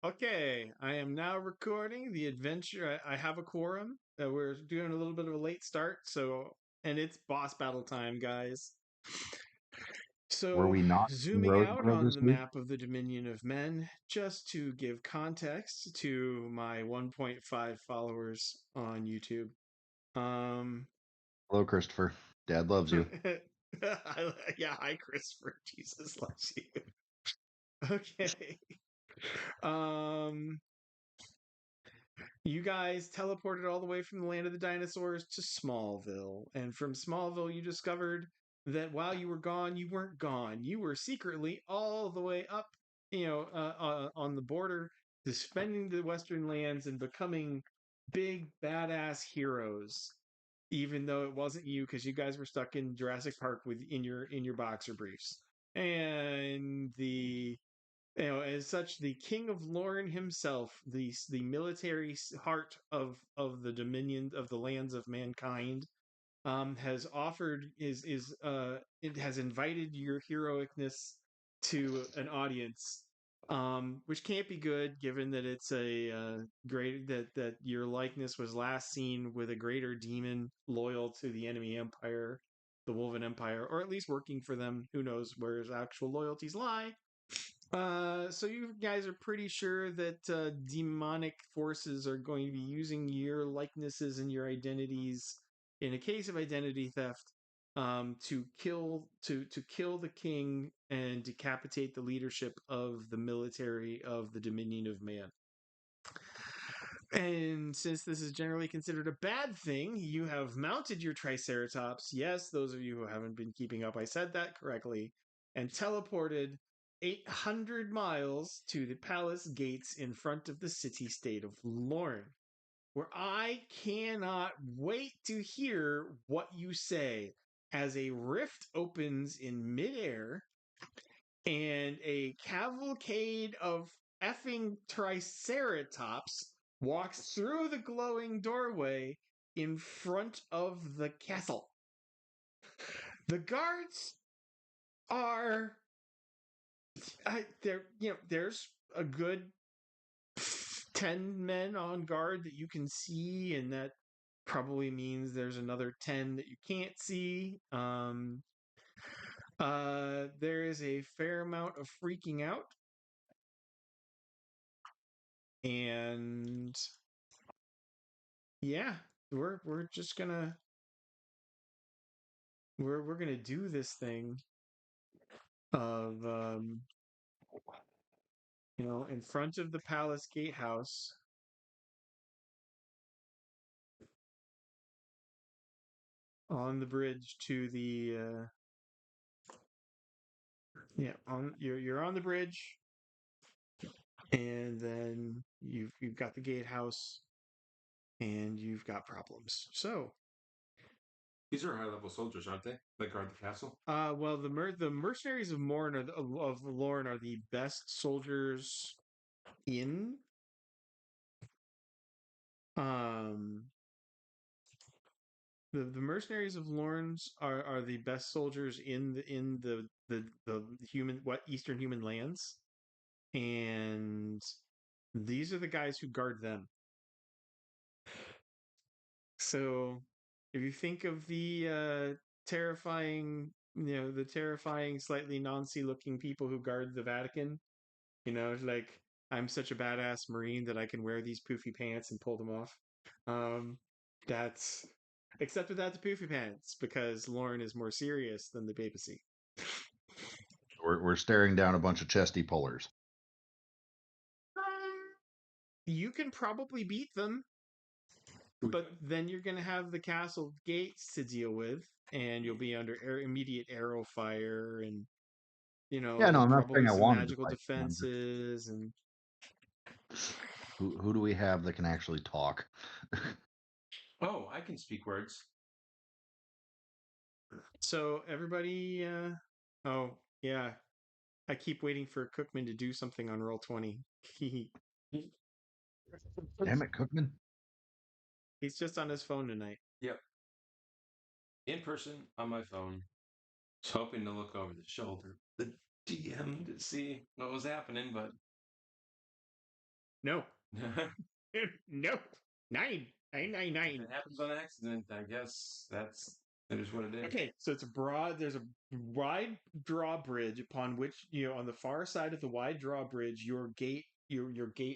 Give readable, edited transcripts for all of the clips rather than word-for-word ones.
Okay, I am now recording the adventure. I have a quorum. We're doing a little bit of a late start, and it's boss battle time, guys. Were So, we not in zooming out Rosegrove on this the week? map of the Dominion of Men, just to give context to my 1.5 followers on YouTube. Um, Hello, Christopher. Dad loves you. yeah, hi, Christopher. Jesus loves you. Okay. Um, You guys teleported all the way from the land of the dinosaurs to Smallville. And from Smallville, you discovered that while you were gone, you weren't gone. You were secretly all the way up, on the border, defending the Western lands and becoming big, badass heroes. Even though it wasn't you, because you guys were stuck in Jurassic Park with in your boxer briefs. And as such, the King of Llorn himself, the military heart of the dominion of the lands of mankind, has offered is it has invited your heroicness to an audience, which can't be good given that it's a great that your likeness was last seen with a greater demon loyal to the enemy empire, the Wolven Empire, or at least working for them. Who knows where his actual loyalties lie? So you guys are pretty sure that demonic forces are going to be using your likenesses and your identities in a case of identity theft, to kill the king and decapitate the leadership of the military of the Dominion of Man. And since this is generally considered a bad thing, you have mounted your Triceratops. Yes, those of you who haven't been keeping up, I said that correctly. And teleported 800 miles to the palace gates in front of the city state of Llorn, where I cannot wait to hear what you say as a rift opens in midair and a cavalcade of effing Triceratops walks through the glowing doorway in front of the castle. The guards are there. There's a good 10 men on guard that you can see, and that probably means there's another 10 that you can't see. There is a fair amount of freaking out, and yeah, we're just gonna we're gonna do this thing of in front of the palace gatehouse on the bridge to the yeah on you're on the bridge, and then you've got the gatehouse and you've got problems. So These are high-level soldiers, aren't they? That guard the castle. well, the mercenaries of Morn of Lorne are the best soldiers in um the mercenaries of Lorne's are the best soldiers in the human what Eastern human lands, and these are the guys who guard them. So if you think of the terrifying, slightly Nazi looking people who guard the Vatican, like I'm such a badass Marine that I can wear these poofy pants and pull them off. Um, that's except without the poofy pants because Lauren is more serious than the papacy. We're staring down a bunch of chesty pullers. You can probably beat them, but then you're going to have the castle gates to deal with, and you'll be under immediate arrow fire, and Yeah, no, I'm not probably saying I some wanted to magical fight them. defenses. And Who do we have that can actually talk? Oh, I can speak words. so everybody, oh yeah, I keep waiting for Cookman to do something on Roll20. Damn it, Cookman. He's just on his phone tonight. Yep. In person on my phone. Just hoping to look over the shoulder. The DM to see what was happening, but No. If No. 9. it happens on accident, I guess that is what it is. Okay, so it's a broad. There's a wide drawbridge upon which on the far side of the wide drawbridge, your gate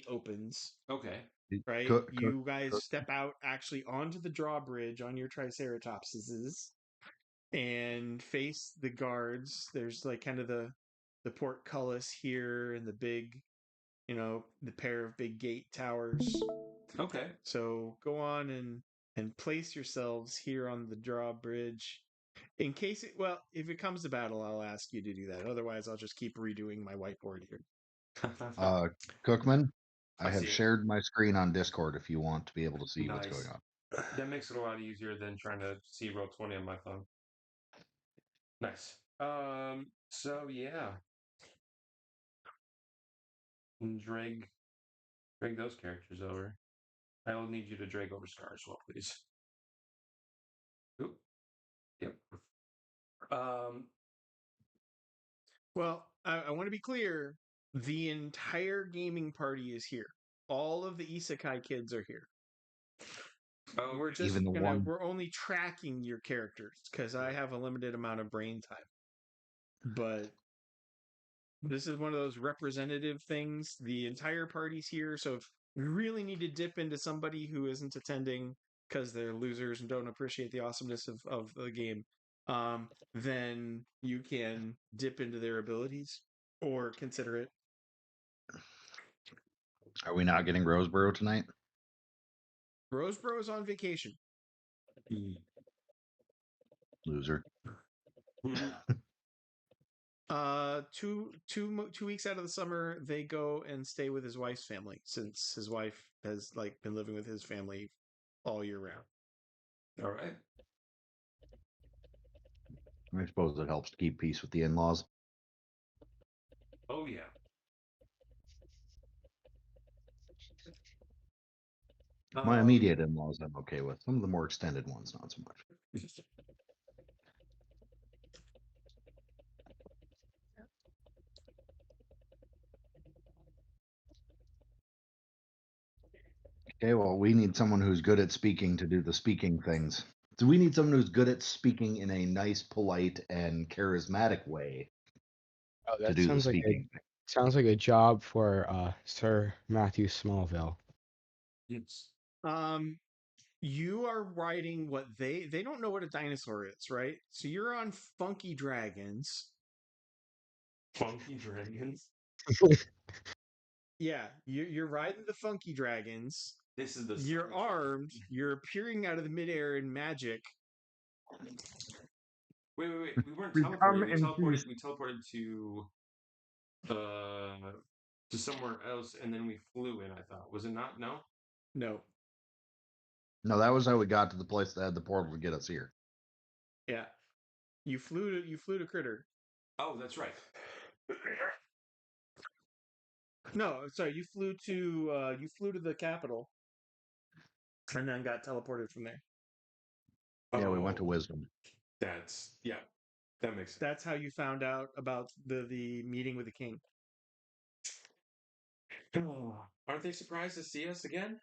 opens. Okay. Right, Cook, you guys step out actually onto the drawbridge on your Triceratopses and face the guards. There's like kind of the portcullis here and the big, the pair of big gate towers. Okay. So go on and place yourselves here on the drawbridge. In case if it comes to battle, I'll ask you to do that. Otherwise, I'll just keep redoing my whiteboard here. Cookman, I I have see it. shared my screen on Discord if you want to be able to see what's Nice. going on. That makes it a lot easier than trying to see Roll20 on my phone. Nice. So yeah. Drag those characters over. I will need you to drag over Scar as well, please. Oop. Yep. Well, I want to be clear. The entire gaming party is here. All of the Isekai kids are here. Oh, We're just Even the one- we're only tracking your characters because I have a limited amount of brain time. But this is one of those representative things. The entire party's here, so if we really need to dip into somebody who isn't attending because they're losers and don't appreciate the awesomeness of the game, then you can dip into their abilities or consider it. Are we not getting Roseboro tonight? Roseboro's on vacation. Loser. Two weeks out of the summer, they go and stay with his wife's family since his wife has been living with his family all year round. All right. I suppose it helps to keep peace with the in-laws. Oh yeah. My immediate in-laws I'm okay with. Some of the more extended ones, not so much. Okay, well, we need someone who's good at speaking to do the speaking things. So we need someone who's good at speaking in a nice, polite, and charismatic way Oh, to that do the sounds like speaking. a job for Sir Matthew Smallville. Yes. You are riding what they don't know what a dinosaur is, right? So you're on funky dragons. Funky dragons. Yeah, you're riding the funky dragons. This is the. You're armed. You're appearing out of the midair in magic. Wait. We weren't We come teleported. in peace. We teleported to somewhere else, and then we flew in. I thought, was it not? No. No. No, that was how we got to the place that had the portal to get us here. Yeah. You flew to Critter. Oh, that's right. No, sorry, you flew to the capital and then got teleported from there. Yeah, we went to Oh, Wisdom. that makes sense. That's how you found out about the meeting with the king. Aren't they surprised to see us again?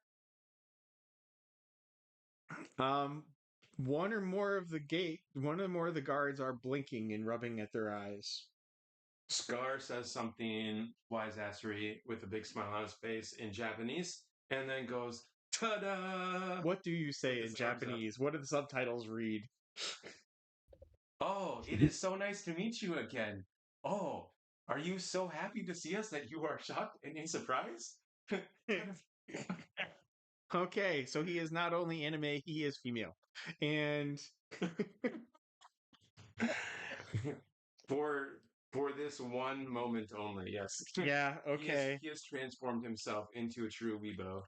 One or more of the guards are blinking and rubbing at their eyes. Scar says something wise-assery with a big smile on his face in Japanese, and then goes, "Ta-da!" What do you say With in his arms up. Japanese? What do the subtitles read? Oh, it is so nice to meet you again. Oh, are you so happy to see us that you are shocked and in surprise? Okay, so he is not only anime, he is female. And for this one moment only, yes. yeah, okay. He has transformed himself into a true weebo.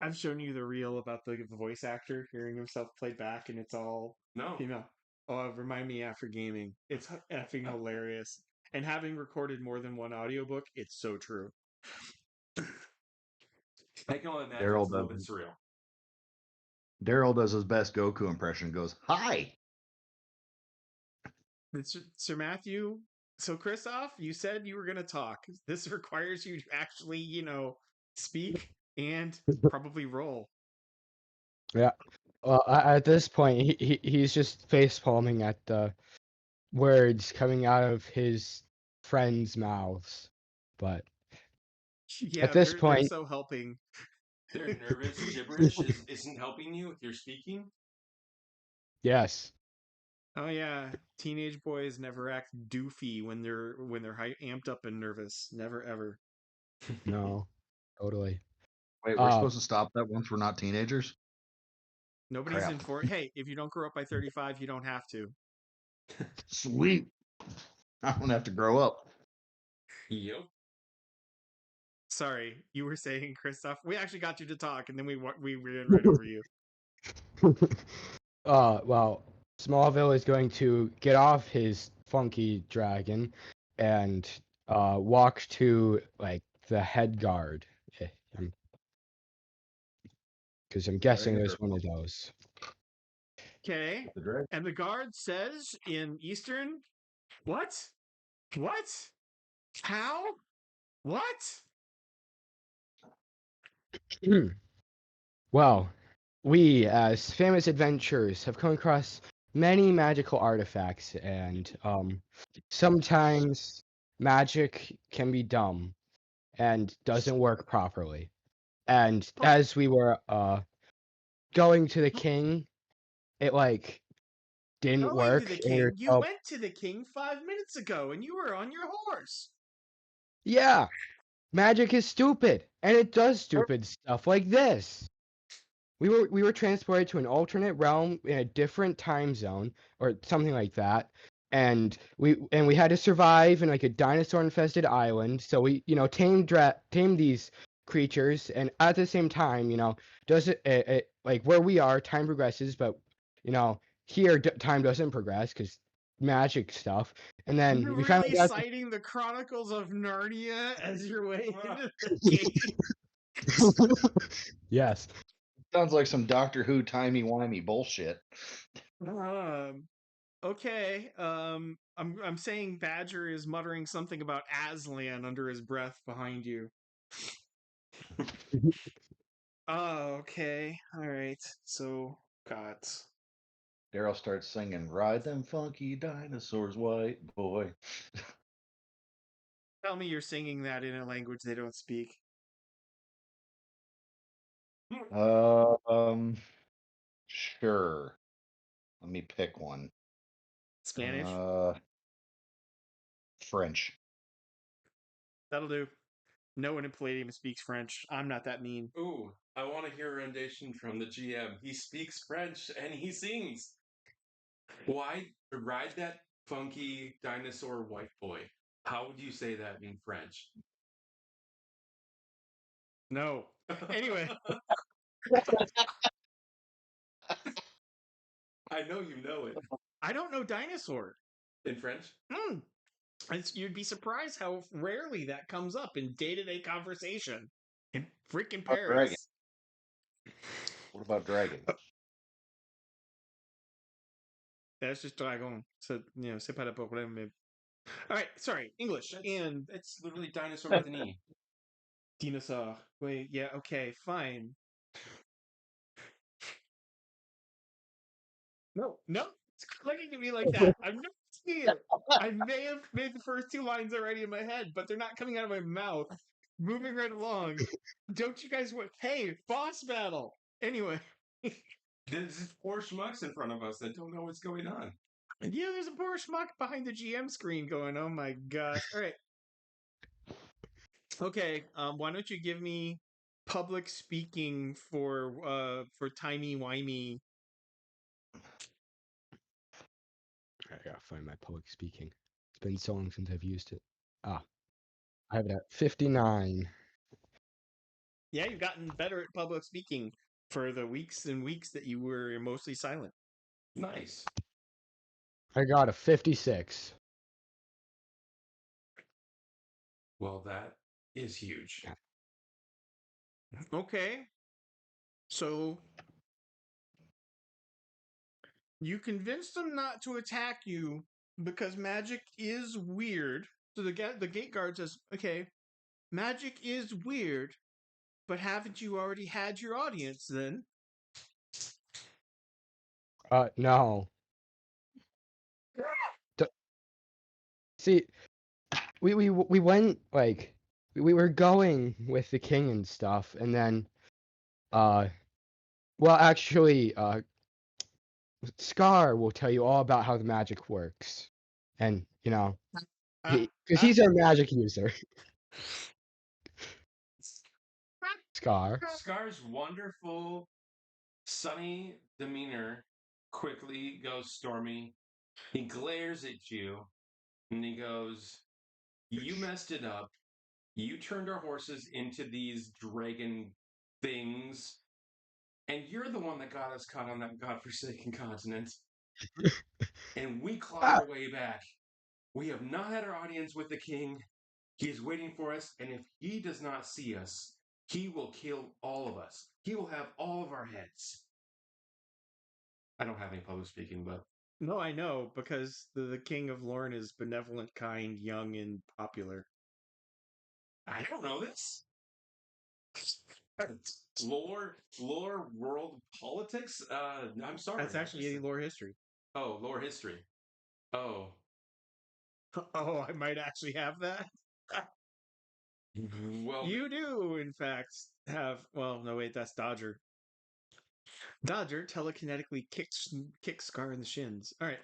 I've shown you the reel about the voice actor hearing himself played back, and it's all No. female. Oh, remind me after gaming. It's effing hilarious. And having recorded more than one audiobook, it's so true. I can only imagine Daryl it's a little bit does. surreal. Daryl does his best Goku impression and goes, "Hi." Sir Matthew, So, Kristoff, you said you were going to talk. This requires you to actually, speak and probably roll. Yeah. Well, at this point, he's just face palming at the words coming out of his friends' mouths. But at Yeah, this they're point, so helping. Their nervous gibberish isn't helping you with your speaking. yes. Oh yeah, teenage boys never act doofy when they're amped up and nervous. Never ever. No. Totally. Wait, we're Uh, supposed to stop that once we're not teenagers? Nobody's Crap. in for it. Hey, if you don't grow up by 35, you don't have to. Sweet. I don't have to grow up. Yep. Sorry, you were saying, Kristoff. We actually got you to talk, and then we ran right over you. well, Smallville is going to get off his funky dragon and walk to like the head guard. Because I'm guessing Dragon there's or one of those. Okay, the dragon? and the guard says in Eastern, "What? What? How? What?" Well, we as famous adventurers have come across many magical artifacts, and sometimes magic can be dumb and doesn't work properly. And as we were going to the king, it like didn't Going to work, the and we were king? You told, went to the king 5 minutes ago, and you were on your horse. yeah, magic is stupid, and it does stupid stuff like this. We were transported to an alternate realm in a different time zone or something like that, and we had to survive in like a dinosaur infested island. So we tamed these creatures, and at the same time, does it like where we are, time progresses, but here time doesn't progress because magic stuff. And then You're we finally really got citing the Chronicles of Narnia as your way into the game. yes. Sounds like some Doctor Who timey-wimey bullshit. Um, okay. I'm saying Badger is muttering something about Aslan under his breath behind you. Oh, okay. All right. So, got. Daryl starts singing, "Ride them funky dinosaurs, white boy." Tell me you're singing that in a language they don't speak. Um, sure. Let me pick one. Spanish? Uh, French. That'll do. No one in Palladium speaks French. I'm not that mean. Ooh, I want to hear a rendition from the GM. He speaks French and he sings. Why ride that funky dinosaur white boy? How would you say that in French? No. Anyway. I know you know it. I don't know dinosaur. In French? You'd be surprised how rarely that comes up in day-to-day conversation in freaking What about dragon? Paris. What about dragon? That's just dragon. So, c'est pas le problème. All right, sorry, English and It's literally dinosaur with an E. dinosaur. Wait, yeah, okay, fine. No, it's looking at me like that. I'm not seeing it. I may have made the first two lines already in my head, but they're not coming out of my mouth. Moving right along. Don't you guys want? Hey, boss battle. Anyway. There's four schmucks in front of us that don't know what's going on. Yeah, there's a poor schmuck behind the GM screen going, oh my gosh. All right. Okay, why don't you give me public speaking for timey-wimey. I gotta find my public speaking. It's been so long since I've used it. I have it at 59. Yeah, you've gotten better at public speaking for the weeks and weeks that you were mostly silent. Nice. I got a 56. Well, that is huge. Okay. So you convinced them not to attack you because magic is weird. So the gate guard says, "Okay, magic is weird, but haven't you already had your audience then?" No. D- See, we went like we were going with the king and stuff, and then well, actually, Scar will tell you all about how the magic works, and because he's our magic user. Scar. Scar's wonderful, sunny demeanor quickly goes stormy. He glares at you and he goes, "You messed it up. You turned our horses into these dragon things, and you're the one that got us caught on that godforsaken continent. And we clawed Ah, our way back. We have not had our audience with the king. He is waiting for us, and if he does not see us, he will kill all of us. He will have all of our heads." I don't have any public speaking, but No, I know, because the king of Llorn is benevolent, kind, young, and popular. I don't know this. Lore world politics? I'm sorry. That's actually a lore history. Oh, lore history. Oh. Oh, I might actually have that. Well, You do, in fact, have. Well, no, wait, that's Dodger. Dodger telekinetically kicks Scar in the shins. All right.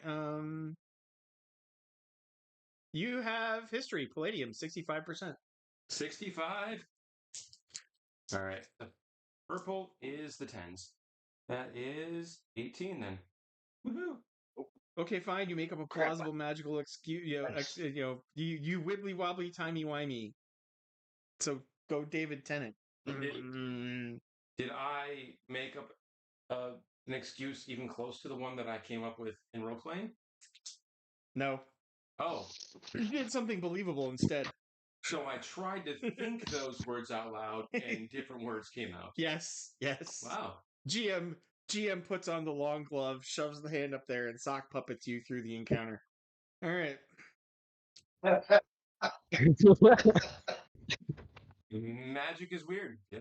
You have history. Palladium, 65%. 65. All right. The purple is the tens. That is 18 then. Woohoo. Okay, fine. You make up a Crap. plausible magical excuse. Nice. You wibbly wobbly timey wimey. So go, David Tennant. Did I make up an excuse even close to the one that I came up with in role playing? No, Oh, you did something believable instead. so I tried to think those words out loud and different words came out. Yes. Wow. GM puts on the long glove, shoves the hand up there, and sock puppets you through the encounter. All right. Magic is weird. Yeah.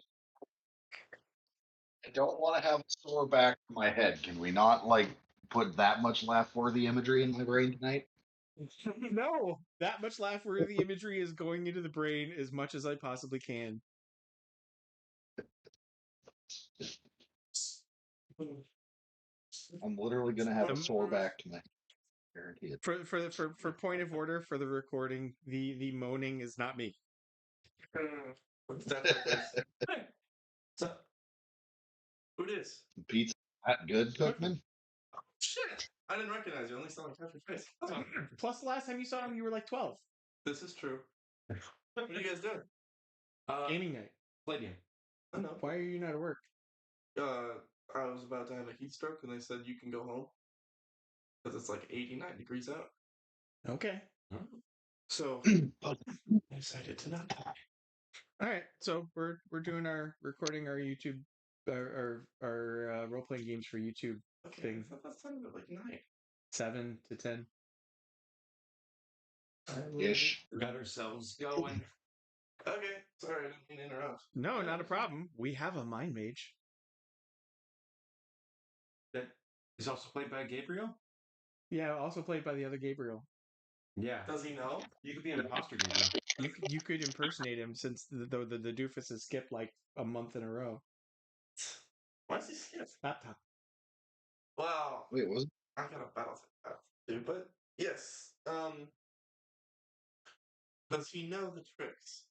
I don't want to have a sore back to my head. Can we not put that much laugh-worthy imagery in my brain tonight? No, that much laugh-worthy imagery is going into the brain as much as I possibly can. I'm literally gonna have a sore back tonight. Guarantee it. For point of order for the recording, the moaning is not me. So, who it is? Pizza that good, Cookman? Shit! I didn't recognize you. Only saw my touch face. Plus, the last time you saw him, you were like 12. This is true. What are you guys doing? Gaming night. Palladium. I know. Why are you not at work? I was about to have a heat stroke, and they said you can go home because it's like 89 degrees out. Okay. So I decided to not die. All right. So we're doing recording our YouTube our role playing games for YouTube Okay, thing. I thought that's time like 9. 7 to 10. Ish. Got ourselves going. Okay, sorry, I didn't mean to interrupt. No, not a problem. We have a mind mage. That is also played by Gabriel? Yeah, also played by the other Gabriel. Yeah. Does he know? You could be an imposter, Gabriel. You could impersonate him since the doofus has skipped like a month in a row. Why is he scared? Laptop. Well, Wait, was it? I got a battle too, but yes. Does he know the tricks?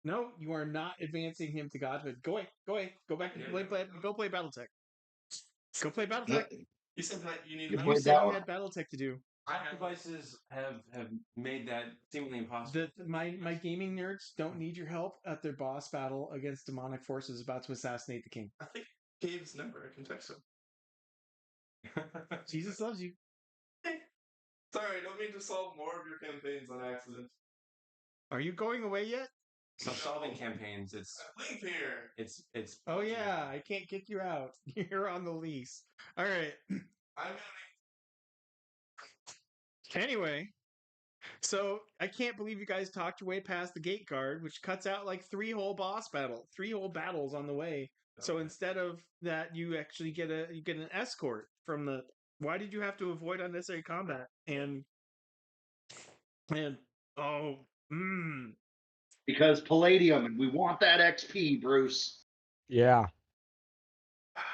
No, you are not advancing him to godhood. Go away. Go away. Go back and go play BattleTech. Go play BattleTech. You said that you need You to You played said that you one. had BattleTech to do. Devices have made that seemingly impossible. My gaming nerds don't need your help at their boss battle against demonic forces about to assassinate the king. I think Gabe's number. I can text him. Jesus loves you. Sorry, I don't mean to solve more of your campaigns on accident. Are you going away yet? So solving campaigns, it's I leave here. it's Oh yeah, I can't kick you out. You're on the lease. All right. I'm gonna Anyway, so I can't believe you guys talked your way past the gate guard, which cuts out like three whole battles on the way. So Okay. instead of that, you actually get an escort from the. Why did you have to avoid unnecessary combat? And oh, Because Palladium, and we want that XP, Bruce. Yeah.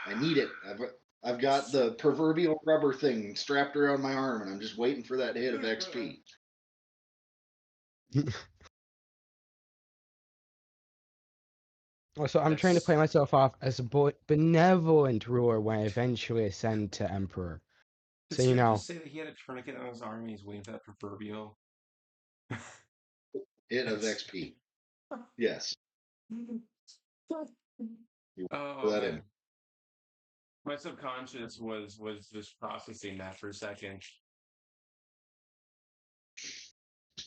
I need it. I've got the proverbial rubber thing strapped around my arm, and I'm just waiting for that hit of XP. Also, I'm trying to play myself off as a benevolent ruler when I eventually ascend to emperor. Did So, you Sir know. just say that he had a tourniquet on his arm and he's waiting for that proverbial Hit of XP. Yes. You Oh put that man. in. My subconscious was just processing that for a second.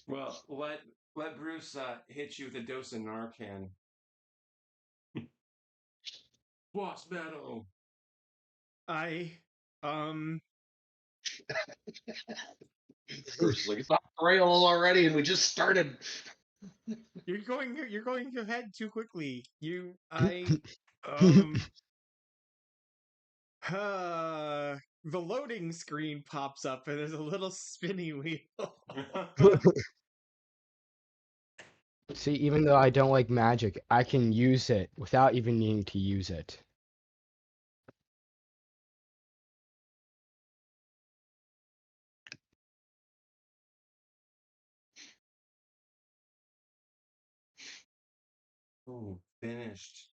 Well, let Bruce hit you with a dose of Narcan. Boss battle. I Bruce is like, it's not trail already, and we just started. you're going ahead too quickly. Um the loading screen pops up and there's a little spinny wheel. See, even though I don't like magic, I can use it without even needing to use it. Ooh, finished.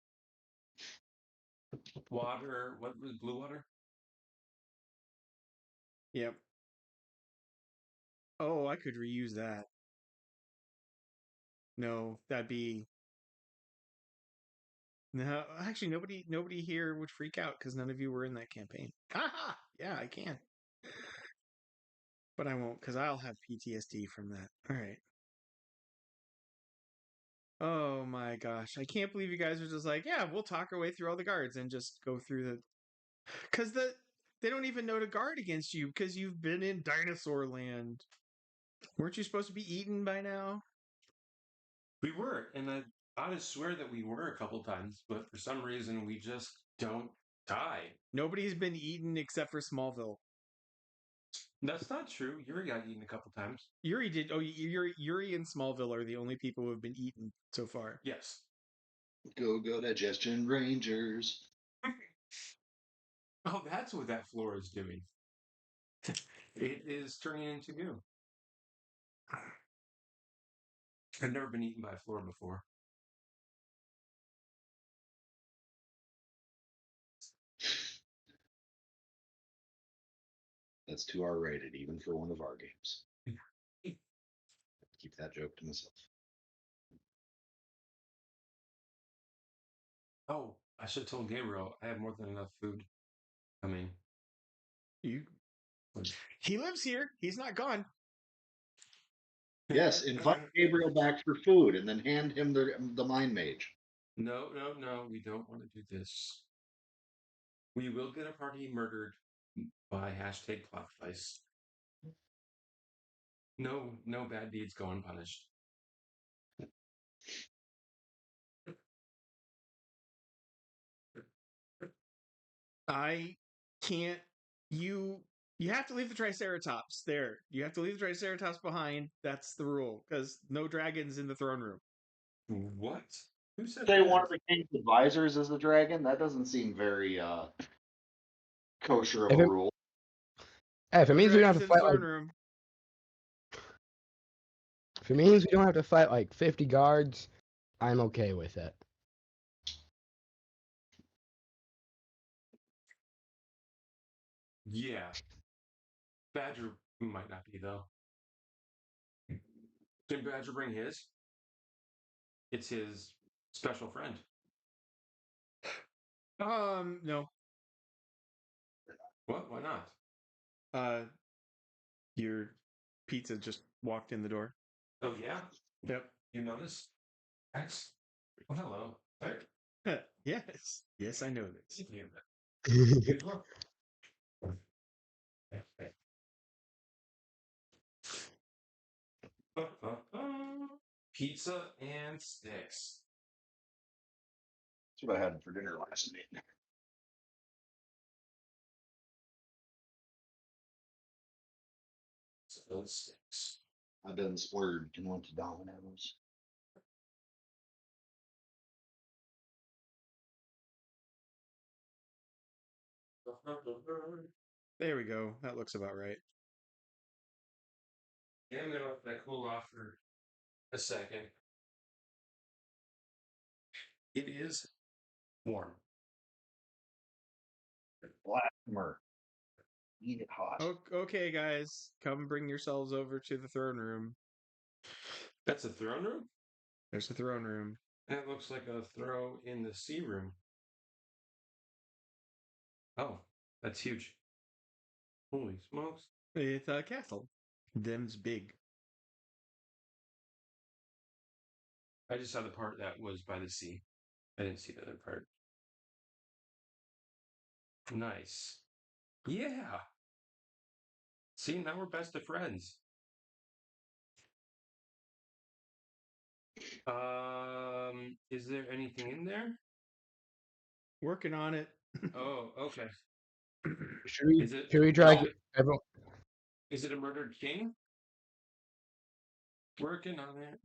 Water. What was blue water? Yep. Oh, I could reuse that. No, that'd be no. Actually, nobody here would freak out because none of you were in that campaign. Haha! Yeah, I can, but I won't because I'll have PTSD from that. All right. Oh my gosh, I can't believe you guys are just like, yeah, we'll talk our way through all the guards and just go through because they don't even know to guard against you because you've been in dinosaur land. Weren't you supposed to be eaten by now? We were, and I ought to swear that we were a couple times, but for some reason we just don't die. Nobody's been eaten except for Smallville. That's not true. Yuri got eaten a couple times. Yuri did. Oh, Yuri and Smallville are the only people who have been eaten so far. Yes. Go Digestion Rangers. Oh, that's what that floor is doing. It is turning into goo. I've never been eaten by a floor before. That's too R-rated, even for one of our games. Keep that joke to myself. Oh, I should have told Gabriel I have more than enough food. I mean, He lives here. He's not gone. Yes, invite Gabriel back for food, and then hand him the mind mage. No, we don't want to do this. We will get a party murdered by hashtag plot device. No bad deeds go unpunished. I can't. You have to leave the Triceratops there. You have to leave the Triceratops behind. That's the rule because no dragons in the throne room. What? Who said Say that? one of the king's advisors is the dragon. That doesn't seem very kosher of If a it, rule. if it No means we don't have dragons to in the fight like, throne room. if it means we don't have to fight like 50 guards, I'm okay with it. Yeah. Badger might not be, though. Did Badger bring his? It's his special friend. No. What? Why not? Your pizza just walked in the door. Oh, yeah? Yep. You notice? That's. Oh, hello. Hey. Yes. Yes, I know this. Good luck. Pizza and sticks. That's what I had for dinner last night. So sticks. I done splurged and went to Domino's. There we go. That looks about right. Yeah, I'm gonna let that cool off for a second. It is warm. Blasphemer. Eat it hot. Okay, guys, come bring yourselves over to the throne room. That's a throne room? There's the throne room. That looks like a throw in the sea room. Oh, that's huge. Holy smokes. It's a castle. Them's big. I just saw the part that was by the sea. I didn't see the other part. Nice. Yeah. See, now we're best of friends. Is there anything in there? Working on it. Oh, okay. Should we Is it? should we drag Oh, everyone? is it a murdered king? Working on it.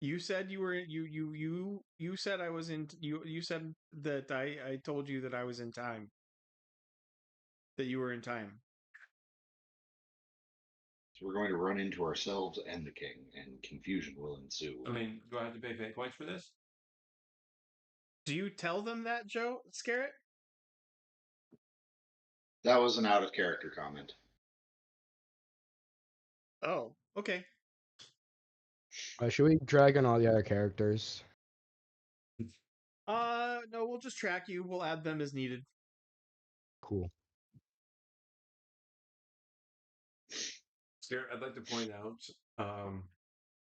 You said you were you said I was in you said that I told you that I was in time. That you were in time. So we're going to run into ourselves and the king, and confusion will ensue. I mean, do I have to pay fate points for this? Do you tell them that, Joe Scarrett? That was an out of character comment. Oh, okay. Should we drag on all the other characters? No, we'll just track you. We'll add them as needed. Cool. Scare, I'd like to point out,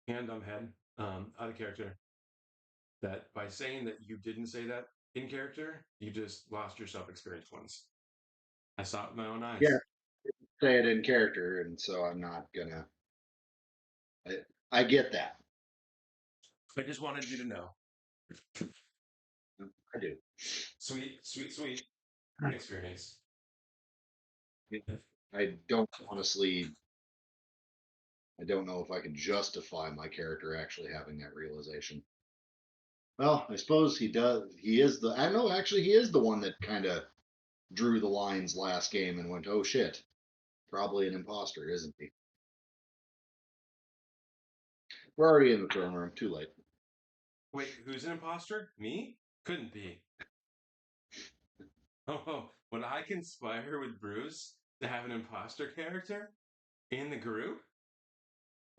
hand on head, out of character, that by saying that you didn't say that in character, you just lost your self experience once. I saw it with my own eyes. Yeah. Say it in character, and so I'm not gonna. I get that. I just wanted you to know. I do. Sweet, sweet, sweet experience. I don't honestly. I don't know if I can justify my character actually having that realization. Well, I suppose he does. He is the. I know actually he is the one that kind of drew the lines last game and went, "Oh shit, probably an imposter, isn't he?" We're already in the throne room. Too late. Wait, who's an imposter? Me? Couldn't be. Oh, would I conspire with Bruce to have an imposter character in the group?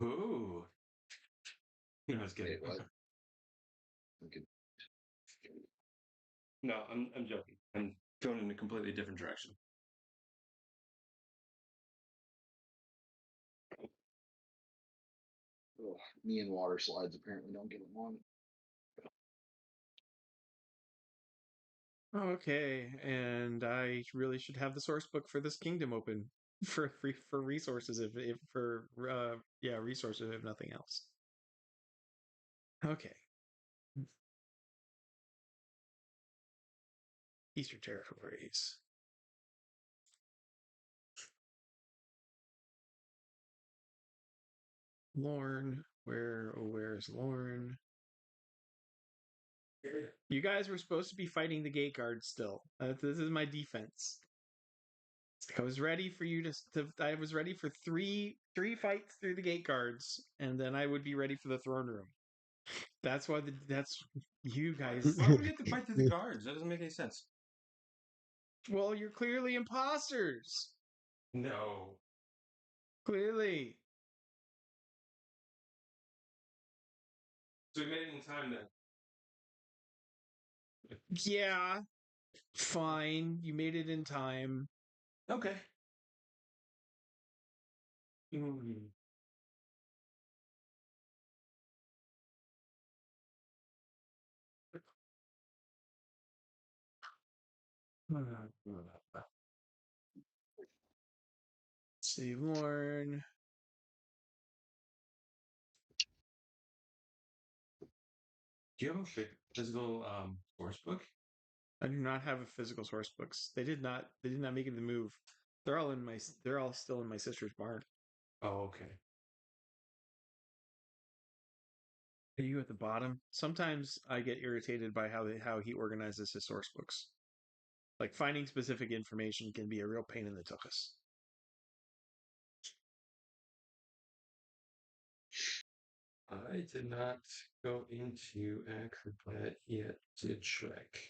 Ooh. No, I was kidding. Wait, what? Okay. No, I'm joking. I'm going in a completely different direction. Oh, me and water slides apparently don't get along. Okay, and I really should have the source book for this kingdom open for resources if for yeah, resources if nothing else. Okay. Eastern territories. Llorn, where's Llorn? You guys were supposed to be fighting the gate guard still. This is my defense. I was ready for you I was ready for three fights through the gate guards, and then I would be ready for the throne room. That's why that's you guys. Why would we have to fight through the guards? That doesn't make any sense. Well, you're clearly imposters. No. Clearly. So we made it in time then. Yeah. Fine. You made it in time. Okay. Mm. Save Llorn. Do you have a physical source book? I do not have a physical source books. They did not make the move. They're all still in my sister's barn. Oh, okay. Are you at the bottom? Sometimes I get irritated by how he organizes his source books. Like finding specific information can be a real pain in the tuchus. I did not go into Acrobat yet to check.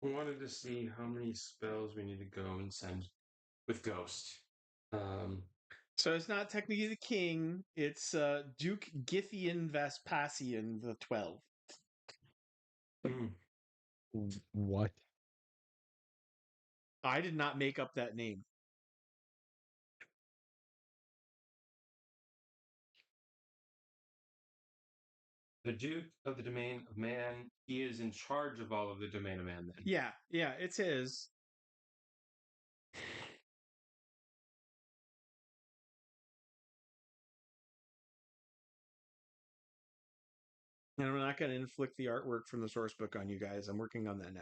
I wanted to see how many spells we need to go and send with Ghost. So it's not technically the king, it's Duke Githian Vespasian the 12. What? I did not make up that name. The Duke of the Domain of Man, he is in charge of all of the Domain of Man then. Yeah, it's his. And I'm not going to inflict the artwork from the source book on you guys. I'm working on that now.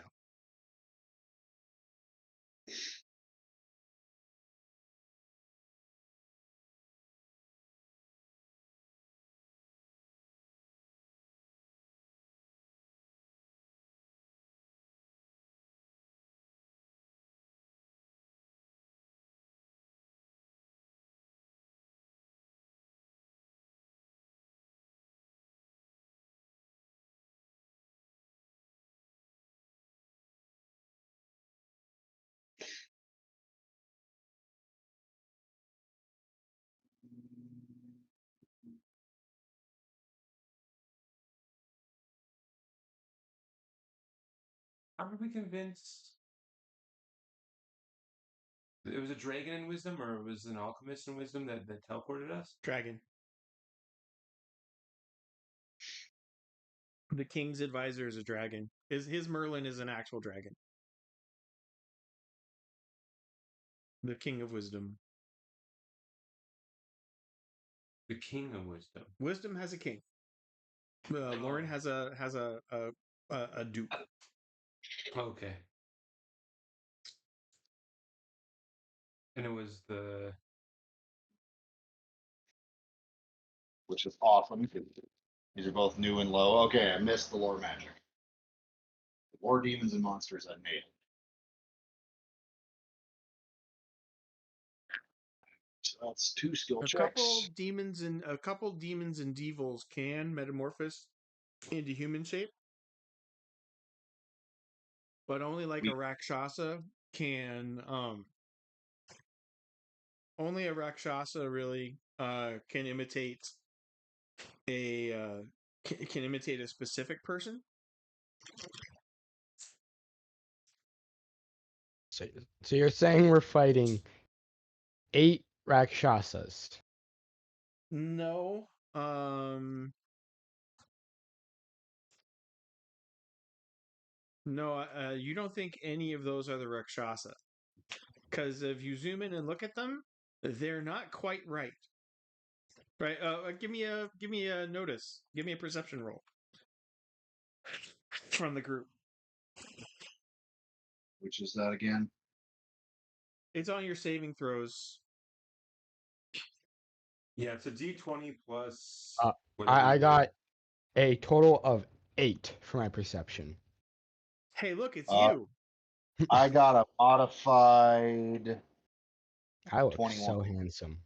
How are we convinced it was a dragon in wisdom or it was an alchemist in wisdom that teleported us? Dragon. The king's advisor is a dragon. His Merlin is an actual dragon. The king of wisdom. The king of wisdom. Wisdom has a king. Llorn has a duke. Okay. And it was the which is awesome. These are both new and low. Okay, I missed the lore magic. The war demons and monsters I made. So that's 2 skill A checks. couple demons and devils can metamorphose into human shape, but only like a Rakshasa can. Only a Rakshasa really can imitate can imitate a specific person. So you're saying we're fighting 8 Rakshasas? No. No, you don't think any of those are the Rakshasa. Because if you zoom in and look at them, they're not quite right. Right? Give me a notice. Give me a perception roll from the group. Which is that again? It's on your saving throws. yeah, it's a D20 plus I got a total of 8 for my perception. Hey, look, it's you. I got a modified. I look 21. so handsome.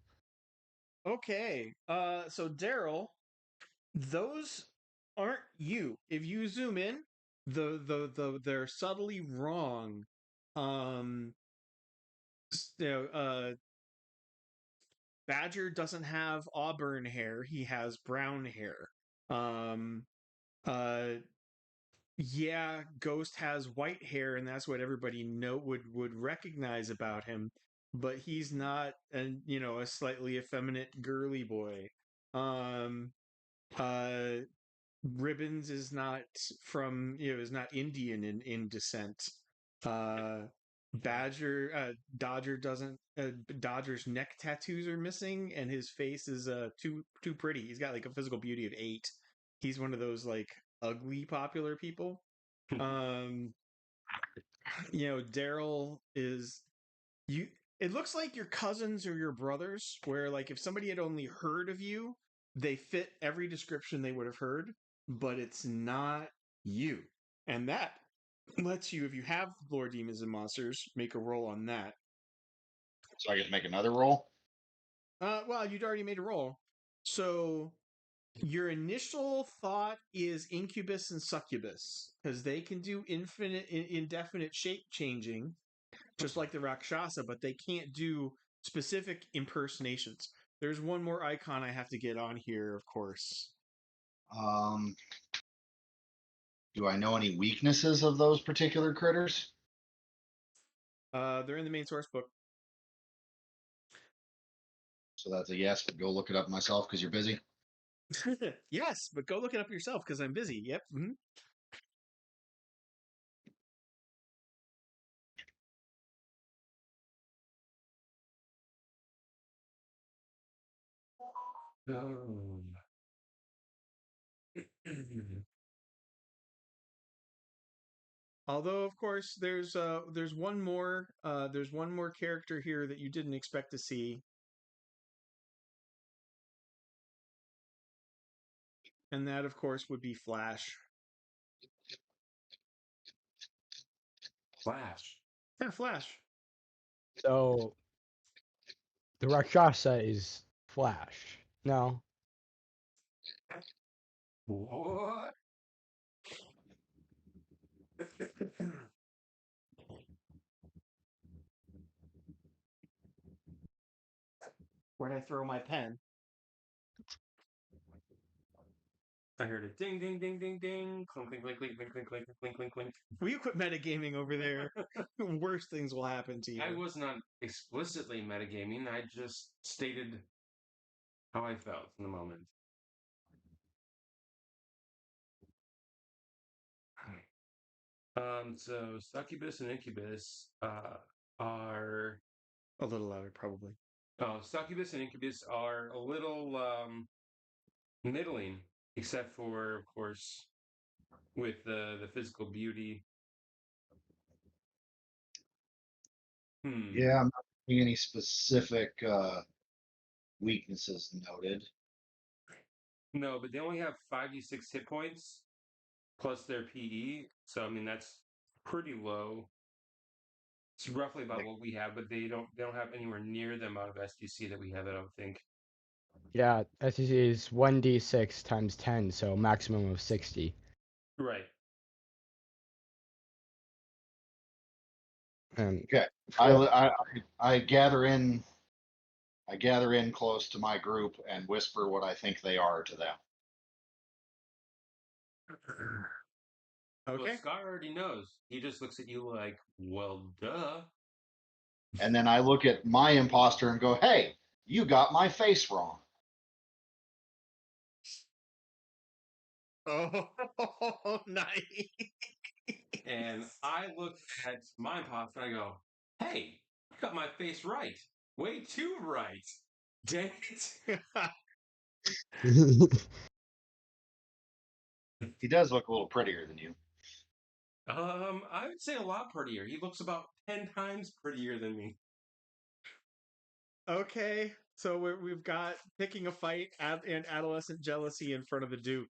Okay. So Daryl, those aren't you. If you zoom in, they're subtly wrong. Badger doesn't have auburn hair; he has brown hair. Um, uh, yeah, Ghost has white hair, and that's what everybody would recognize about him. But he's not, a slightly effeminate, girly boy. Um, uh, Ribbons is not from is not Indian in descent. Uh, Dodger doesn't. Dodger's neck tattoos are missing, and his face is too pretty. He's got like a physical beauty of 8. He's one of those like ugly popular people. Um, Daryl is you. It looks like your cousins or your brothers, where like if somebody had only heard of you, they fit every description they would have heard, but it's not you. And that lets you, if you have Lord Demons and Monsters, make a roll on that. So I get to make another roll? Well, you'd already made a roll. So your initial thought is incubus and succubus because they can do indefinite shape changing, just like the Rakshasa, but they can't do specific impersonations. There's one more icon I have to get on here, of course. Um, do I know any weaknesses of those particular critters? They're in the main source book. So that's a yes, but go look it up myself because you're busy. Yes, but go look it up yourself because I'm busy. Yep. Mm-hmm. Oh. Although, of course, there's one more character here that you didn't expect to see, and that, of course, would be Flash. Flash. Yeah, Flash. So the Rakshasa is Flash. No. What? Where'd I throw my pen? I heard a ding, ding, ding, ding, ding. Clink, clink, clink, clink, clink, clink, clink, clink, clink, clink. Will you quit metagaming over there? Worse things will happen to you. I was not explicitly metagaming. I just stated how I felt in the moment. So succubus and incubus are A little louder, probably. succubus and incubus are a little middling, except for, of course, with the physical beauty. Yeah, I'm not seeing any specific weaknesses noted. No, but they only have 5d6 hit points plus their PE. So I mean that's pretty low. It's roughly about what we have, but they don't have anywhere near the amount of SDC that we have. I don't think. Yeah, SEC is 1d6 times 10, so maximum of 60. Right. And Okay, I gather in close to my group and whisper what I think they are to them. Okay. Well, Scar already knows. He just looks at you like, well, duh. And then I look at my imposter and go, "Hey, you got my face wrong." Oh, nice. And I look at my imposter and I go, hey, you got my face right. Way too right. Dang it. He does look a little prettier than you. I would say a lot prettier. He looks about 10 times prettier than me. Okay, so we've got picking a fight and adolescent jealousy in front of the Duke.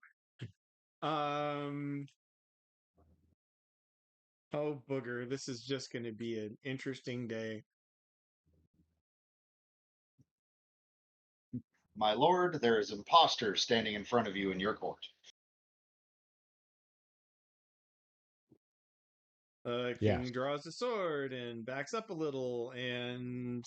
Oh booger, this is just going to be an interesting day. My lord, there is imposters standing in front of you in your court. King Yes. draws a sword and backs up a little and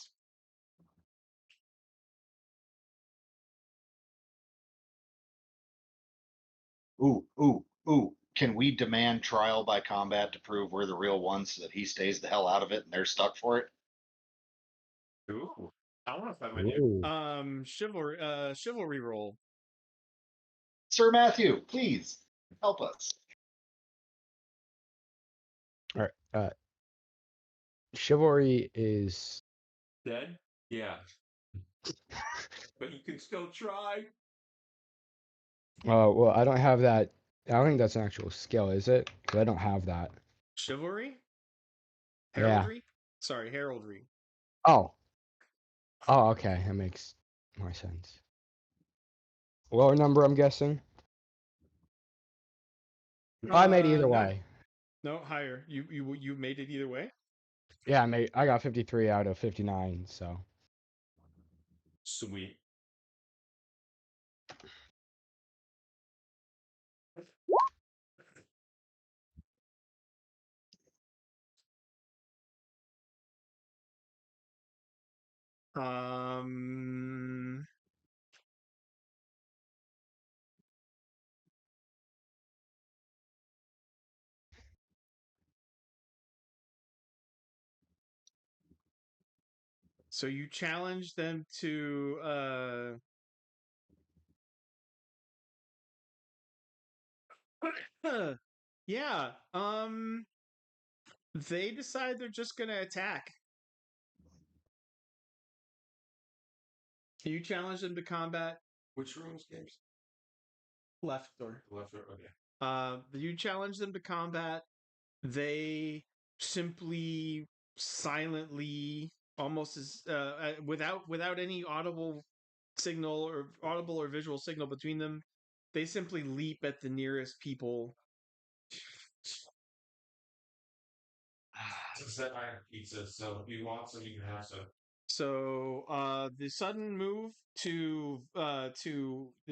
Ooh, ooh, ooh. Can we demand trial by combat to prove we're the real ones so that he stays the hell out of it and they're stuck for it? Ooh. I want to fight my dude. Ooh. chivalry roll. Sir Matthew, please help us. All right. Chivalry is Dead? Yeah. But you can still try. Well, I don't have that. I don't think that's an actual skill, is it? Because I don't have that. Chivalry? Yeah. Heraldry? Sorry, heraldry. Oh. Oh, okay. That makes more sense. Lower number, I'm guessing. I made either No, way. no, higher. You made it either way. Yeah, I got 53 out of 59, so. Sweet. Um. So you challenge them to yeah. They decide they're just gonna attack. You challenge them to combat. Which rooms games? Left door. Left or okay. You challenge them to combat. They simply silently, almost as without any audible or visual signal between them, they simply leap at the nearest people. Said I have pizza, so if you want some, you can have some. So the sudden move to the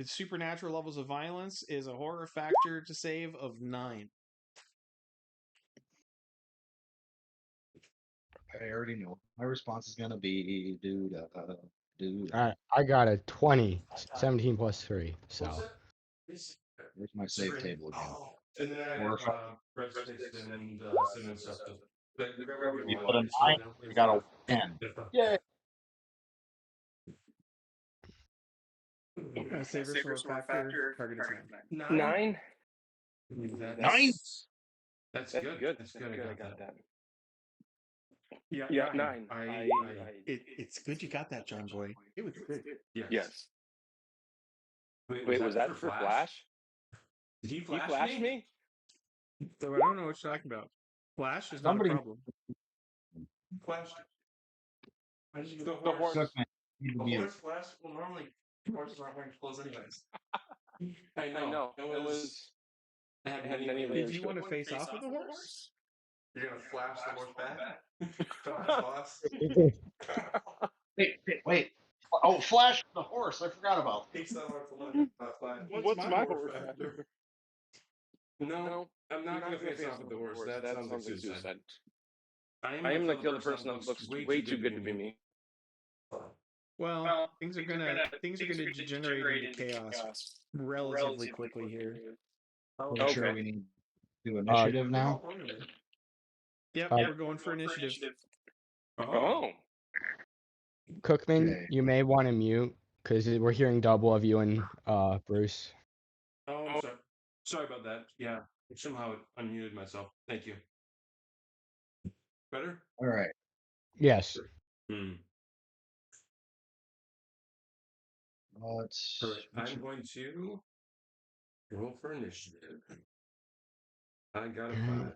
supernatural levels of violence is a horror factor to save of 9. I already know what my response is gonna be. Dude. I got a 20, 17 plus 3, so. What's that? Where's my save table again? Oh, and then I Or if have breadsticks and cinnamon stuff. Grab whatever you you put a want. 9, I got a 10. Yeah. Savers from a factor. Target is 9. 9. 9? That's good. That's good. I got that. Yeah, Yeah, 9. 9. It's good you got that, John Boy. It was good. Yes. Wait, was that for Flash? Did he He flash flashed me? So I don't know what you're talking about. Flash is not a Somebody problem. Flashed. I just the The horse. horse. need to The be horse flashed. Well, normally horses aren't wearing clothes anyways. I I know. know. It was. It had had many many layers. Did you to want it. to face off with the horse? You're gonna flash the horse back? Flash boss. Wait. Oh, Flash the horse. I forgot about that. Takes that horse alone. Flash. What's my horror factor? No, I'm not gonna face off with the horse. That sounds like suicide. I I am like like the the other other person that looks way too good to be me. Well, things are gonna degenerate into chaos relatively quickly here. Pretty sure we need to do initiative now. Yep, Uh, we're going for initiative. Oh. Cookman, Okay. you may want to mute because we're hearing double of you and Bruce. Oh, I'm sorry. Sorry about that. Yeah, somehow it unmuted myself. Thank you. Better? All right. Yes. Hmm. Let's. All right. I'm going to roll for initiative. I got a 5.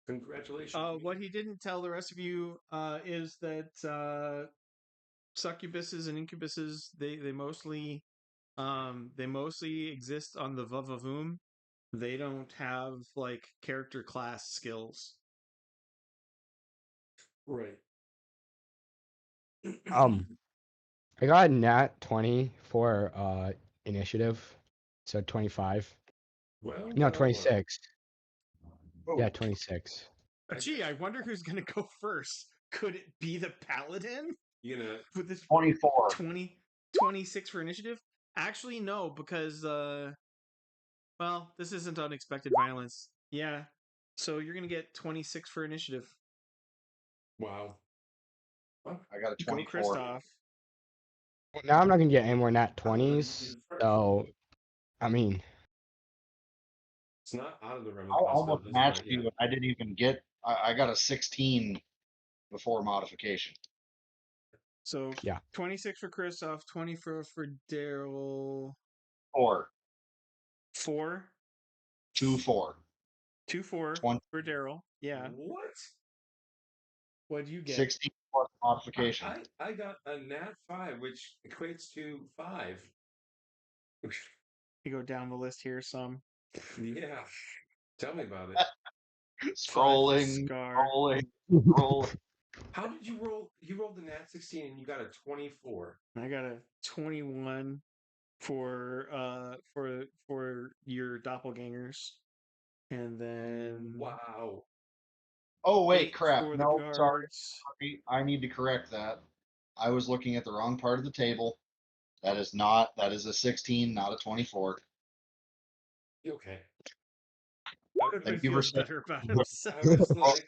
Congratulations. What he didn't tell the rest of you is that succubuses and incubuses they mostly exist on the Vavavoom. They don't have like character class skills. Right. I got a nat 20 for initiative, so 25. Well, No, 26. Oh, Yeah, 26. Gee, I wonder who's gonna go first. Could it be the paladin You gonna with this 24. 26 for initiative? Actually, no, because well, this isn't unexpected violence. Yeah, so you're gonna get 26 for initiative. wow. I got a Go, 24. Kristoff. Well, now I'm not gonna get any more nat 20s, so I mean, It's not out of the realm I of almost possibilities, matched but you, and I didn't even get. I got a 16 before modification. So Yeah. 26 for Kristoff, 24 for Daryl. 4. 4, 2-4. 2, 4 20. for Daryl. Yeah. What? What'd you get? 16 plus modification. I got a nat 5, which equates to 5. You go down the list here some. Yeah. Tell me about it. 5 for Scrolling, Scar. scrolling. How did you roll? You rolled the nat 16 and you got a 24. I got a 21 for your doppelgangers. And then Wow. Oh, wait, 8 crap. for the No, sorry. guards. I need to correct that. I was looking at the wrong part of the table. That is a 16, not a 24. Okay. Everybody Thank you for feels saying. better about himself. I was like,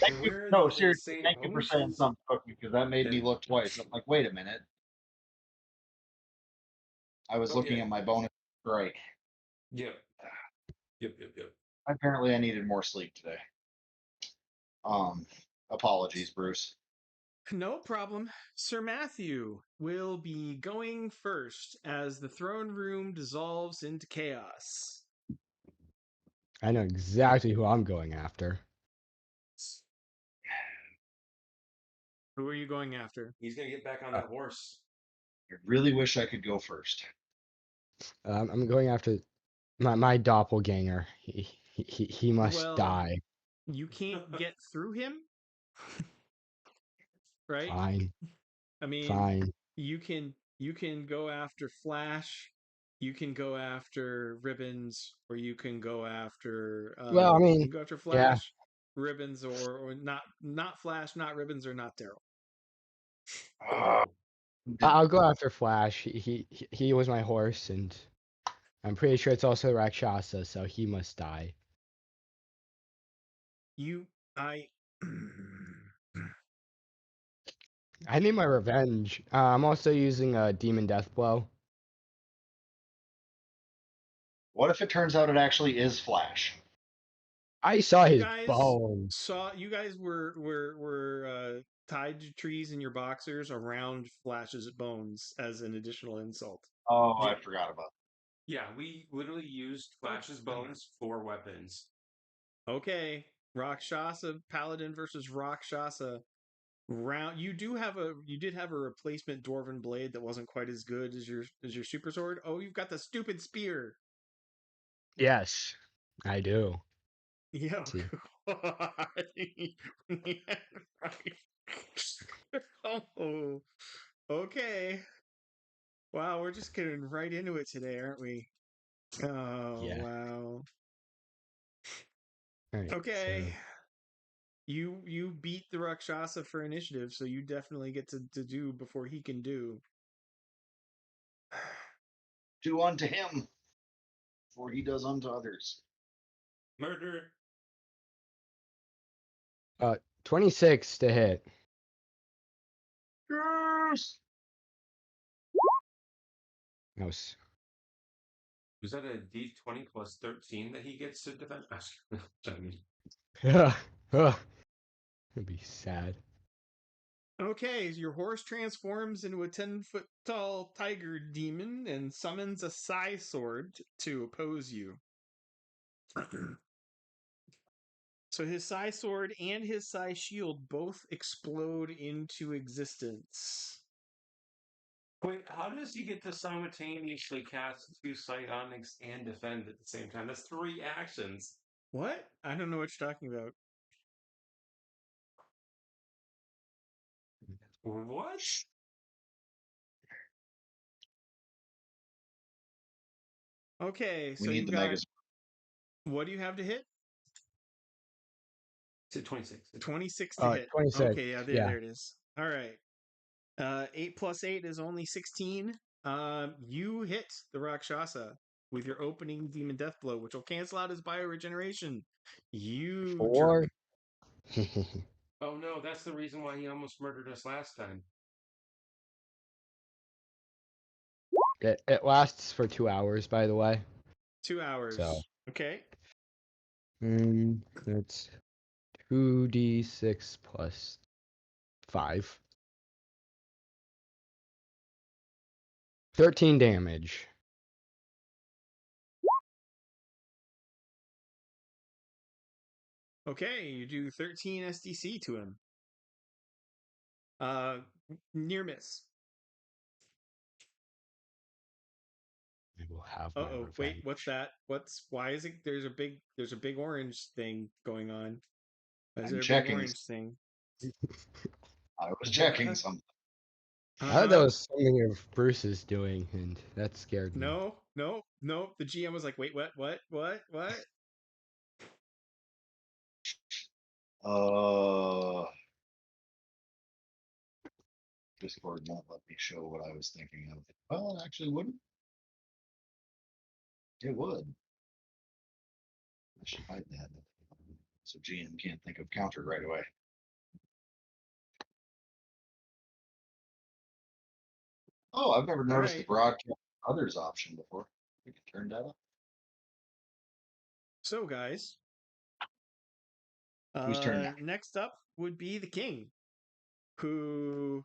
Thank you. where are No, the seriously, insane thank you for saying bonuses? something quick because that made me And- look twice. I'm like, wait a minute. I was looking Okay. at my bonus strike. Yep. Yep. Apparently, I needed more sleep today. Apologies, Bruce. No problem. Sir Matthew will be going first as the throne room dissolves into chaos. I know exactly who I'm going after. Who are you going after? He's gonna get back on that horse. I really wish I could go first. I'm going after my doppelganger. He must Well, die. you can't get through him, right? Fine, I mean, fine. you can go after Flash, you can go after Ribbons, or you can go after Well, I mean, you can go after yeah. Flash, Ribbons, or not Flash, not Ribbons, or not Daryl. Ah, I'll go after Flash. He was my horse, and I'm pretty sure it's also Rakshasa, so he must die. I I need my revenge. I'm also using a Demon Death Blow. what if it turns out it actually is Flash? I saw you his guys bone. you guys were tied to trees in your boxers around Flash's bones as an additional insult. Oh, Yeah. I forgot about Yeah, we literally used Flash's bones for weapons. Okay, Rakshasa Paladin versus Rakshasa. Round. You did have a replacement dwarven blade that wasn't quite as good as your super sword. Oh, you've got the stupid spear. Yes, I do. Yeah. See. Yeah, right. Oh, okay. Wow, we're just getting right into it today, aren't we? Oh, Yeah. wow. All right. Okay. So You beat the Rakshasa for initiative, so you definitely get to do before he can do. do unto him, for he does unto others. Murder. 26 to hit. Yes. That was Was that a D20 plus 13 that he gets to defend? It'd be sad. Okay, your horse transforms into a 10-foot tall tiger demon and summons a Psy sword to oppose you. So his Psy sword and his Psy shield both explode into existence. Wait, how does he get to simultaneously cast 2 psionics and defend at the same time? That's 3 actions. What? I don't know what you're talking about. What? Okay, We so need you the got. Megas. What do you have to hit? It's 26. 26 to hit. 26. Okay, yeah, Yeah. there it is. All right. 8 plus 8 is only 16. You hit the Rakshasa with your opening Demon Death Blow, which will cancel out his bioregeneration. You jerk. 4. Oh no, that's the reason why he almost murdered us last time. It lasts for 2 hours, by the way. 2 hours. So. Okay. That's 2d6 plus 5. 13 damage. Okay, you do 13 SDC to him. Near miss. I will have my Uh-oh, wait, revenge. what's that? Why is it there's a big orange thing going on? Why is I'm there a big checking. orange thing? I was checking something. I thought that Uh-huh. was something of Bruce's doing, and that scared me. No. The GM was like, wait, what? Uh, Discord won't let me show what I was thinking of. Well, it actually wouldn't. It would. I should hide that. So GM can't think of counter right away. Oh, I've never All noticed the right. broadcast others option before. We can turn that up. So guys, Whose turn now? next up would be the king, who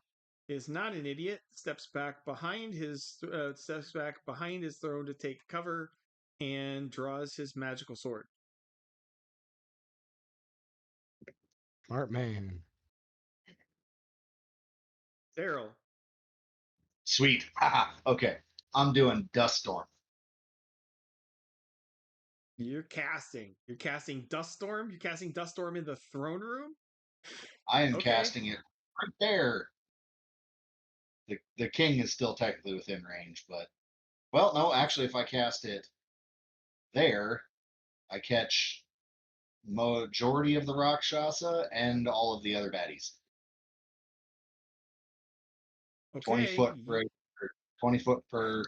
is not an idiot. Steps back behind his throne to take cover, and draws his magical sword. Smart man. Daryl, Sweet. Haha. Okay. I'm doing Dust Storm. you're casting Dust Storm. You're casting Dust Storm in the throne room. I am Okay. casting it right there. The king is still technically within range, but well, no, actually, if I cast it there, I catch majority of the Rakshasa and all of the other baddies. 20 Okay. foot per 20 foot per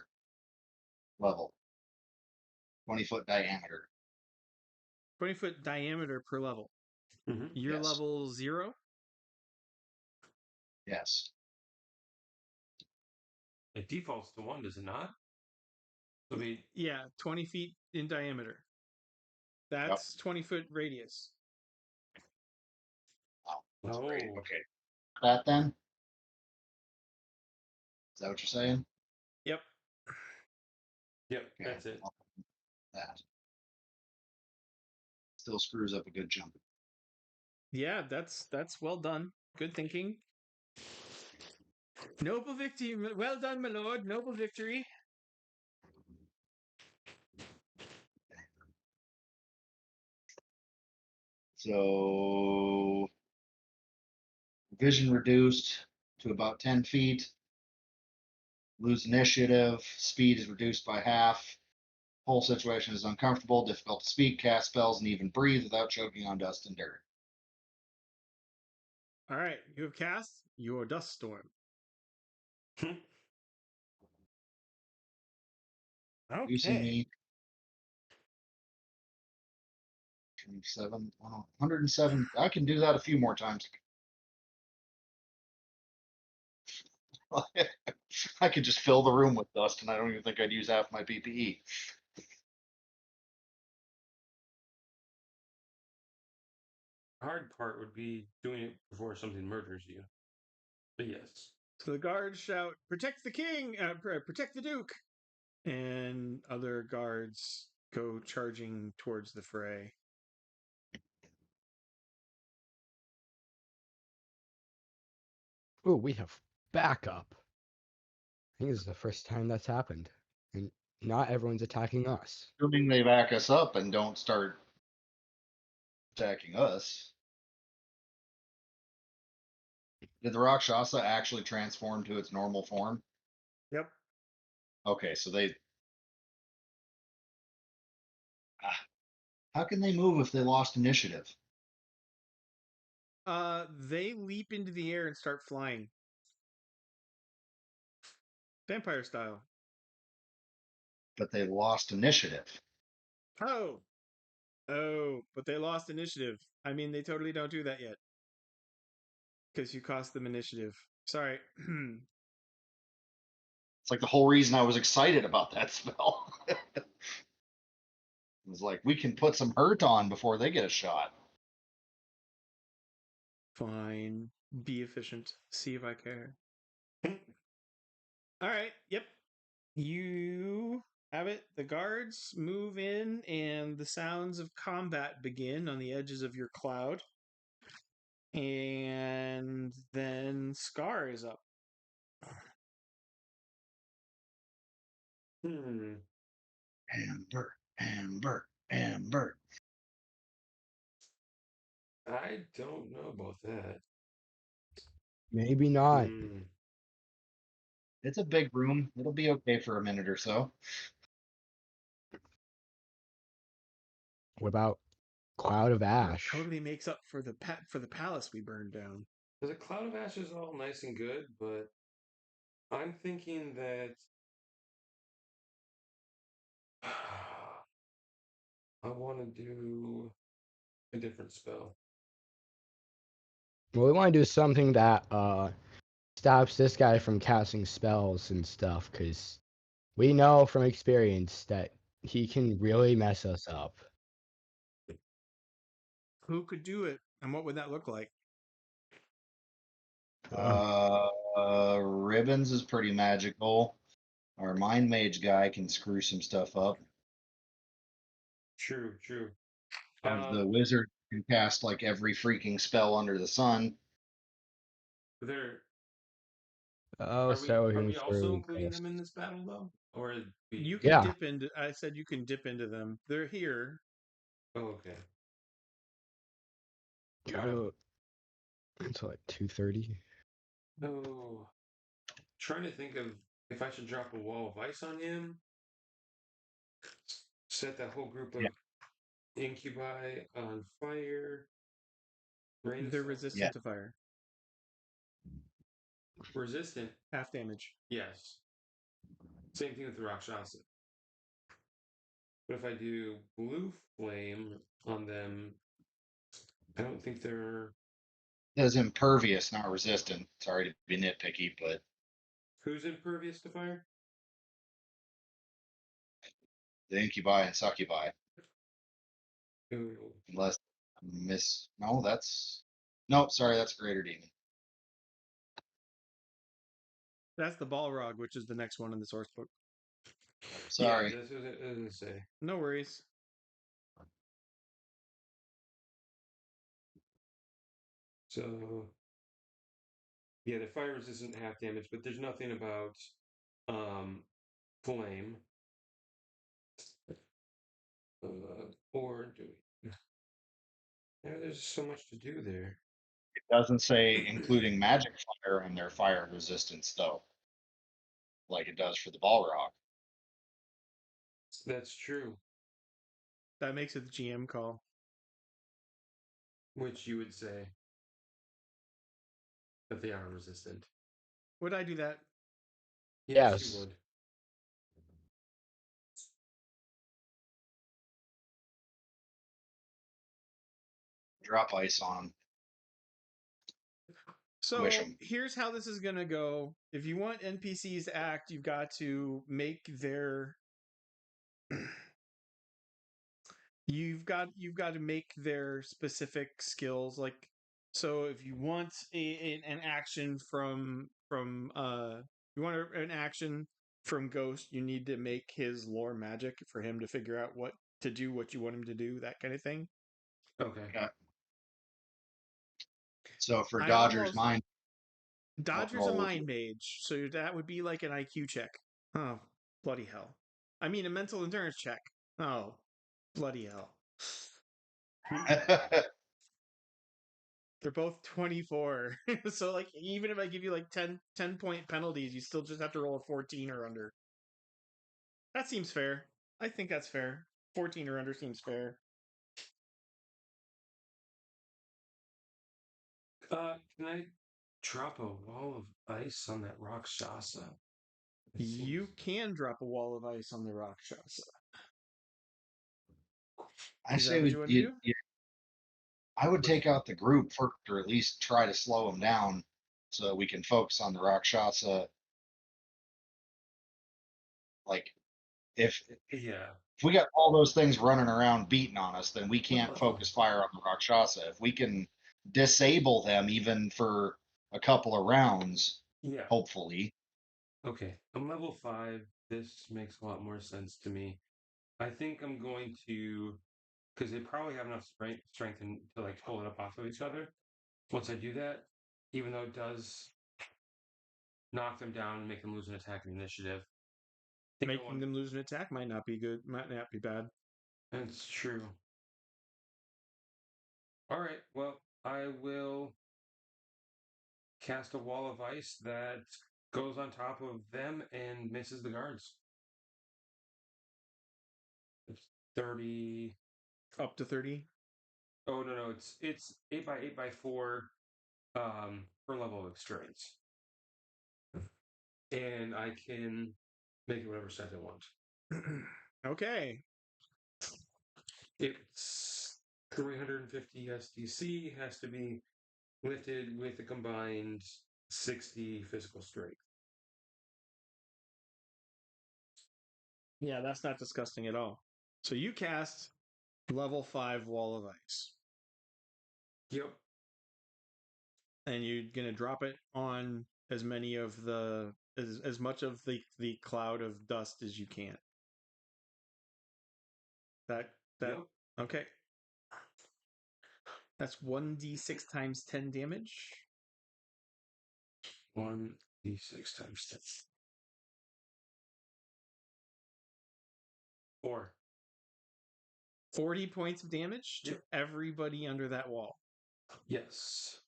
level. 20-foot diameter. 20-foot diameter per level. Mhm. You're Yes. level 0. Yes. It defaults to 1, does it not? I mean, Yeah, 20 feet in diameter. Yep. That's 20-foot radius. Wow. That's great. oh, Okay. That then? Is that what you're saying? Yep. yep, Okay. that's it. That still screws up a good chunk. Yeah, that's well done. Good thinking. Noble victory. Well done, my lord. Noble victory. So vision reduced to about 10 feet. Lose initiative. Speed is reduced by half. Whole situation is uncomfortable, difficult to speak, cast spells, and even breathe without choking on dust and dirt. All right, you have cast your Dust Storm. You see Okay. me. 27, 107. I can do that a few more times. I could just fill the room with dust, and I don't even think I'd use half my PPE. Hard part would be doing it before something murders you. But yes. So the guards shout, "Protect the king! Protect the duke!" And other guards go charging towards the fray. Ooh, we have backup. I think this is the first time that's happened. And not everyone's attacking us. Assuming they back us up and don't start attacking us. Did the Rakshasa actually transform to its normal form? Yep. Okay, so they. How can they move if they lost initiative? They leap into the air and start flying. Vampire style. But they lost initiative. Oh. Oh, but they lost initiative. I mean, they totally don't do that yet. Because you cost them initiative. Sorry. It's like the whole reason I was excited about that spell. It was like, we can put some hurt on before they get a shot. Fine. Be efficient. See if I care. All right. Yep. You Have it. The guards move in, and the sounds of combat begin on the edges of your cloud. And then Scar is up. Amber, Amber, Amber. I don't know about that. Maybe not. Hmm. It's a big room. It'll be okay for a minute or so. What about Cloud of Ash? Totally makes up for the palace we burned down. The cloud of ash is all nice and good, but I'm thinking that I want to do a different spell. Well, we want to do something that stops this guy from casting spells and stuff, because we know from experience that he can really mess us up. Who could do it, and what would that look like? Ribbons is pretty magical. Our mind mage guy can screw some stuff up. True, true. And the wizard can cast like every freaking spell under the sun. There. Oh, Are so we he's also through including this. them in this battle though, or You we? can Yeah. dip into. I said you can dip into them. They're here. Oh, okay. Gotta until like 2:30. Oh, trying to think of if I should drop a wall of ice on him. Set that whole group of Yeah. incubi on fire. Rain They're stuff. resistant to fire. Resistant. Half damage. Yes. Same thing with the Rakshasa. But if I do blue flame on them, I don't think they're. Is impervious, not resistant. Sorry to be nitpicky, but Who's impervious to fire? the incubi and succubi. Ooh. Unless miss no, that's no, sorry, that's greater demon. That's the Balrog, which is the next one in the source book. Sorry. Yeah, that's what I was gonna say. No worries. So yeah, the fire resistant half damage, but there's nothing about flame. Or do we? Yeah, there's so much to do there. It doesn't say including magic fire and their fire resistance though. Like it does for the Balrog. That's true. That makes it the GM call. Which you would say that they are resistant. Would I do that? Yes, Yes. you would. Drop ice on them. Squish So 'em. here's how this is gonna go. If you want NPCs to act, you've got to make their you've got to make their specific skills. Like, so if you want an action from you want an action from Ghost, you need to make his lore magic for him to figure out what to do, what you want him to do, that kind of thing. Okay. Okay. So for I Dodger's almost mind, Dodger's a roll with mind you. mage, so that would be like an IQ check. Oh, bloody hell. I mean, a mental endurance check. Oh, bloody hell. They're both 24. So, like, even if I give you like 10-point penalties, you still just have to roll a 14 or under. That seems fair. I think that's fair. 14 or under seems fair. Can I drop a wall of ice on that Rakshasa? It You seems- can drop a wall of ice on the Rakshasa. I Is say that what you want to do? I would take out the group first, or at least try to slow them down, so we can focus on the Rakshasa. Like, if Yeah. we got all those things running around beating on us, then we can't focus fire on the Rakshasa. If we can disable them even for a couple of rounds, Yeah. hopefully. Okay. I'm level 5. This makes a lot more sense to me. I think I'm going to, because they probably have enough strength to like pull it up off of each other. Once I do that, even though it does knock them down and make them lose an attack and initiative, I think I Making want. them lose an attack might not be good. Might not be bad. That's true. All right. Well, I will cast a wall of ice that goes on top of them and misses the guards. It's 30. Up to 30. Oh no, it's 8 by 8 by 4 per level of experience. And I can make it whatever size I want. Okay. It's 350 SDC, has to be lifted with a combined 60 physical strength. Yeah, that's not disgusting at all. So you cast level 5 wall of ice. Yep. And you're gonna drop it on as many of the as much of the cloud of dust as you can. That Yep. okay. That's 1d6 times 10 damage. 1d6 times 10. 4. 40 points of damage to Yep. everybody under that wall. Yes.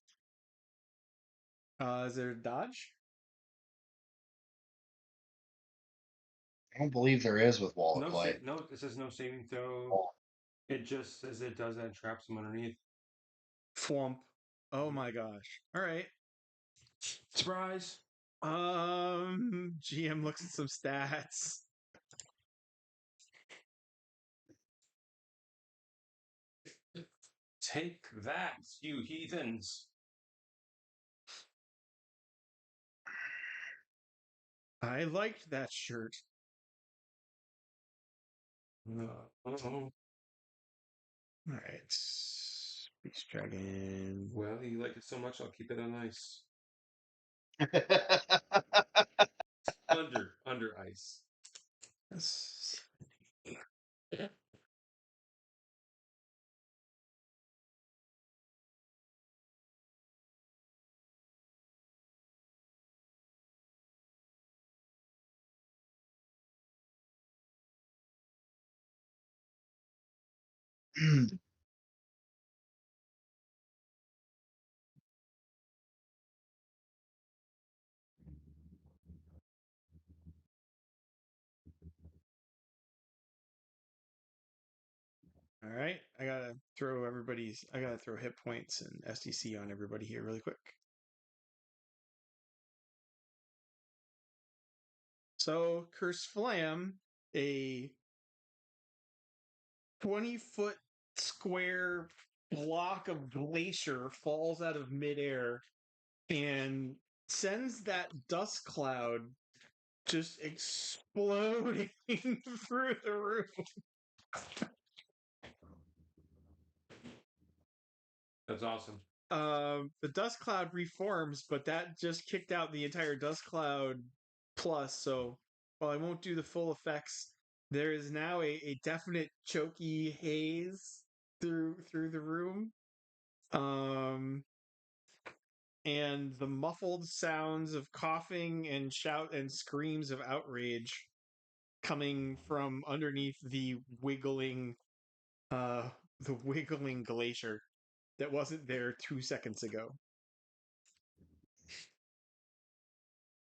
Is there dodge? I don't believe there is with wall No, of clay. no, it says no saving throw. Oh, It just says it does that and traps them underneath. Flump. Oh my gosh. All right. Surprise! GM looks at some stats. Take that, you heathens! I liked that shirt. Oh. All right. Space Dragon. Well, you like it so much, I'll keep it on ice. Under ice. Yes. All right. I gotta throw hit points and SDC on everybody here really quick. So, Curse Flam, a 20-foot square block of glacier falls out of midair and sends that dust cloud just exploding through the room. That's awesome. The dust cloud reforms, but that just kicked out the entire dust cloud plus. So while I won't do the full effects, there is now a definite choky haze through the room. And the muffled sounds of coughing and shout and screams of outrage coming from underneath the wiggling glacier that wasn't there 2 seconds ago.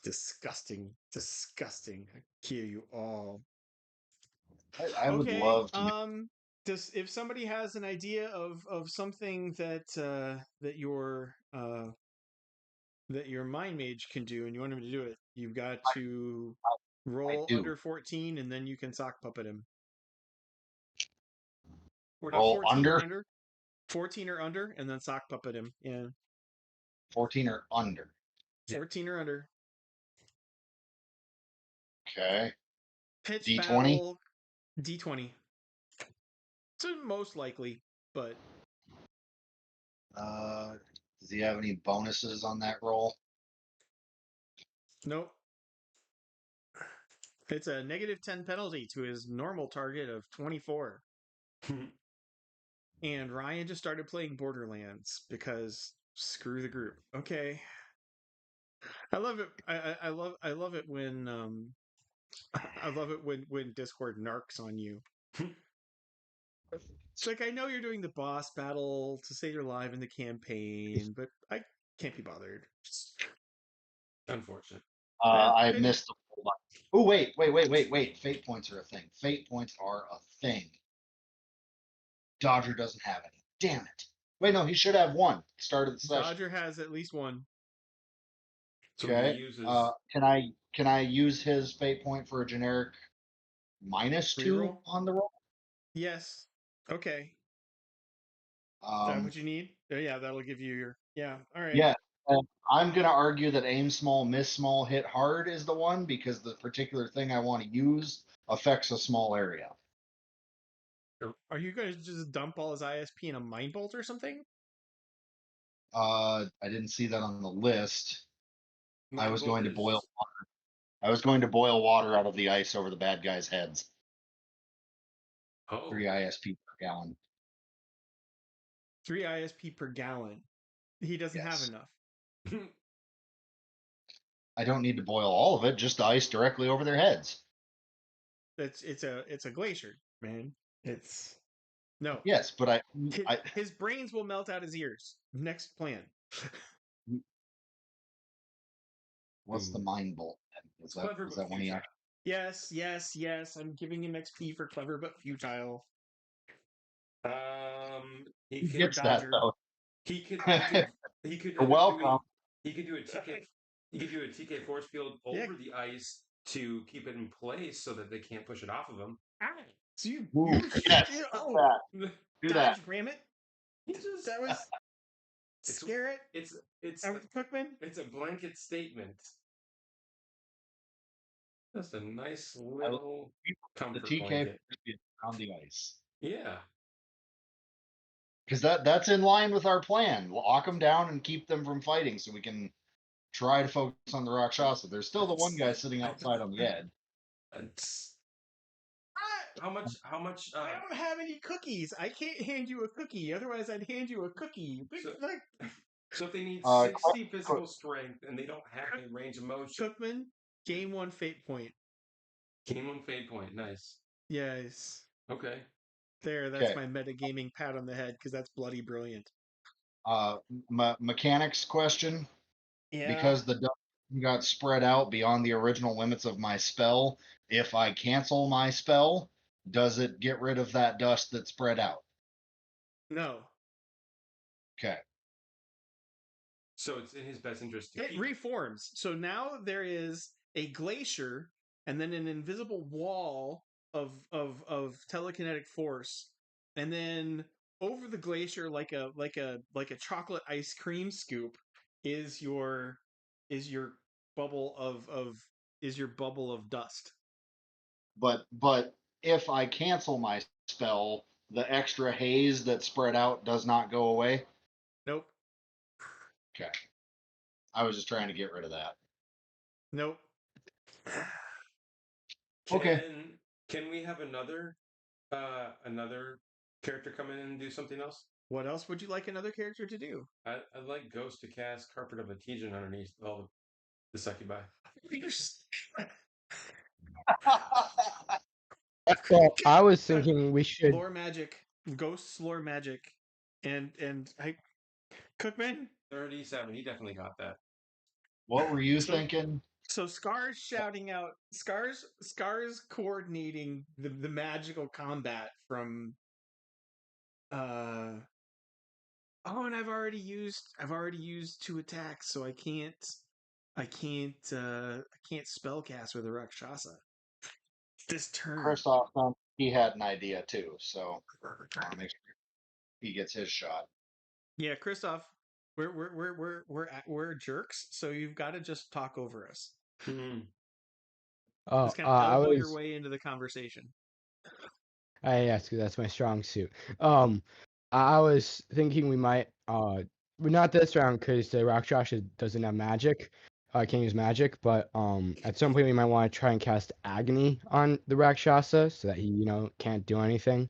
Disgusting. I kill you all. I would Okay. love to. If somebody has an idea of something that your mind mage can do and you want him to do it, you've got to I roll do. under 14 and then you can sock puppet him. Or no, Roll 14 under or under. 14 or under and then sock puppet him. Yeah. 14 or under. 14 or under. Okay. Pitch D20? battle D20. So most likely, but Does he have any bonuses on that roll? nope. It's a -10 penalty to his normal target of 24. And Ryan just started playing Borderlands because screw the group. Okay. I love it. I love it when I love it when Discord narcs on you. It's like, I know you're doing the boss battle to say you're live in the campaign, but I can't be bothered. Unfortunate. I Pity. missed the whole lot. Oh, wait. Fate points are a thing. Fate points are a thing. Dodger doesn't have any. Damn it. Wait, no, he should have one. Start of the session. Dodger has at least one. So he Okay. uses Can I use his fate point for a generic -2 Reroll? on the roll? Yes. Okay. Is that what you need? Yeah, that'll give you your. Yeah. All right. Yeah. And I'm gonna argue that aim small, miss small, hit hard is the one because the particular thing I want to use affects a small area. Are you going to just dump all his ISP in a mind bolt or something? I didn't see that on the list. I was Mind going to Bolt boil is- water. I was going to boil water out of the ice over the bad guys' heads. Oh, 3 ISP per gallon. 3 ISP per gallon. He doesn't have Yes. enough. I don't need to boil all of it, just the ice directly over their heads. It's a glacier, man. It's no. Yes, but His brains will melt out his ears. Next plan. what's the mind bolt? Is that clever is but that when he futile. actually Yes. I'm giving him XP for clever but futile. He he could gets that Dodger. though? he could he could You're end up welcome. doing he could do a TK he could do a TK force field Yeah. over the ice to keep it in place so that they can't push it off of him. So you Ooh, yes, do that. Do that. dodge, ram it. He just That was It's- scare it. it's Cookman. it's a blanket statement. Just a nice I little The comfort TK blanket. around the ice. Yeah. Because that's in line with our plan. Lock them down and keep them from fighting so we can try to focus on the Rakshasa. There's still the one guy sitting outside on the edge. It's- How much I don't have any cookies. I can't hand you a cookie. Otherwise, I'd hand you a cookie. So if they need Uh, 60 physical strength and they don't have any range of motion, Cookman, game 1 fate point. game 1 fade point. Nice. Yes. Okay. There, that's Okay. my metagaming pat on the head because that's bloody brilliant. Mechanics question. Yeah. Because the dust got spread out beyond the original limits of my spell, if I cancel my spell, does it get rid of that dust that spread out? No. Okay. So it's in his best interest to It keep reforms. So now there is a glacier and then an invisible wall of telekinetic force, and then over the glacier, like a chocolate ice cream scoop, is your bubble of dust. But if I cancel my spell, the extra haze that spread out does not go away. Nope. Okay. I was just trying to get rid of that. Nope. Okay. Can we have another character come in and do something else? What else would you like another character to do? I'd like Ghost to cast Carpet of Adhesion underneath all the succubi. Well, I was thinking we should. Lore magic, ghosts, lore magic, and Cookman. 37. He definitely got that. What were you thinking? So Scar's shouting out. Scar's coordinating the magical combat from. Oh, and I've already used 2 attacks, so I can't spellcast with a Rakshasa this turn. Christoph, he had an idea too, so I want to make sure he gets his shot. Yeah, Christoph, we're jerks, so you've got to just talk over us. Oh, Just kind of elbow your way into the conversation. Yes, because that's my strong suit. I was thinking we might, not this round because the Rakshasa doesn't have magic, I can't use magic, but at some point we might want to try and cast Agony on the Rakshasa so that he, can't do anything.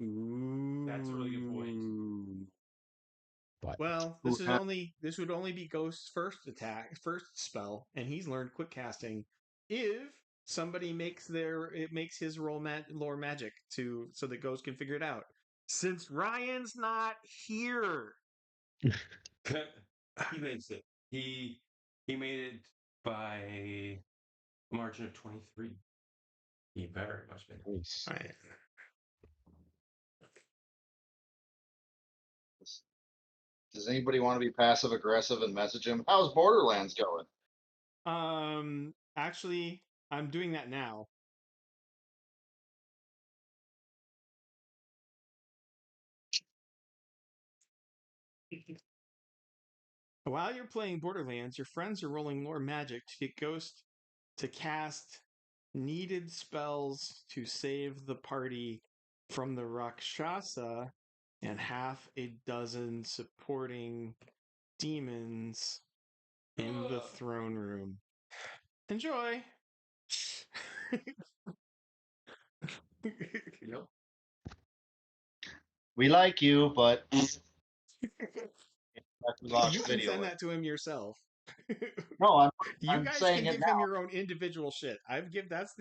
That's a really good point. Ooh. But Well, this would only be Ghost's first spell, and he's learned quick casting. If somebody makes his lore magic so that Ghost can figure it out. Since Ryan's not here, He makes it. He made it by a margin of 23. He very much made it. nice. Does anybody want to be passive aggressive and message him? How's Borderlands going? Actually, I'm doing that now. While you're playing Borderlands, your friends are rolling lore magic to get Ghost to cast needed spells to save the party from the Rakshasa and half a dozen supporting demons in the throne room. Enjoy! Yep. We like you, but we lost You the can video. send that to him yourself. No, You I'm guys saying can it give now. him your own individual shit. That's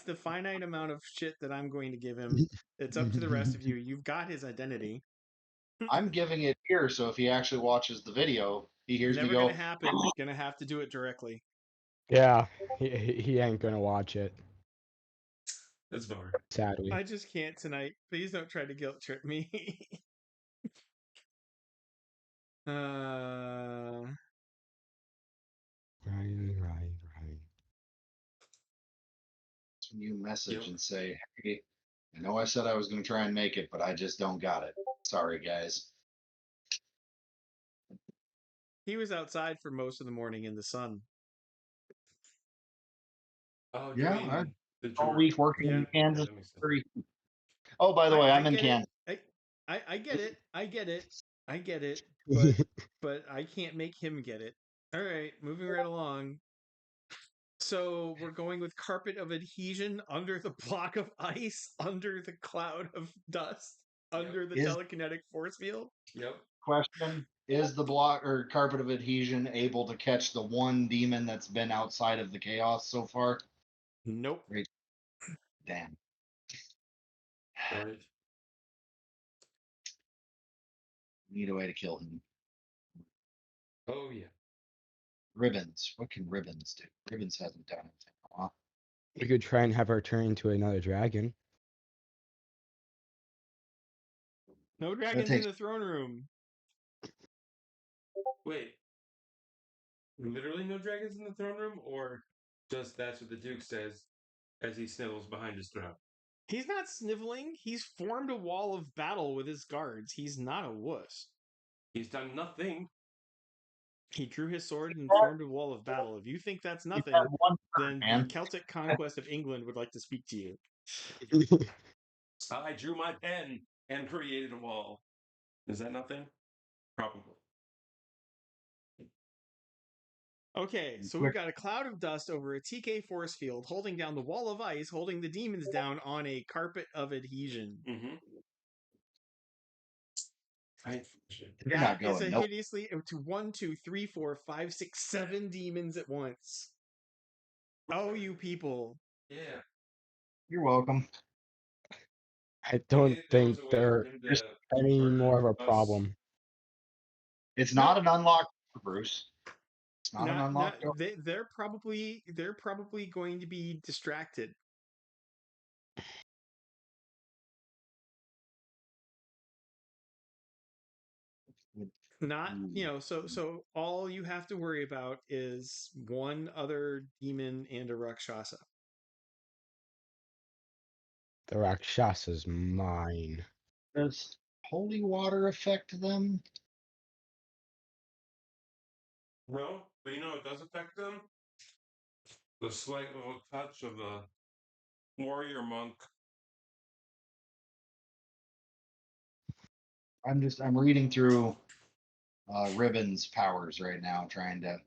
the finite amount of shit that I'm going to give him. It's up to the rest of you. You've got his identity. I'm giving it here, so if he actually watches the video, he hears me Never go. gonna happen. Gonna have to do it directly. Yeah, he ain't gonna watch it, That's fine. sadly. I just can't tonight. Please don't try to guilt trip me. uh, Right. When you message Yep. and say, "Hey, I know I said I was going to try and make it, but I just don't got it. Sorry, guys." he was outside for most of the morning in the sun. Oh, Yeah, doing the all George. week working Yeah. in Kansas. That makes sense. Oh, by the way, I I'm in get it. Kansas. I get it. I get it. I get it. But I can't make him get it. All right, moving right along. So we're going with carpet of adhesion under the block of ice, under the cloud of dust, under the Is telekinetic force field. Yep. question is the block or carpet of adhesion able to catch the one demon that's been outside of the chaos so far? Nope. Right. Damn. Darn it. Need a way to kill him. Oh yeah. Ribbons. What can Ribbons do? Ribbons hasn't done anything. Huh? We could try and have her turn into another dragon. No That dragons in takes the throne room. Wait. Literally no dragons in the throne room, or just that's what the Duke says as he snivels behind his throne. He's not sniveling. He's formed a wall of battle with his guards. He's not a wuss. He's done nothing. He drew his sword and formed a wall of battle. If you think that's he's got nothing, one turn, then the man. Celtic conquest of England would like to speak to you. I drew my pen and created a wall. Is that nothing? Probably. Okay, so we've got a cloud of dust over a TK force field holding down the wall of ice, holding the demons down on a carpet of adhesion. Mm-hmm. You're That not is going. a Nope. hideously to 1, 2, 3, 4, 5, 6, 7 demons at once. Oh, you people. Yeah. You're welcome. I don't There was think a way they're for him Just, to any murder more of a us. problem. it's No, not an unlocked door, Bruce. It's not an not unlocked door. they're probably going to be distracted. Not, so all you have to worry about is one other demon and a Rakshasa. The Rakshasa's mine. Does holy water affect them? No, but it does affect them. The slight little touch of the warrior monk. I'm reading through Ribbon's powers right now, trying to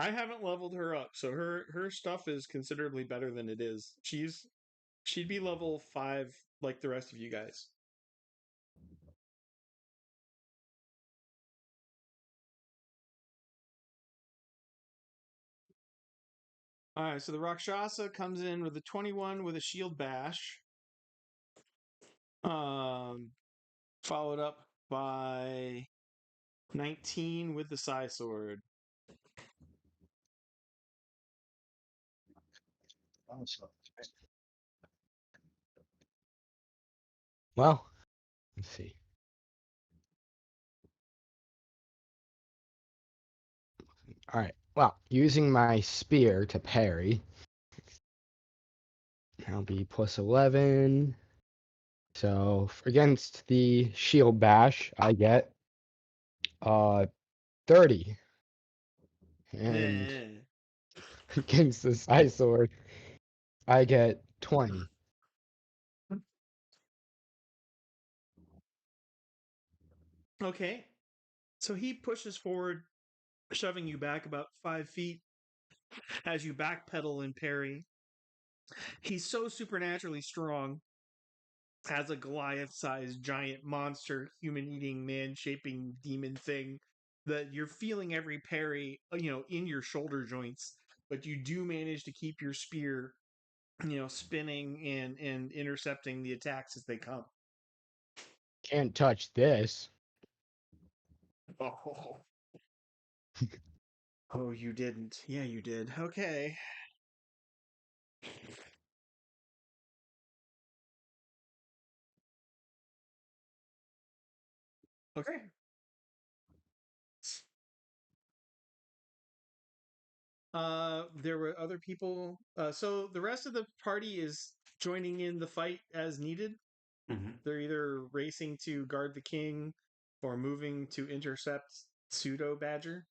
I haven't leveled her up, so her stuff is considerably better than it is. She'd be level 5 like the rest of you guys. All right, so the Rakshasa comes in with a 21 with a shield bash. Followed up by 19 with the Sai sword. Well, let's see. All right. Well, using my spear to parry, that'll be plus 11. So against the shield bash, I get 30. And Eh. against the Sai sword, I get 20. Okay. So he pushes forward, shoving you back about 5 feet as you backpedal and parry. He's so supernaturally strong as a Goliath-sized giant monster, human-eating, man-shaping demon thing that you're feeling every parry, in your shoulder joints, but you do manage to keep your spear, spinning and intercepting the attacks as they come. Can't touch this. Oh. Oh, you didn't. Yeah, you did. Okay. Okay. There were other people. So the rest of the party is joining in the fight as needed. Mm-hmm. They're either racing to guard the king or moving to intercept Pseudo Badger.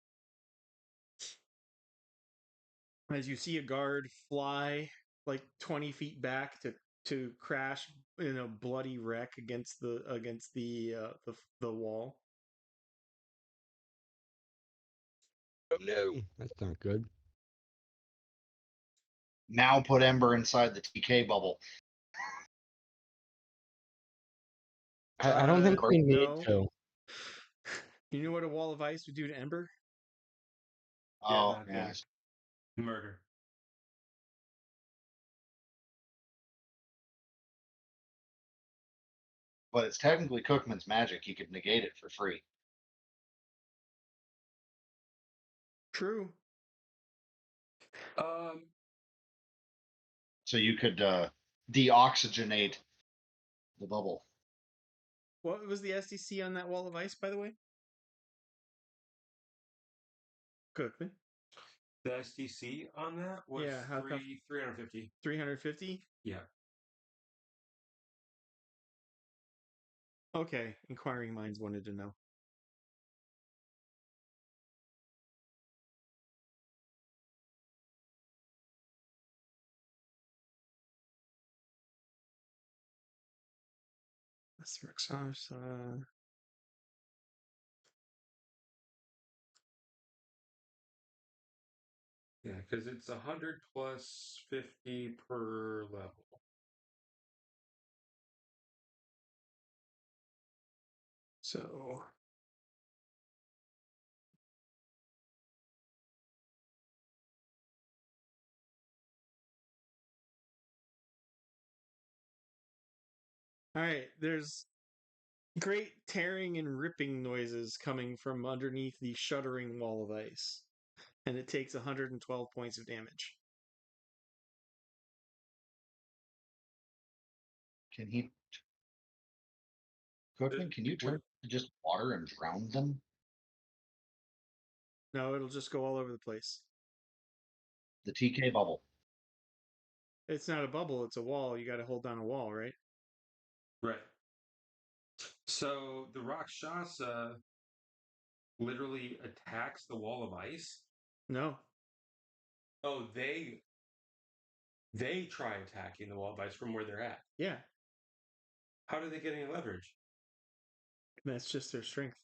As you see a guard fly like 20 feet back to crash in a bloody wreck against the wall. Oh no, that's not good. Now put Ember inside the TK bubble. I don't think we need No. to. You know what a wall of ice would do to Ember? Yeah, Oh, not good. yes. Murder. But it's technically Cookman's magic. You could negate it for free. True. Um, So you could deoxygenate the bubble. What was the SDC on that wall of ice, by the way? Cookman. the SDC on that was Yeah, how tough? 350. 350? Yeah. Okay, inquiring minds wanted to know. That's Rexars. Yeah, because it's 100 plus 50 per level. So all right, there's great tearing and ripping noises coming from underneath the shuddering wall of ice, and it takes 112 points of damage. Can he? Cookman, can you turn to just water and drown them? No, it'll just go all over the place. The TK bubble. It's not a bubble, it's a wall. You got to hold down a wall, right? Right. So the Rakshasa literally attacks the wall of ice. No. Oh, they try attacking the wall of ice from where they're at. Yeah, How do they get any leverage? that's just their strength.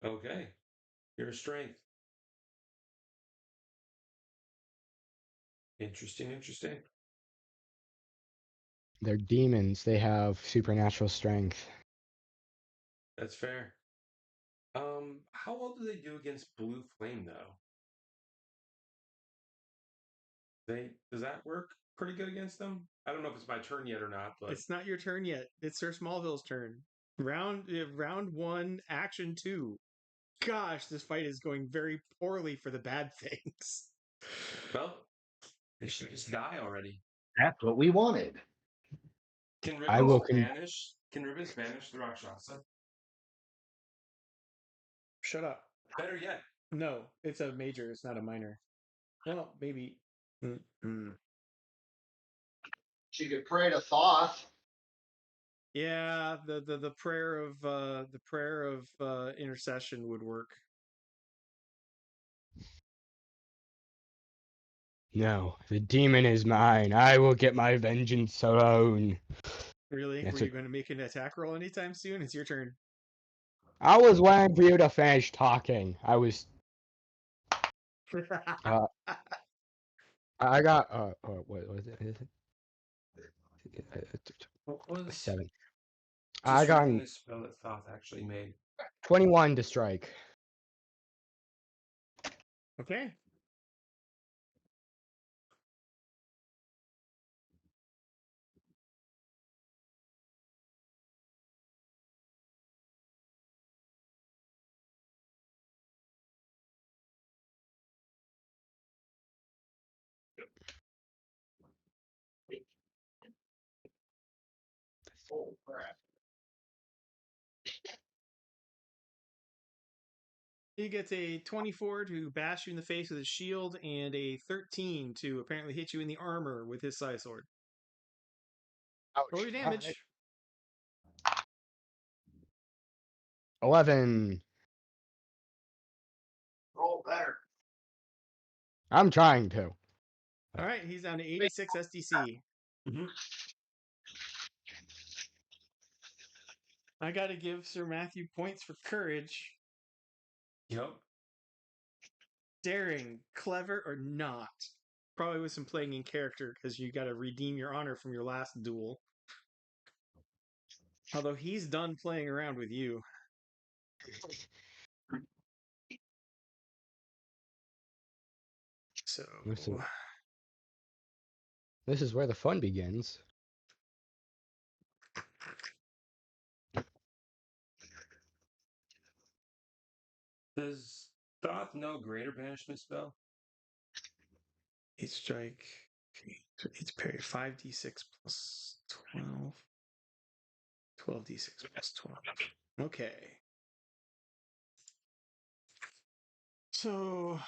Okay. Your strength. Interesting, interesting. They're demons. They have supernatural strength. That's fair. How well do they do against blue flame though? Does that work pretty good against them? I don't know if it's my turn yet or not, but It's not your turn yet. It's Sir Smallville's turn. Round 1, action 2. Gosh, this fight is going very poorly for the bad things. well, they should just die already. That's what we wanted. Can I will ribbons banish? Can ribbons banish the Rakshasa? Shut up. Better yet, No, it's a major. It's not a minor. Well, maybe. She could pray to Thoth. Yeah, the prayer of intercession would work. No, the demon is mine. I will get my vengeance alone. Really? That's Were you it. going to make an attack roll anytime soon? It's your turn. I was waiting for you to finish talking. I was. Uh, I got. What was it? what was 7. I just got reading this spell that Thoth actually made? 21 to strike. Okay. Oh, crap. He gets a 24 to bash you in the face with his shield and a 13 to apparently hit you in the armor with his side sword. Roll your damage. 11. Roll better. I'm trying to. All right, he's down to 86 SDC. Mm-hmm. I got to give Sir Matthew points for courage. Yep. Daring, clever, or not. Probably with some playing in character because you got to redeem your honor from your last duel. Although he's done playing around with you. So This is where the fun begins. Does Thoth know greater banishment spell? each strike, each parry 5d6 plus 12. 12d6 plus 12. Okay. So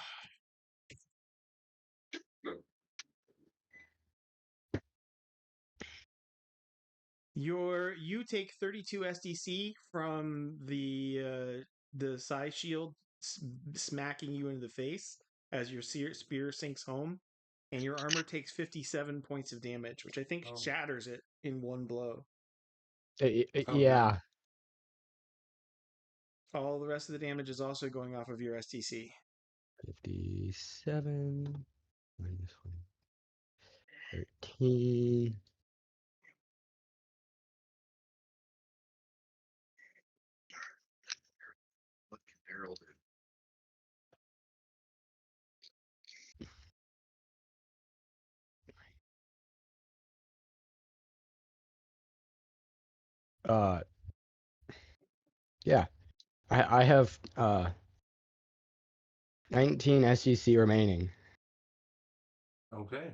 you take 32 SDC from the side shield smacking you into the face as your spear sinks home, and your armor takes 57 points of damage, which I think shatters it in one blow. Yeah. All the rest of the damage is also going off of your STC. 57 minus 13. What can Daryl do? Yeah. I have 19 SGC remaining. Okay.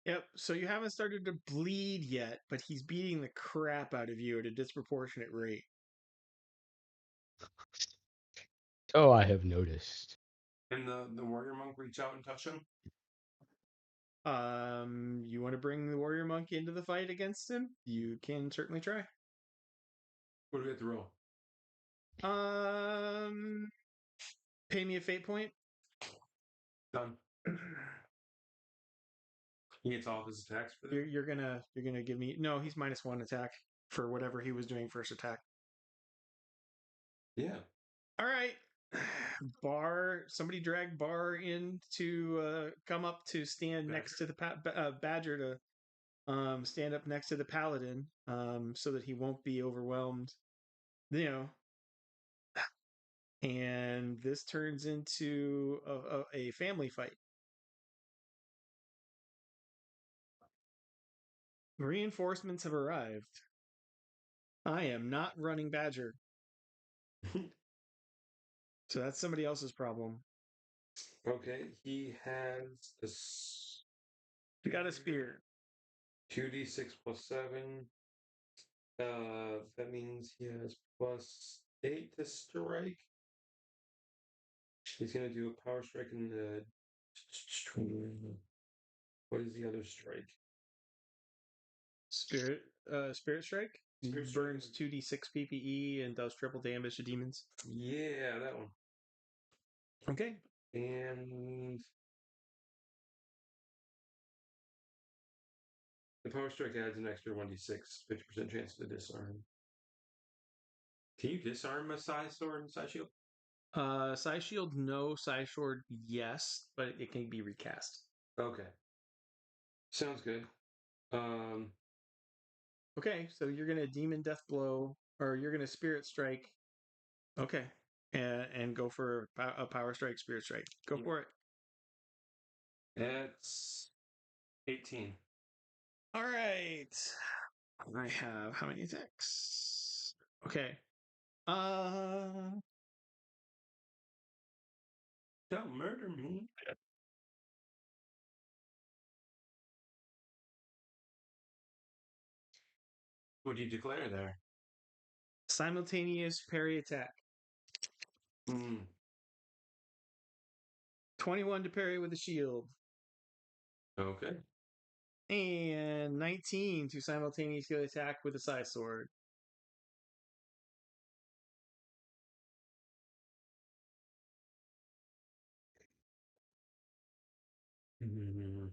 Yep, so you haven't started to bleed yet, but he's beating the crap out of you at a disproportionate rate. Oh, I have noticed. Can the warrior monk reach out and touch him? You want to bring the warrior monk into the fight against him? You can certainly try. What do we have to roll? Pay me a fate point. Done. He gets all of his attacks for that? You're gonna give me no. He's -1 attack for whatever he was doing first attack. Yeah. All right, Bar. Somebody drag Bar in to come up to stand next to the Badger to stand up next to the Paladin, so that he won't be overwhelmed. You know, and this turns into a family fight. Reinforcements have arrived. I am not running Badger. So that's somebody else's problem. Okay, he has a You got a spear. 2d6 plus 7. That means he has +8 to strike. He's gonna do a power strike in the. What is the other strike? Spirit strike. Spirit strike Burns 2d6 PPE and does triple damage to demons. Yeah, that one. Okay. And the power strike adds an extra 1d6, 50% chance to disarm. Can you disarm a side sword and side shield? Side shield, no. Side sword, yes, but it can be recast. Okay. Sounds good. Okay, so you're gonna demon death blow, or you're gonna spirit strike. Okay, and go for a power strike, spirit strike. Go for it. That's 18. All right. I have how many attacks? Okay. Don't murder me. What do you declare there? Simultaneous parry attack. 21 to parry with a shield. Okay. And 19 to simultaneously attack with a side sword. Mm-hmm.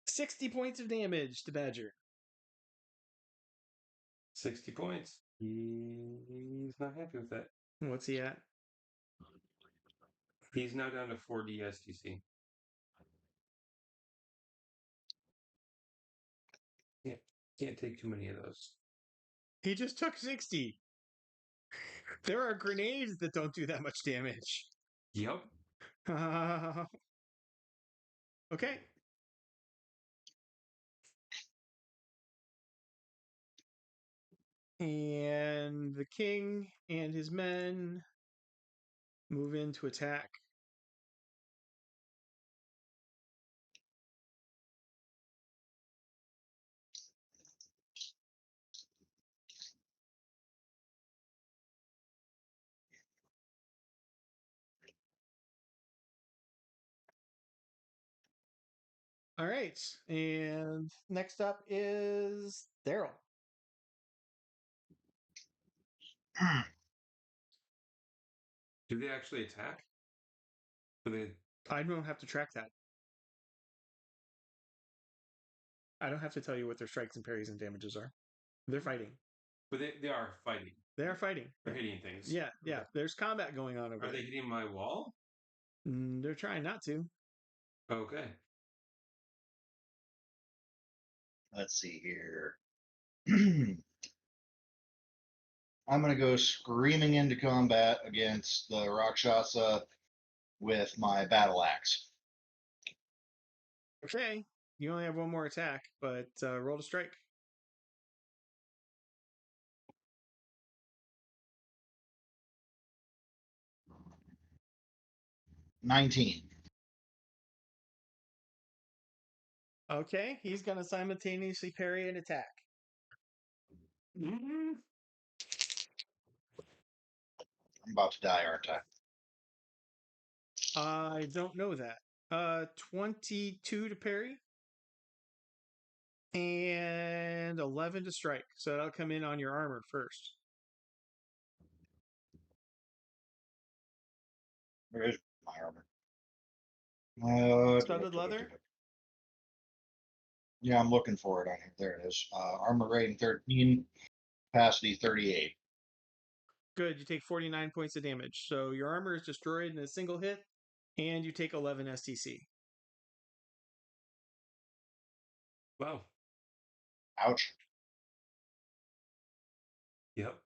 60 points of damage to Badger. 60 points. He's not happy with that. What's he at? He's now down to 4D STC. Can't take too many of those. He just took 60. There are grenades that don't do that much damage. Yep. Okay. And the king and his men move in to attack. All right. And next up is Daryl. Do they actually attack? Do they? I don't have to track that. I don't have to tell you what their strikes and parries and damages are. They're fighting. But they are fighting. They are fighting. They're hitting things. Yeah, yeah. Okay. There's combat going on over Are there. they hitting my wall? They're trying not to. Okay. Let's see here. I'm going to go screaming into combat against the Rakshasa with my battle axe. Okay. You only have one more attack, but roll to strike. $19. Okay, he's going to simultaneously parry an attack. Mm-hmm. I'm about to die, aren't I? I don't know that. 22 to parry and 11 to strike. So that'll come in on your armor first. Where is my armor? Studded leather? Yeah, I'm looking for it on here. There it is. Armor rating 13, capacity 38. Good. You take 49 points of damage. So your armor is destroyed in a single hit, and you take 11 STC. Wow. Ouch. Yep.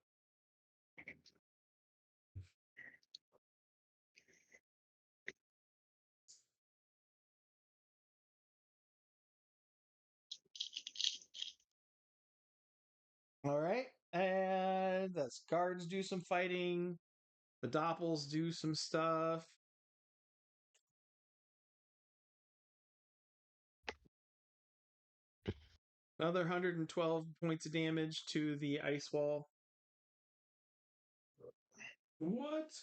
All right. And the guards do some fighting. The Doppels do some stuff. Another 112 points of damage to the ice wall. What?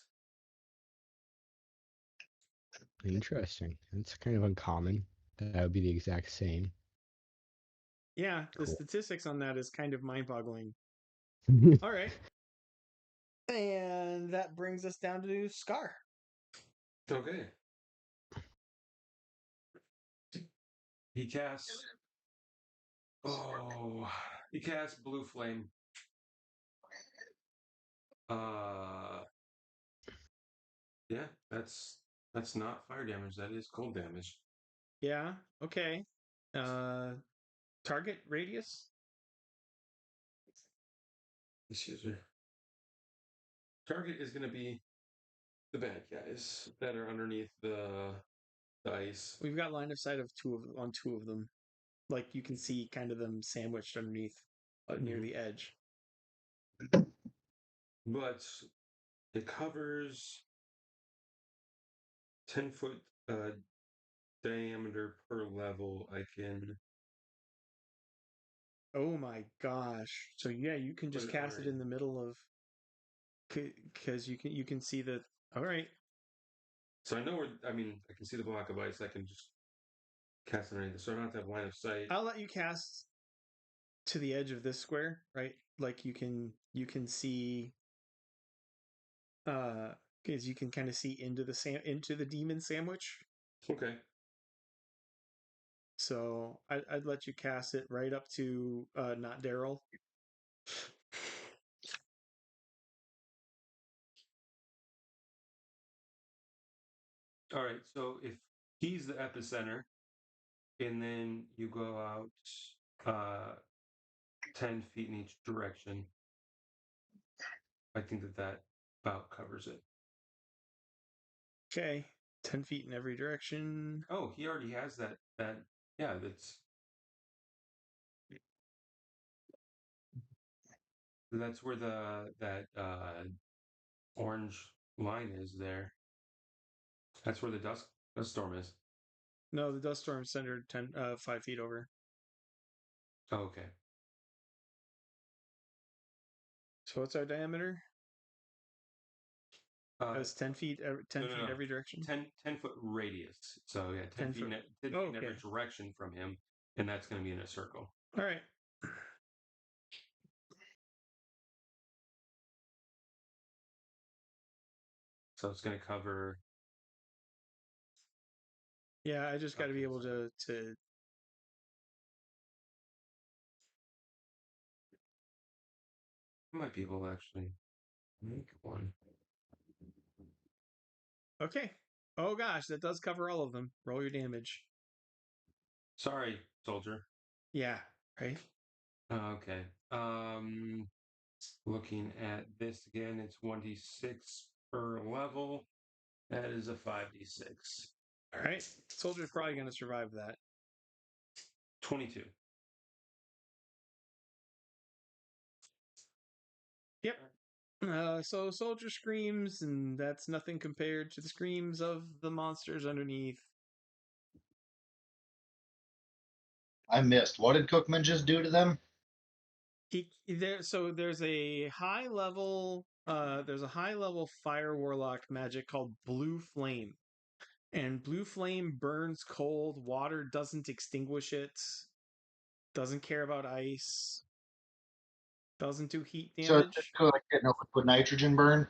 Interesting. That's kind of uncommon. That would be the exact same. Yeah, the Cool. statistics on that is kind of mind-boggling. All right. And that brings us down to Scar. Okay. He casts. Oh, he casts blue flame. Yeah, that's not fire damage. That is cold damage. Yeah, okay. Target radius? Excuse me. Target is going to be the bad guys that are underneath the ice. We've got line of sight of two of them. Like you can see kind of them sandwiched underneath near the edge. But it covers 10-foot diameter per level. I can. Oh my gosh. So yeah, you can just Put it cast it underneath. in the middle of because you can see the all right. So I know where. I mean, I can see the block of ice. I can just cast it underneath. So I don't have to have line of sight. I'll let you cast to the edge of this square, right? Like you can see because you can kind of see into the demon sandwich. Okay. So I'd let you cast it right up to not Daryl. All right. So if he's the epicenter, and then you go out 10 feet in each direction, I think that about covers it. Okay, 10 feet in every direction. Oh, he already has that. Yeah, that's where that orange line is there. That's where the dust storm is. No, the dust storm centered 5 feet over. Oh, okay. So what's our diameter? It's 10 feet. 10 feet No. every direction. 10-foot radius. So yeah, 10 feet, 10 feet in every direction from him, and that's going to be in a circle. All right. So it's going to cover. Yeah, I just got to be able to. I might be able to actually make one. Okay. Oh gosh, that does cover all of them. Roll your damage. Sorry, soldier. Yeah. Right. Okay. Looking at this again, it's 1d6 per level. That is a 5d6. All right. Soldier's probably going to survive that. 22. Yep. So soldier screams, and that's nothing compared to the screams of the monsters underneath. I missed. What did Cookman just do to them? There's a high level fire warlock magic called blue flame. And blue flame burns cold, water doesn't extinguish it, doesn't care about ice, doesn't do heat So it's damage. like getting a liquid nitrogen burn.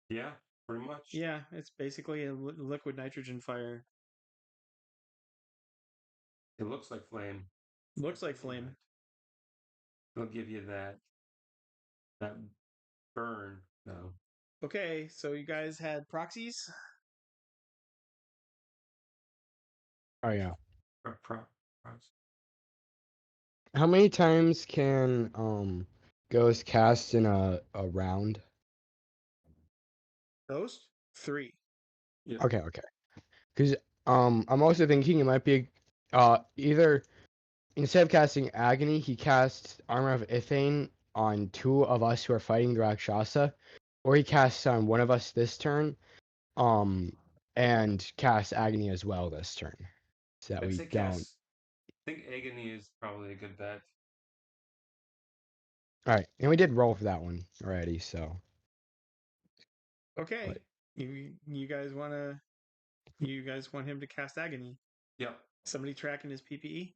Yeah, pretty much. Yeah, it's basically a liquid nitrogen fire. It looks like flame. Looks like flame. It'll give you that burn No. Okay, so you guys had proxies. Oh yeah. Pro- How many times can Ghost cast in a round? Ghost 3. Yeah. Okay, okay. Because I'm also thinking it might be either instead of casting Agony, he casts Armor of Ithane on 2 of us who are fighting the Rakshasa, or he casts on one of us this turn, and casts Agony as well this turn, so that I'd we say don't. cast. I think Agony is probably a good bet. All right, and we did roll for that one already, so. Okay. But You guys want him to cast agony. Yep. Somebody tracking his PPE?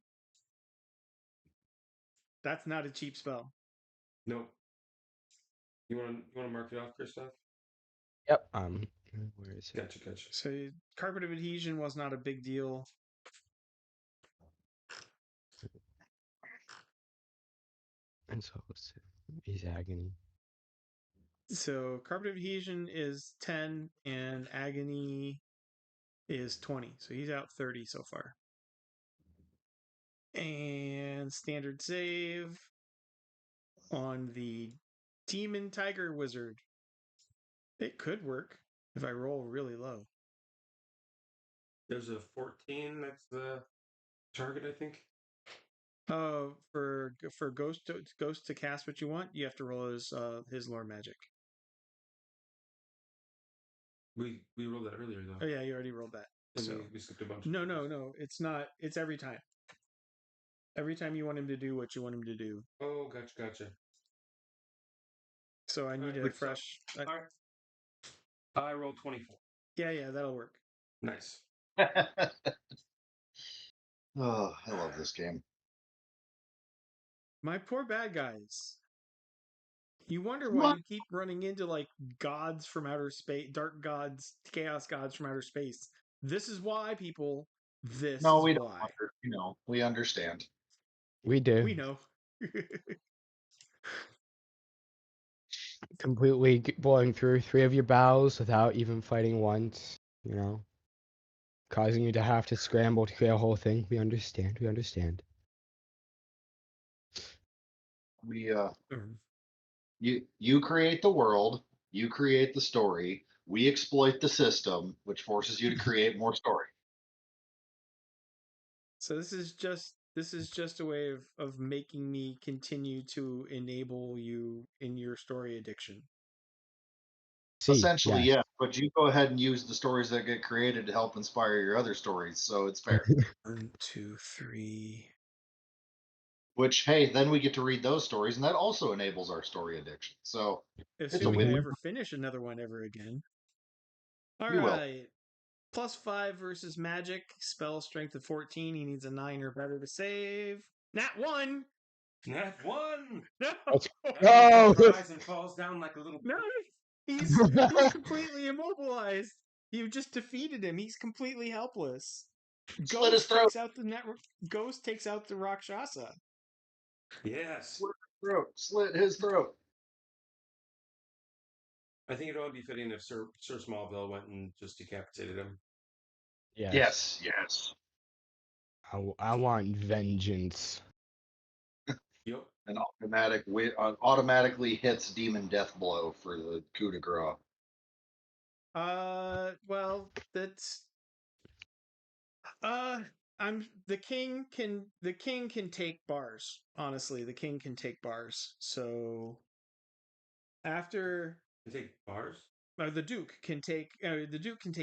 That's not a cheap spell. Nope. You want to mark it off, Christoph? yep. Where is it? Gotcha. So carpet of adhesion was not a big deal. And so he's Agony. So carpet of adhesion is 10 and agony is 20. So he's out 30 so far. And standard save on the demon tiger wizard. It could work if I roll really low. There's a 14. That's the target, I think. For ghost to cast what you want, you have to roll his Llorn magic. We rolled that earlier though. Oh yeah, you already rolled that. And So we skipped a bunch. no, it's not. It's every time. Every time you want him to do what you want him to do. Oh, gotcha. So I need a fresh. All right. I rolled 24. Yeah, that'll work. Nice. Oh, I love this game. My poor bad guys. You wonder why What? you keep running into like gods from outer space, dark gods, chaos gods from outer space. This is why, people. This No, is we don't. why. We understand. We do. We know. Completely blowing through 3 of your battles without even fighting once, causing you to have to scramble to clear the whole thing. We understand. We you create the world, you create the story, we exploit the system, which forces you to create more story. So this is just a way of making me continue to enable you in your story addiction. Essentially, yes. yeah. But you go ahead and use the stories that get created to help inspire your other stories, so it's fair. 1, 2, 3. Which, hey, then we get to read those stories, and that also enables our story addiction. So it's a Assuming I win-win. ever finish another one ever again. All You will. right. +5 versus magic. Spell strength of 14. He needs a 9 or better to save. Nat 1. Nat 1. No. Oh! Cries and falls down like a little. No. He's completely immobilized. You just defeated him. He's completely helpless. Slit his throat. Ghost takes out the Rakshasa. Yes. Slit his throat. I think it would be fitting if Sir Smallville went and just decapitated him. Yes. Yes. I want vengeance. Yep. An automatically hits demon death blow for the coup de grace. Well, that's I'm the king can take bars. Honestly, the king can take bars. So after You take bars? the duke can take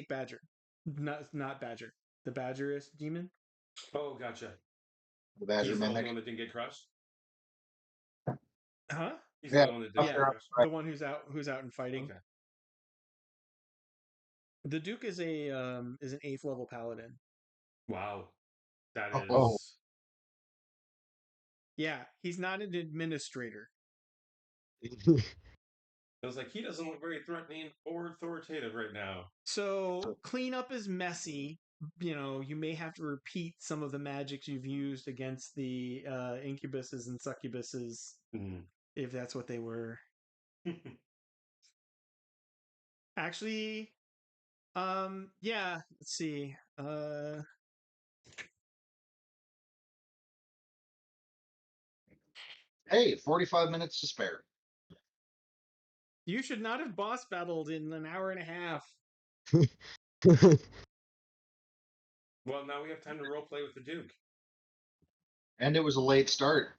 Badger. Not Badger. The Badger is demon. Oh, gotcha. The Badger He's the only mimic. one that didn't get crushed. Huh? He's Yeah. the only one that didn't Yeah, get crushed. the one who's out and fighting. Okay. The duke is an 8th level paladin. Wow. That is. Oh. Yeah, he's not an administrator. I was like, he doesn't look very threatening or authoritative right now. So cleanup is messy. You may have to repeat some of the magics you've used against the incubuses and succubuses, if that's what they were. Actually, yeah. Let's see. Hey, 45 minutes to spare. You should not have boss battled in an hour and a half. Well, now we have time to roleplay with the Duke. And it was a late start.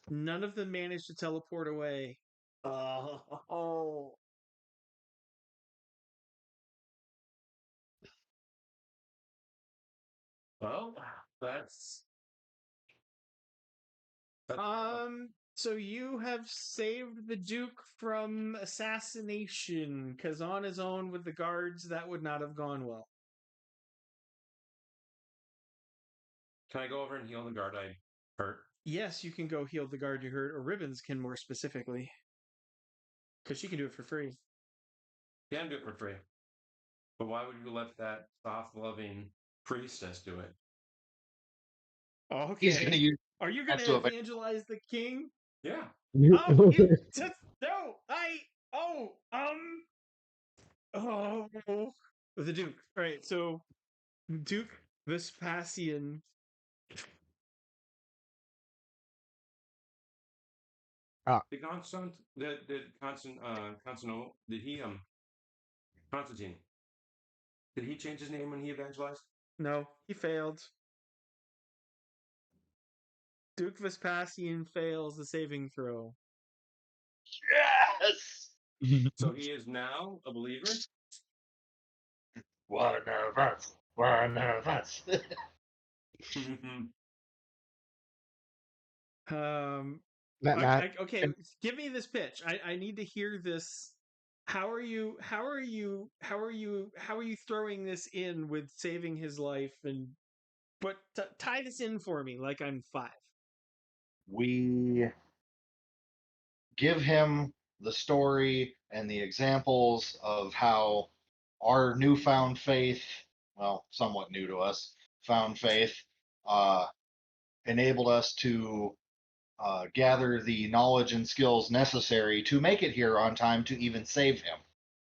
None of them managed to teleport away. Oh. Well, that's So you have saved the Duke from assassination, because on his own with the guards, that would not have gone well. Can I go over and heal the guard I hurt? Yes, you can go heal the guard you hurt, or Ribbons can more specifically, because she can do it for free. Can do it for free. But why would you let that soft, loving priestess do it? Okay. He's going to use Are you going that to to evangelize the king? Yeah. Oh, you just no. The Duke. All right, so Duke Vespasian. Did Constant Constantino Constantine, did he change his name when he evangelized? No, he failed. Duke Vespasian fails the saving throw. Yes! So he is now a believer? One of us. One of us. Matt, Okay, give me this pitch. I need to hear this. How are you throwing this in with saving his life but tie this in for me like I'm 5. We give him the story and the examples of how our newfound faith, well, somewhat new to us, found faith, uh, enabled us to gather the knowledge and skills necessary to make it here on time to even save him.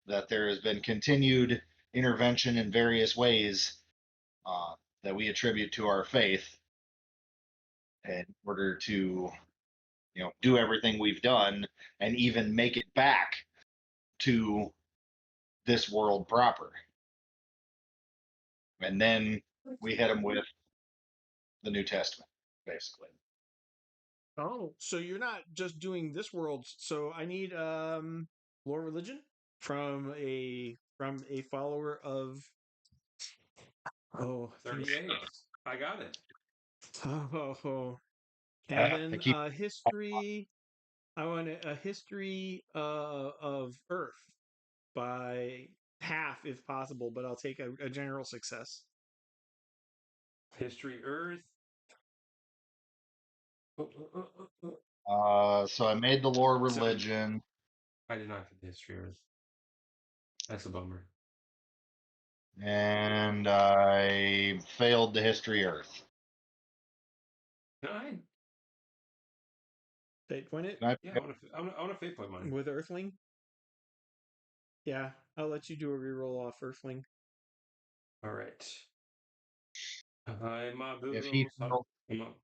That there has been continued intervention in various ways that we attribute to our faith in order to, do everything we've done and even make it back to this world proper. And then we hit him with the New Testament, basically. Oh, so you're not just doing this world. So I need lore religion from a follower of 38. I got it. and then keep history. I want a history of Earth by half if possible, but I'll take a general success. History Earth. So I made the lore religion. I did not get the History Earth. That's a bummer. And I failed the history Earth. No, Fate point it? yeah, I want to fate point mine. With Earthling? Yeah, I'll let you do a reroll off Earthling. All right. I'm If he failed,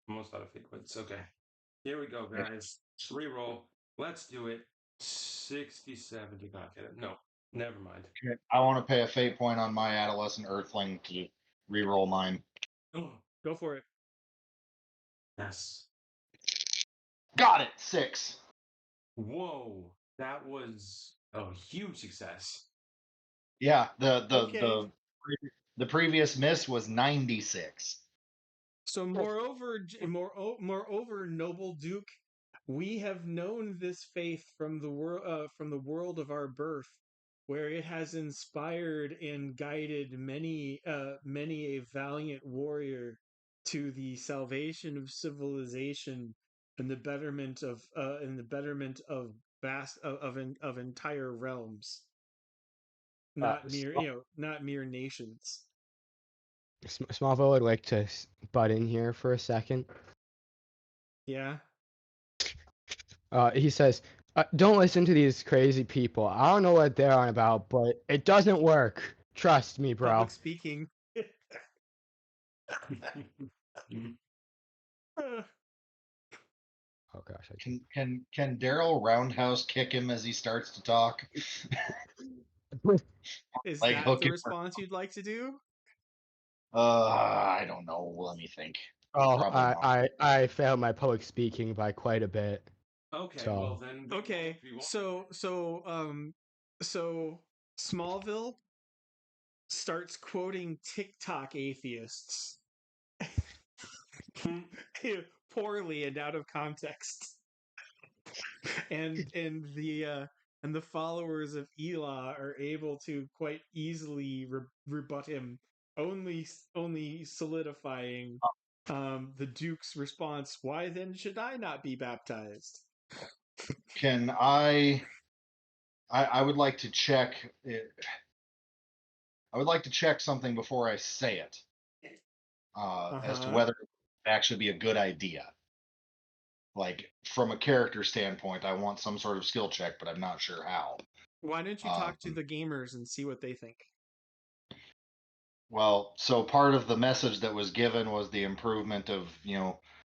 almost out of fate points. Okay. Here we go, guys. Reroll. Let's do it. 67 did not get it. No, never mind. I want to pay a fate point on my adolescent Earthling to reroll mine. Oh, Go for it. yes. Got it. 6. Whoa, that was a huge success. Yeah, Okay. the previous miss was 96. So moreover, noble Duke, we have known this faith from the world of our birth, where it has inspired and guided many a valiant warrior to the salvation of civilization and the betterment of vast of entire realms, not mere nations. Smallville would like to butt in here for a second. Yeah. He says, Don't listen to these crazy people. I don't know what they're on about, but it doesn't work. Trust me, bro. Public speaking. Oh gosh, Can Daryl roundhouse kick him as he starts to talk? Is Like that hook the him? response you'd like to do? I don't know. Let me think. Oh, Probably not. I failed my public speaking by quite a bit. Okay, well So then. Okay, if you want- so Smallville starts quoting TikTok atheists poorly and out of context, and the followers of Elah are able to quite easily rebut him, only solidifying the Duke's response. Why then should I not be baptized? Can I would like to check it. I would like to check something before I say it, as to Uh-huh. whether it would actually be a good idea. Like from a character standpoint, I want some sort of skill check, but I'm not sure how. Why don't you Um, talk to the gamers and see what they think? well, so part of the message that was given was the improvement of,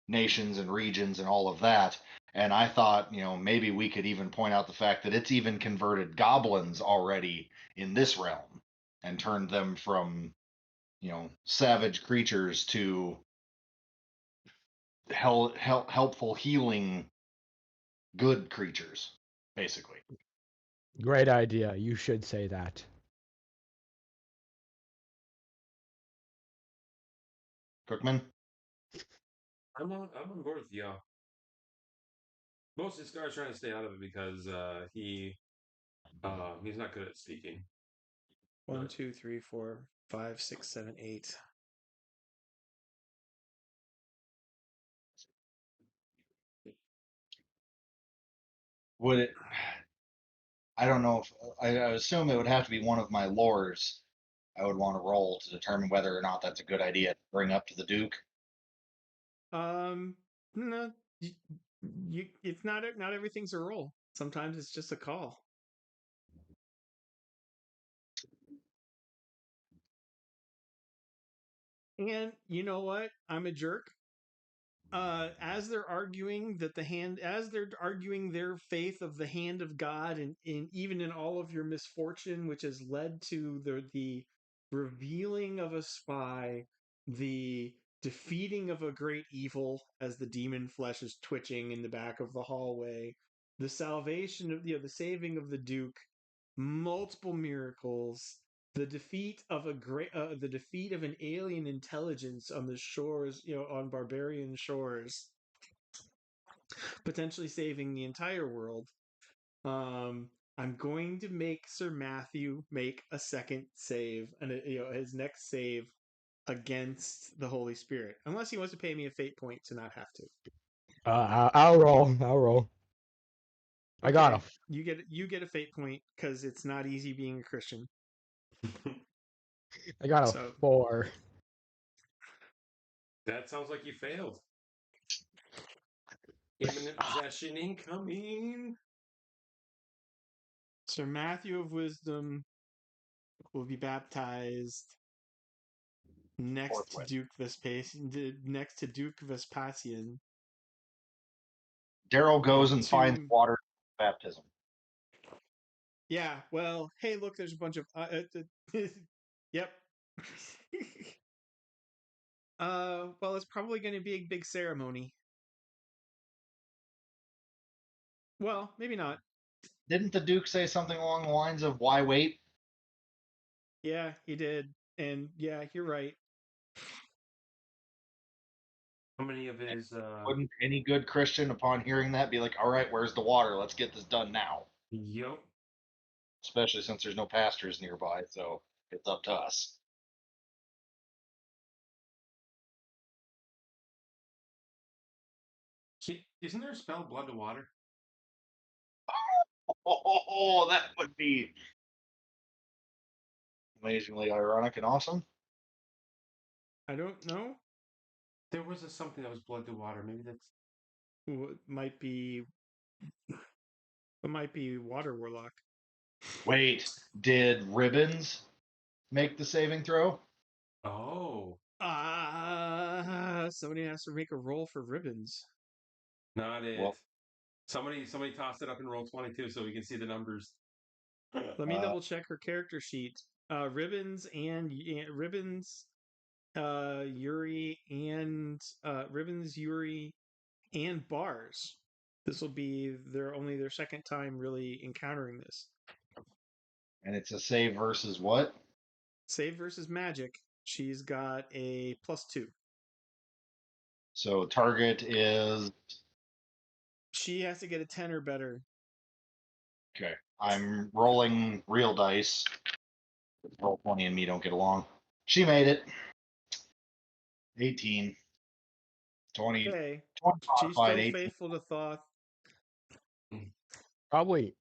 nations and regions and all of that. And I thought, maybe we could even point out the fact that it's even converted goblins already in this realm and turned them from, savage creatures to helpful healing good creatures, basically. great idea. You should say that. Cookman? I'm on board with y'all. Most of this guy's trying to stay out of it because he's not good at speaking. 1, 2, 3, 4, 5, 6, 7, 8. Would it? I don't know if I assume it would have to be one of my lores. I would want to roll to determine whether or not that's a good idea to bring up to the Duke. No, it's not everything's a roll. Sometimes it's just a call. And you know what? I'm a jerk. As they're arguing as they're arguing their faith of the hand of God, and in even in all of your misfortune, which has led to the revealing of a spy, the defeating of a great evil as the demon flesh is twitching in the back of the hallway, the salvation of the saving of the Duke, multiple miracles, the defeat of an alien intelligence on the shores, on barbarian shores, potentially saving the entire world. I'm going to make Sir Matthew make a second save, and his next save against the Holy Spirit, unless he wants to pay me a fate point to not have to. I'll roll. I'll roll. I got Okay, a. you get a fate point because it's not easy being a Christian. I got a So 4. That sounds like you failed. Imminent possession incoming. Sir Matthew of Wisdom will be baptized next to Forthwith. Duke Vespasian. Daryl goes and finds To water baptism. Yeah, well, hey, look, there's a bunch of yep. Well, it's probably going to be a big ceremony. Well, maybe not. Didn't the Duke say something along the lines of "Why wait"? Yeah, he did, and yeah, you're right. How many of his Wouldn't any good Christian, upon hearing that, be like, "All right, where's the water? Let's get this done now." Yup. Especially since there's no pastors nearby, so it's up to us. Isn't there a spell blood to water? Oh, that would be amazingly ironic and awesome. I don't know. There was something that was blood to water. Maybe that's Might be. It might be Water Warlock. Wait, did Ribbons make the saving throw? Oh, Somebody has to make a roll for ribbons. not it. Well, Somebody tossed it up in roll 22 so we can see the numbers. Let me double check her character sheet. Ribbons and Ribbons, Yuri and Ribbons, Yuri, and Bars. This will be their second time really encountering this. and it's a save versus what? Save versus magic. She's got a +2. So target is She has to get a 10 or better. okay. I'm rolling real dice. Roll 20 and me don't get along. She made it. 18. 20. Okay. 20 She's modified still 18. faithful to Thoth. Probably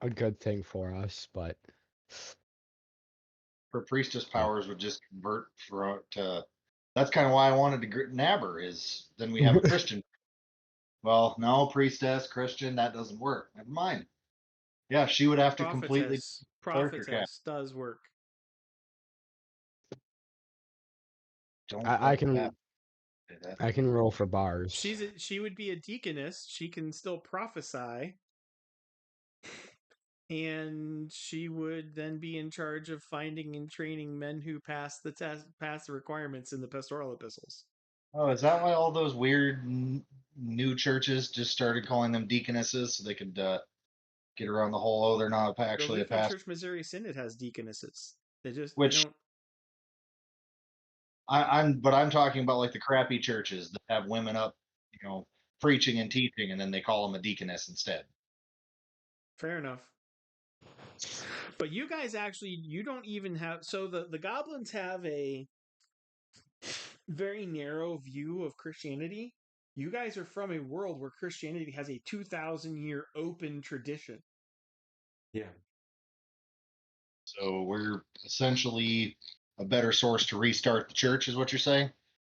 a good thing for us, but Her priestess powers would just convert to. That's kind of why I wanted to nab her. Is then we have a Christian. Well, no, priestess, Christian, that doesn't work. Never mind. Yeah, she would have to completely character cap. Prophetess does work. Don't I let can that. I can roll for bars. She would be a deaconess. She can still prophesy. And she would then be in charge of finding and training men who pass the test, pass the requirements in the pastoral epistles. Oh, is that why all those weird new churches just started calling them deaconesses so they could get around the whole? Oh, they're not The actually a Lutheran pastor. Church Missouri Synod has deaconesses. They Which don't. but I'm talking about like the crappy churches that have women up, preaching and teaching, and then they call them a deaconess instead. Fair enough. But you guys you don't even have. So the goblins have a very narrow view of Christianity. You guys are from a world where Christianity has a 2,000-year open tradition. Yeah. So we're essentially a better source to restart the church, is what you're saying,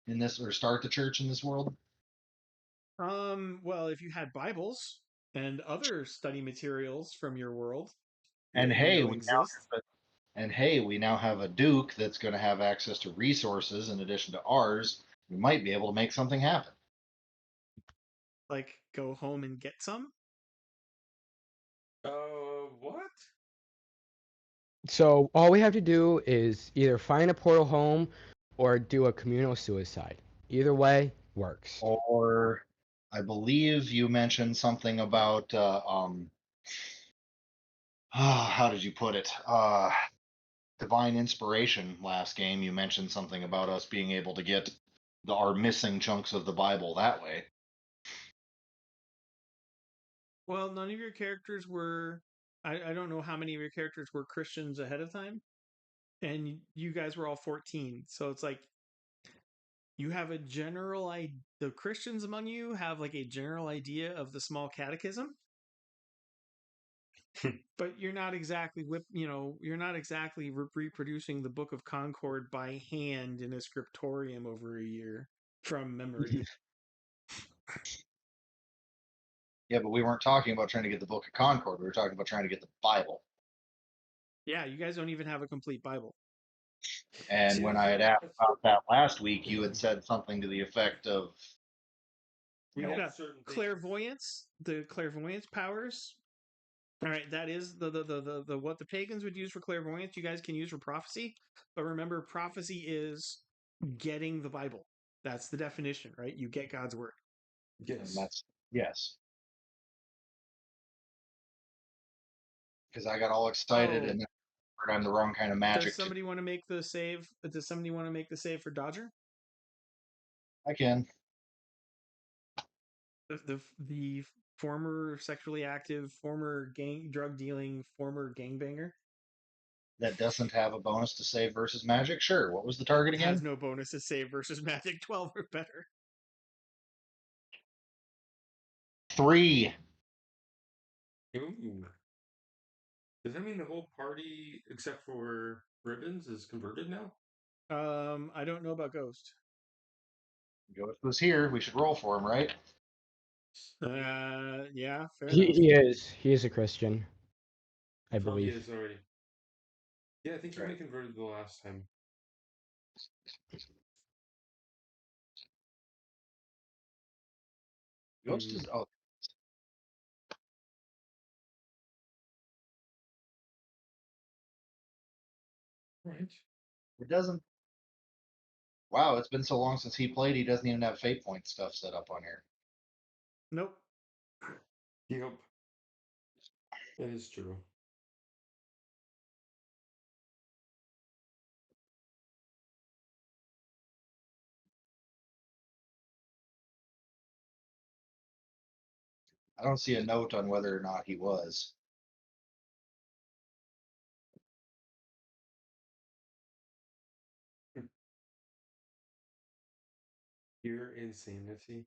in this, or start the church in this world. Well, if you had Bibles and other study materials from your world And that you hey, know exist, we now have a duke that's going to have access to resources in addition to ours. We might be able to make something happen. like go home and get some. What? So all we have to do is either find a portal home or do a communal suicide. Either way works. Or I believe you mentioned something about how did you put it? Divine inspiration last game. You mentioned something about us being able to get our missing chunks of the Bible that way. Well, none of your characters were. I don't know how many of your characters were Christians ahead of time, and you guys were all 14. So it's like you have a general idea. The Christians among you have like a general idea of the small catechism, but you're not exactly you're not exactly reproducing the Book of Concord by hand in a scriptorium over a year from memory. Yeah, but we weren't talking about trying to get the Book of Concord. We were talking about trying to get the Bible. Yeah, you guys don't even have a complete Bible. And when I had asked about that last week, you had said something to the effect of, We Yeah, have certain things. clairvoyance, the clairvoyance powers. All right, that is the what the pagans would use for clairvoyance. You guys can use for prophecy, but remember, prophecy is getting the Bible. That's the definition, right? You get God's word. and Yes. that's yes, because I got all excited Oh, and then I'm the wrong kind of does magic. somebody want to make the save? Does somebody want to make the save for Dodger? I can. The former sexually active, former drug dealing, former gangbanger That doesn't have a bonus to save versus magic. Sure. What was the target has again? no bonus to save versus magic 12 or better. 3. Ooh. Does that mean the whole party, except for Ribbons, is converted now? I don't know about Ghost. Ghost was here. We should roll for him, right? Yeah, fair He, enough. he is. He is a Christian, I Oh, he believe. is already. Yeah, I think he Right. only converted the last time. Ghost is oh, Right. it doesn't. Wow, it's been so long since he played. He doesn't even have fate point stuff set up on here. Nope. Yep. That is true. I don't see a note on whether or not he was. Pure insanity.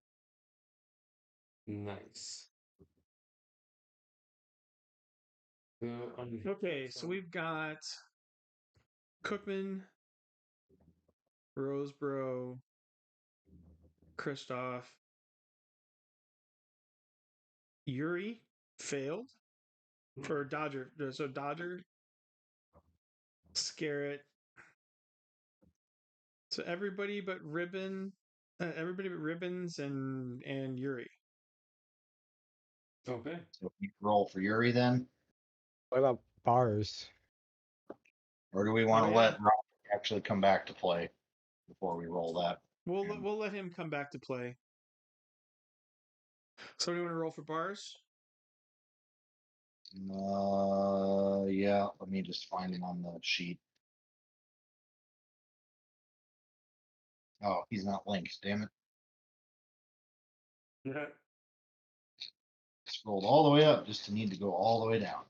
Nice. Okay, so we've got Cookman, Rosebro, Kristoff, Yuri failed for Dodger. So Dodger, Scarrett. So everybody but Ribbons and Yuri. Okay. So we roll for Yuri then, What about bars? or do we want to let Rob actually come back to play before we roll that? We'll let him come back to play. So do you want to roll for bars? Yeah. Let me just find him on the sheet. Oh, he's not linked. Damn it! Yeah. Scrolled all the way up just to need to go all the way down.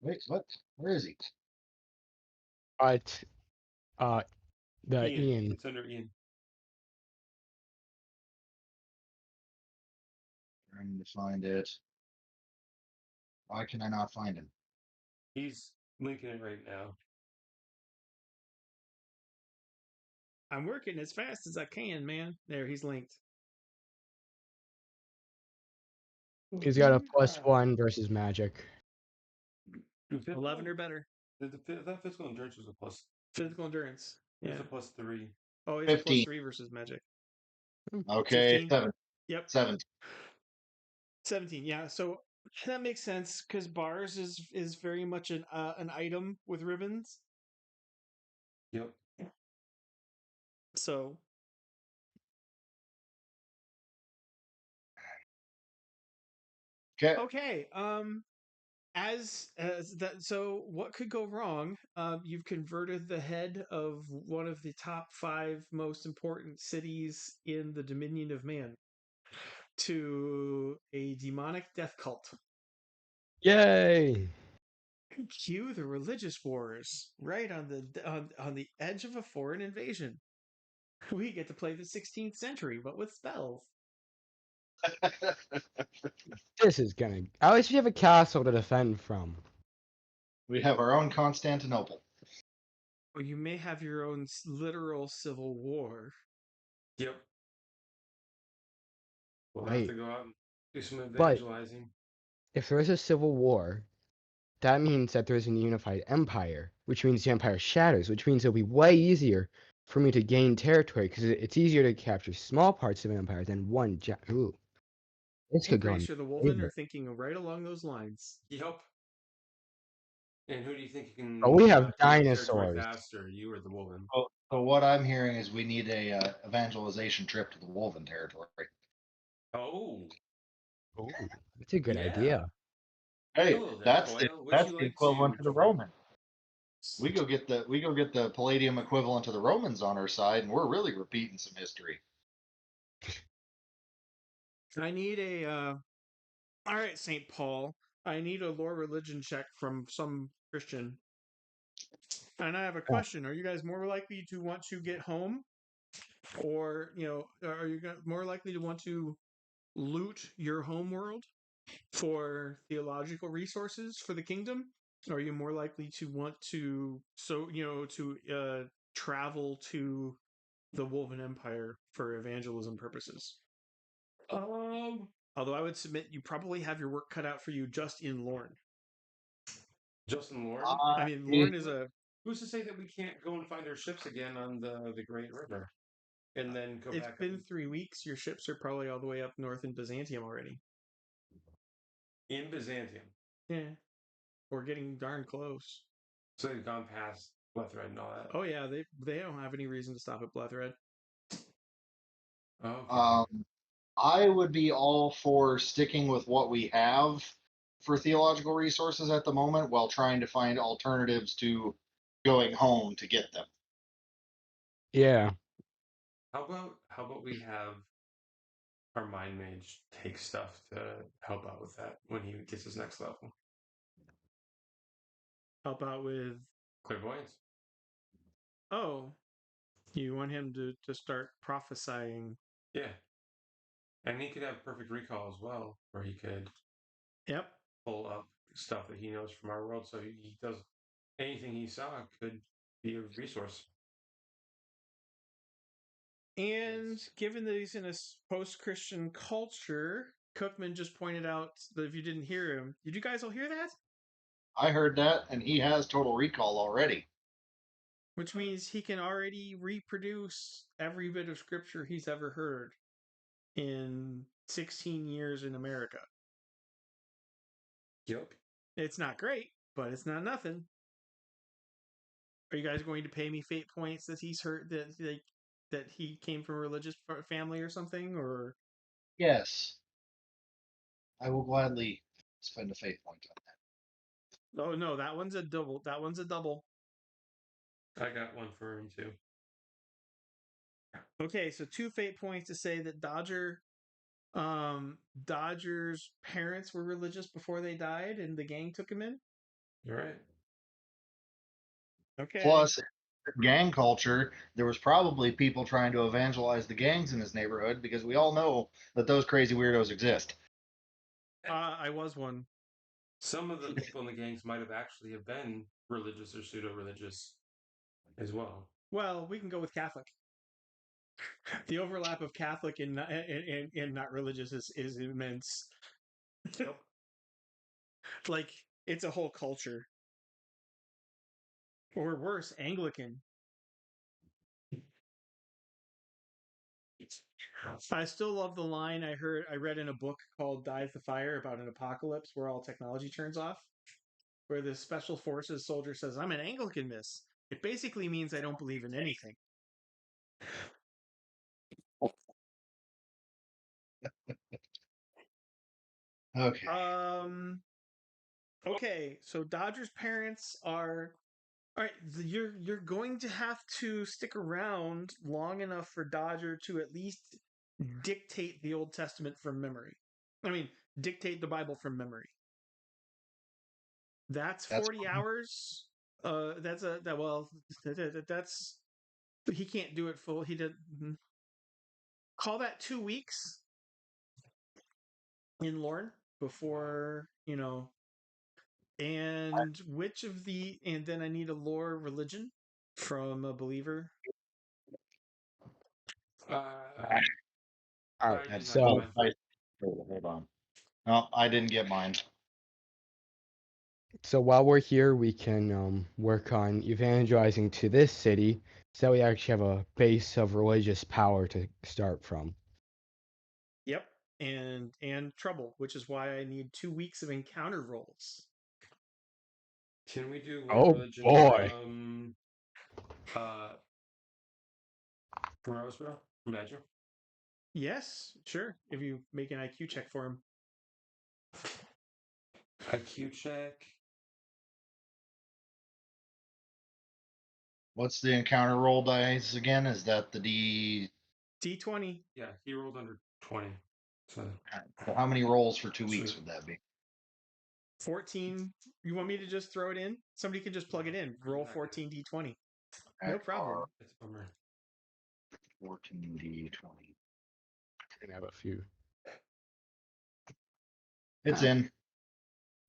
Wait, what? Where is he? But the Ian. Ian. It's under Ian. Trying to find it. Why can I not find him? He's linking it right now. I'm working as fast as I can, man. There, he's linked. He's got a +1 versus magic. 11 or better. That physical endurance was a plus. Physical endurance. It was Yeah. a +3. Oh, he's a 15. +3 versus magic. Okay, 16. Yep. 7. 17. Yeah. So that makes sense because bars is very much an item with ribbons. Yep. So Okay. okay. As that, so what could go wrong? You've converted the head of one of the top 5 most important cities in the Dominion of Man to a demonic death cult. Yay! Cue the religious wars right on the edge of a foreign invasion. We get to play the 16th century, but with spells. This is gonna. At least we have a castle to defend from. We have our own Constantinople. Or you may have your own literal civil war. Yep. We'll have Right. to go out and do some But evangelizing. if there is a civil war, that means that there's a unified empire, which means the empire shatters, which means it'll be way easier for me to gain territory because it's easier to capture small parts of an empire than one. Ooh, this I'm could go pretty in sure the Wolfen favor. are thinking right along those lines. Yep. And who do you think But can we have gain territory dinosaurs. faster, you or the Wolven? So what I'm hearing is we need a evangelization trip to the Wolven territory. Oh, Ooh, that's a good yeah. idea. Hey, Hello there, that's Coil. Would that's you the like equivalent to to the join? Roman. We go get the Palladium equivalent to the Romans on our side, and we're really repeating some history. I need a all right, St. Paul. I need a lore religion check from some Christian. And I have a Yeah. question. Are you guys more likely to want to get home? Or, are you more likely to want to loot your home world for theological resources for the kingdom? Or are you more likely to want to travel to the Wolven Empire for evangelism purposes. Um, Although I would submit you probably have your work cut out for you just in Llorn. Justin Llorn. I mean, Eh, Llorn is a. Who's to say that we can't go and find our ships again on the Great River, and then go It's back? been 3 weeks. Your ships are probably all the way up north in Byzantium already. In Byzantium, Yeah, we're getting darn close. so they've gone past Blethred and all that. Oh yeah, they don't have any reason to stop at Blethred. Okay. I would be all for sticking with what we have for theological resources at the moment while trying to find alternatives to going home to get them. Yeah. How about we have our mind mage take stuff to help out with that when he gets his next level? Help out with. Clairvoyance. Oh, you want him to start prophesying? Yeah. And he could have perfect recall as well, where he could Yep. pull up stuff that he knows from our world. So he does anything he saw could be a resource. And given that he's in a post-Christian culture, Cookman just pointed out that if you didn't hear him, did you guys all hear that? I heard that, and he has total recall already. Which means he can already reproduce every bit of scripture he's ever heard in 16 years in America. Yep. It's not great, but it's not nothing. Are you guys going to pay me fate points that he's heard that he came from a religious family or something? Or Yes, I will gladly spend a faith point on that. oh no, that one's a double. That one's a double. I got one for him too. Okay, so 2 fate points to say that Dodger's parents were religious before they died, and the gang took him in. You're right. Okay. Plus, gang culture, there was probably people trying to evangelize the gangs in his neighborhood because we all know that those crazy weirdos exist. I was one. Some of the people in the gangs might have actually have been religious or pseudo-religious as well. Well, we can go with Catholic. The overlap of Catholic and not religious is immense. Yep. Like it's a whole culture. Or worse, Anglican. I still love the line I read in a book called Dive the Fire about an apocalypse where all technology turns off, where the special forces soldier says, "I'm an Anglican, miss." It basically means I don't believe in anything. Okay. Okay, so Dodger's parents are all right. You're going to have to stick around long enough for Dodger to at least dictate the Old Testament from memory. I mean, dictate the Bible from memory. That's That's 40 hours. That's a that well. That's he can't do it full. He did call that 2 weeks in Llorn before And which of the and then I need a lore religion from a believer. Uh, All I right. didn't have So oh, mine. hold on. No, I didn't get mine. so while we're here, we can work on evangelizing to this city, so we actually have a base of religious power to start from. Yep. And trouble, which is why I need 2 weeks of encounter rolls. Can we do one Oh religion boy. uh from Roseboro? From Badger? Yes, sure. If you make an IQ check for him. IQ check. What's the encounter roll dice again? Is that the D? D20. Yeah, he rolled under 20. So How many rolls for 2 weeks sweet. would that be? 14. You want me to just throw it in? Somebody can just plug it in. Roll 14 D20. No problem. It's a bummer. 14 D20. I have a few. It's Huh. in.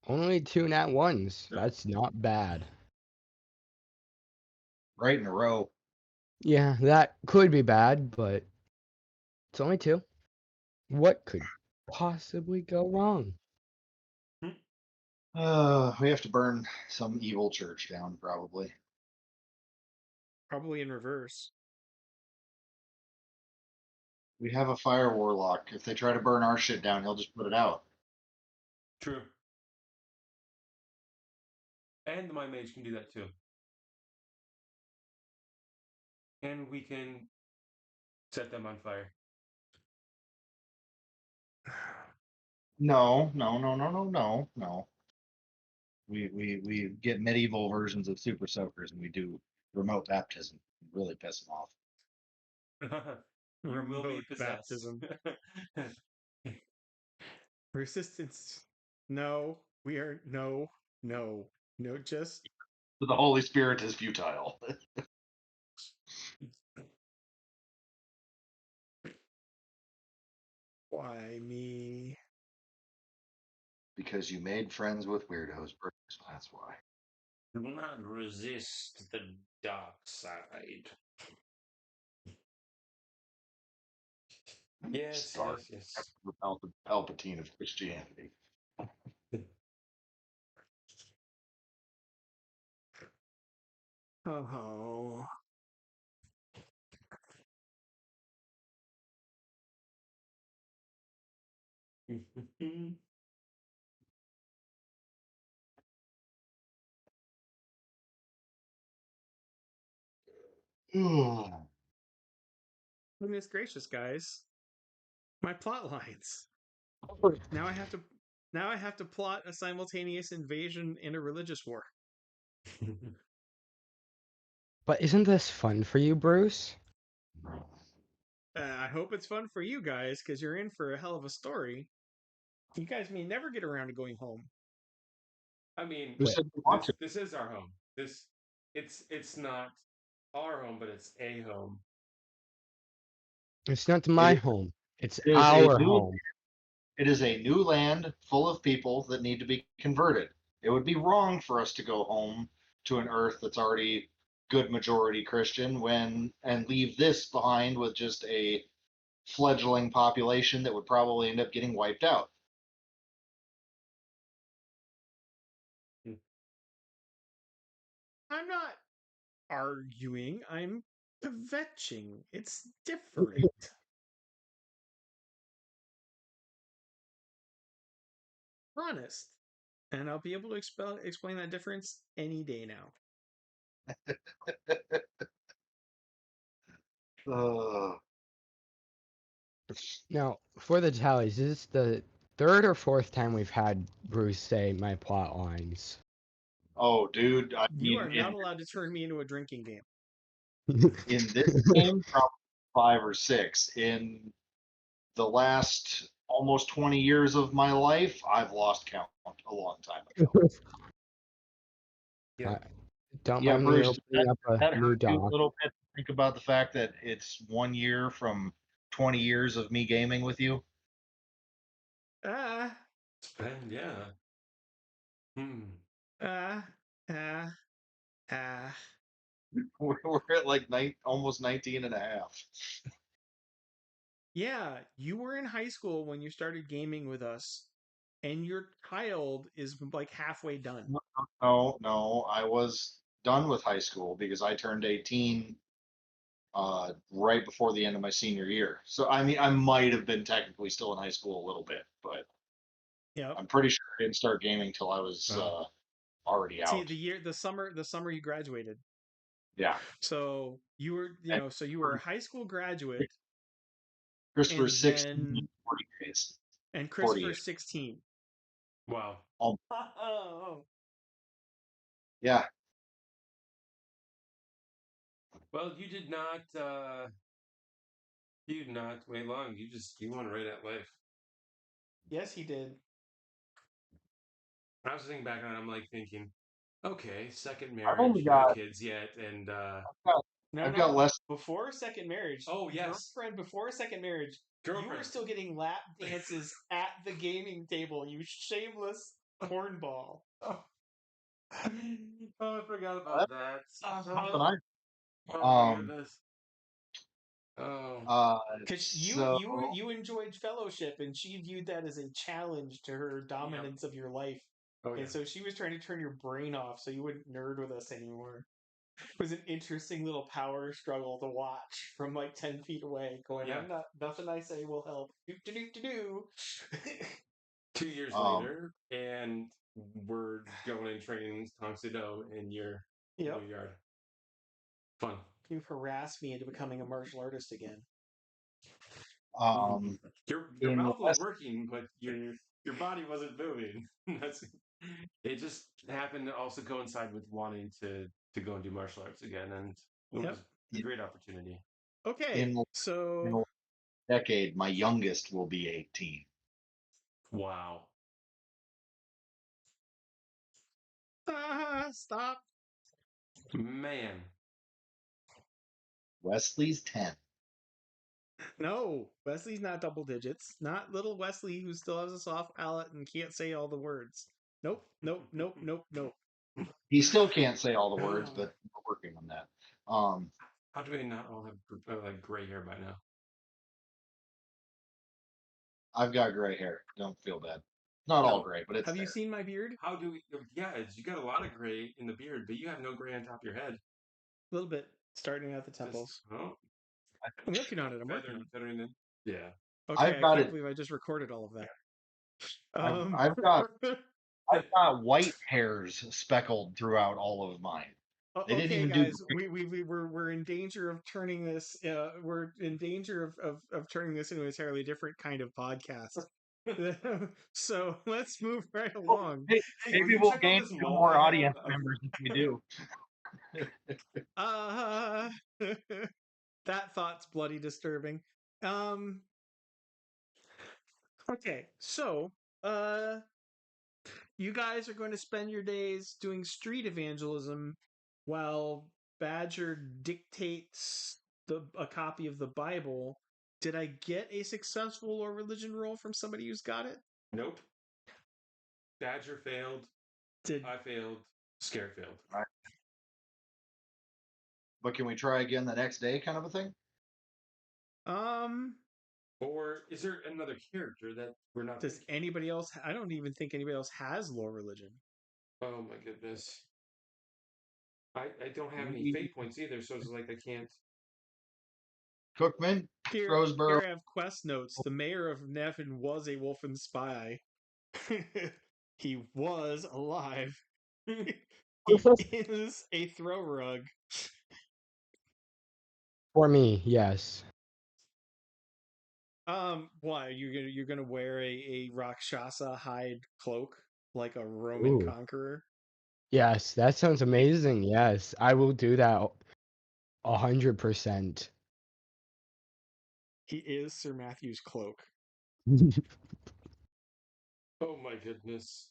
Only 2 nat ones. That's not bad. Right in a row. Yeah, that could be bad, but it's only 2. What could possibly go wrong? We have to burn some evil church down, probably. Probably in reverse. We have a fire warlock. If they try to burn our shit down, he'll just put it out. True. And my mage can do that too. And we can set them on fire. No. We get medieval versions of super soakers and we do remote baptism. Really piss them off. We will be Remote possessed. baptism. Resistance. No, we are no. Just The Holy Spirit is futile. why me? Because you made friends with weirdos, Bruce. That's why. Do not resist the dark side. Yes, Start yes. the Palpatine of Christianity. Oh. Goodness gracious, guys. My plot lines. Now I have to plot a simultaneous invasion and a religious war. But isn't this fun for you, Bruce? I hope it's fun for you guys, because you're in for a hell of a story. You guys may never get around to going home. I mean, Who said we want to? this is our home. It's not our home, but it's a home. It's not my It is- home. It's It is our home. It is a new land full of people that need to be converted. It would be wrong for us to go home to an Earth that's already good majority Christian and leave this behind with just a fledgling population that would probably end up getting wiped out. I'm not arguing. I'm kvetching. It's different. Honest. And I'll be able to explain that difference any day now. Uh, Now, for the tallies, is this the 3rd or 4th time we've had Bruce say my plot lines? oh, dude, I You mean, are not allowed to turn me into a drinking game. in this game, probably 5 or 6. In the last almost 20 years of my life, I've lost count a long time ago. Yeah. Don't Yeah, mind me Bruce, opening up that a new hurt you a doc. little bit to think about the fact that it's 1 year from 20 years of me gaming with you? Ah, And yeah. ah, ah, ah. We're at like almost 19 and a half. Yeah, you were in high school when you started gaming with us, and your child is like halfway done. No, I was done with high school because I turned 18 right before the end of my senior year. So, I mean, I might have been technically still in high school a little bit, but Yep. I'm pretty sure I didn't start gaming till I was Oh. already See, out. the summer you graduated. Yeah. So you were, And so you were a high school graduate, and Christopher's 16 then and 40 days. and 48. Christopher's 16. Wow. Oh. Yeah. Well, you did not wait long. You went right at life. Yes, he did. I was thinking back on it, I'm like thinking, okay, second I've only marriage, no got, kids yet, and I've got less. Before a second marriage. Oh, yes. Girlfriend, before a second marriage, you were Girlfriend. still getting lap dances at the gaming table, you shameless cornball. Oh, I forgot about that. Something I Oh my um goodness. Oh, Because So you enjoyed Fellowship, and she viewed that as a challenge to her dominance of your life, oh yeah. and so she was trying to turn your brain off so you wouldn't nerd with us anymore. It was an interesting little power struggle to watch from like 10 feet away. Going, Yeah. I'm not nothing I say will help. Do do do do. 2 years Um, later, and we're going and training Tong Sido in your Yep, yard. Fun. you harassed me into becoming a martial artist again. um, Your in mouth was West, working, but your body wasn't moving. That's it. Just happened to also coincide with wanting to go and do martial arts again, and it Yep. was a great opportunity. Okay, in the so decade, my youngest will be 18. Wow. stop. Man. Wesley's 10. No, Wesley's not double digits. Not little Wesley who still has a soft palate and can't say all the words. Nope, nope, nope, nope, nope. He still can't say all the words, but we're working on that. How do we not all have like gray hair by now? I've got gray hair. Don't feel bad. Not all No. gray, but it's Have you there. seen my beard? How do we? Yeah, you got a lot of gray in the beard, but you have no gray on top of your head. A little bit, starting at the Just temples. oh, I'm working on it. I'm working on feathering in. Yeah. it. I've Okay, I got can't it. believe I just recorded all of that. I've, Um, I've got I've got white hairs speckled throughout all of mine. They didn't okay, even do. guys, we're in danger of turning this. We're in danger of turning this into an entirely different kind of podcast. So let's move right Oh, along. hey, Hey, will maybe you we'll check out gain this a few mole more I audience have? members if we do. Uh, that thought's bloody disturbing. Um, okay, so you guys are going to spend your days doing street evangelism while Badger dictates a copy of the Bible. Did I get a successful or religion roll from somebody who's got it? Nope. Badger failed. Did I failed. Scare failed. Right. But can we try again the next day, kind of a thing? um Or is there another character that we're not? does anybody else? I don't even think anybody else has lore religion. Oh my goodness. I don't have any We- fate points either, so it's like I can't. Cookman, Here Roseboro. I have quest notes. The mayor of Nevin was a Wolfen spy. He was alive. He is a throw rug. For me, yes. Why you're gonna wear a Rakshasa hide cloak like a Roman Ooh. conqueror? Yes, that sounds amazing. Yes, I will do that 100%. He is Sir Matthew's cloak. Oh my goodness.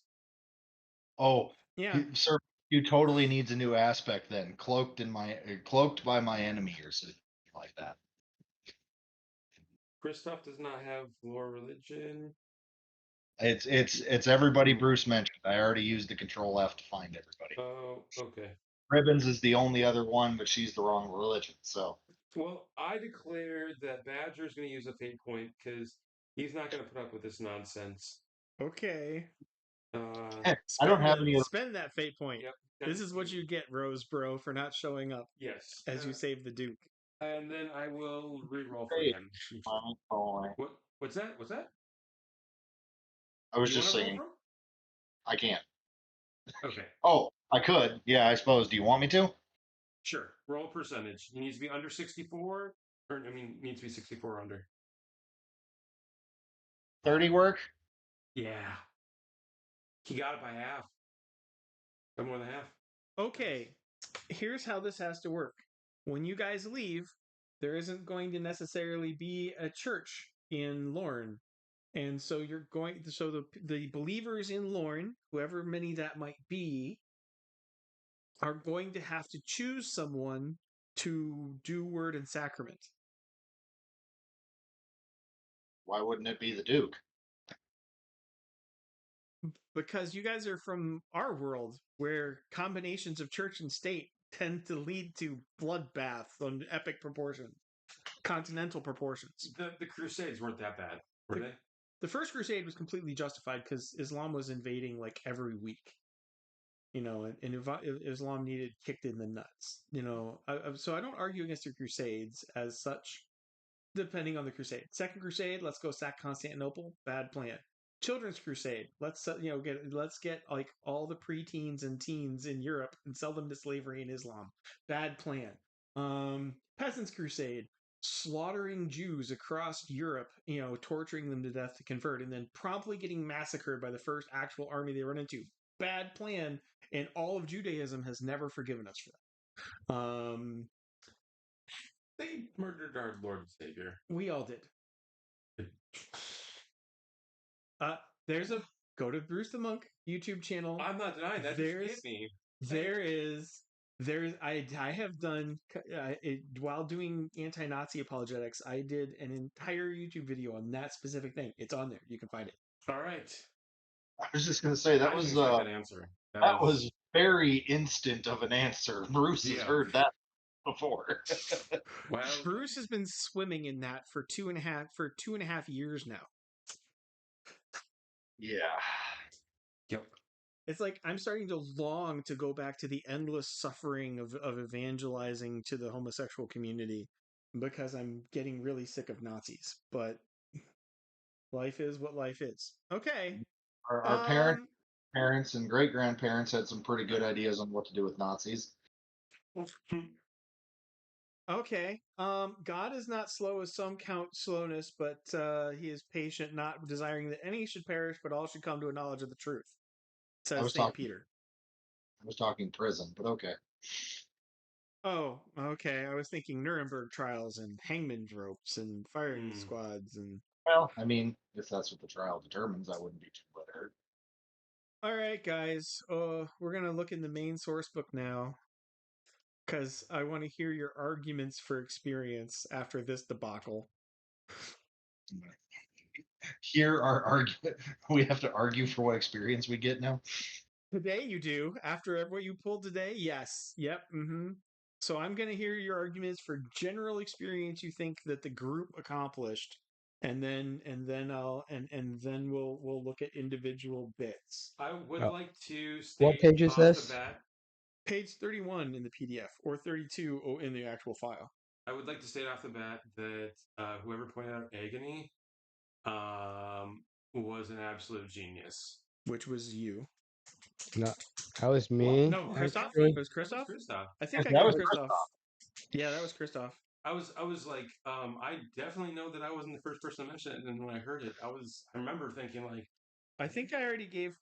Oh, Yeah. sir, you totally needs a new aspect then. Cloaked by my enemy or something like that. Kristoff does not have lore religion. It's everybody Bruce mentioned. I already used the control F to find everybody. Oh, okay. Ribbons is the only other one, but she's the wrong religion. So Well, I declare that Badger's going to use a fate point because he's not going to put up with this nonsense. Okay. I don't have any of Spend that fate point. Yep. This is what you get, Roseboro, for not showing up Yes. as you save the Duke. And then I will re-roll for Hey, him. oh, What's that? What's that? I was You just want to roll saying from? I can't. Okay. Oh, I could. Yeah, I suppose. Do you want me to? Sure. Roll percentage. He needs to be under 64, or I mean, needs to be 64 or under. 30 work? Yeah. He got it by half. By more than half. Okay, here's how this has to work. When you guys leave, there isn't going to necessarily be a church in Llorn. And so the believers in Llorn, whoever many that might be, are going to have to choose someone to do word and sacrament. Why wouldn't it be the Duke? Because you guys are from our world where combinations of church and state tend to lead to bloodbaths on epic proportions. continental proportions. The Crusades weren't that bad, were they? The first crusade was completely justified because Islam was invading like every week. Islam needed kicked in the nuts. So I don't argue against the Crusades as such. Depending on the crusade. Second crusade, let's go sack Constantinople. Bad plan. Children's crusade, let's get like all the preteens and teens in Europe and sell them to slavery in Islam. Bad plan. Peasants crusade, slaughtering Jews across Europe, torturing them to death to convert, and then promptly getting massacred by the first actual army they run into. Bad plan, and all of Judaism has never forgiven us for that. They murdered our Lord and Savior. We all did. There's a go to Bruce the Monk YouTube channel. I'm not denying that. There's me. I have done while doing anti-Nazi apologetics. I did an entire YouTube video on that specific thing. It's on there. You can find it. All right. I was just gonna say that I was didn't expect that answer. that was very instant of an answer. Bruce has Yeah. heard that before. Well, Bruce has been swimming in that for two and a half years now. Yeah. yep. It's like I'm starting to long to go back to the endless suffering of evangelizing to the homosexual community because I'm getting really sick of Nazis. But life is what life is. Okay. Our parents and great grandparents had some pretty good ideas on what to do with Nazis. Okay. God is not slow as some count slowness, but he is patient, not desiring that any should perish, but all should come to a knowledge of the truth. Says St. Peter. I was talking prison, but okay. Oh, okay. I was thinking Nuremberg trials and hangman's ropes and firing squads and. Well, I mean, if that's what the trial determines, I wouldn't be too butthurt. All right, guys. We're gonna look in the main source book now, because I want to hear your arguments for experience after this debacle. Here our argument. We have to argue for what experience we get now. Today you do. After what you pulled today, yes. Yep. Mm-hmm. So I'm going to hear your arguments for general experience you think that the group accomplished, and then we'll look at individual bits. I would like to state What page is off this? the bat. Page 31 in the PDF or 32 in the actual file. I would like to state off the bat that whoever pointed out agony was an absolute genius. Which was you. No, that was me. No, Christoph? actually. It was Christoph? Christoph. I think That I got was Christoph. Yeah, that was Christoph. I was like, I definitely know that I wasn't the first person to mention it, and then when I heard it, I remember thinking like, I think I already gave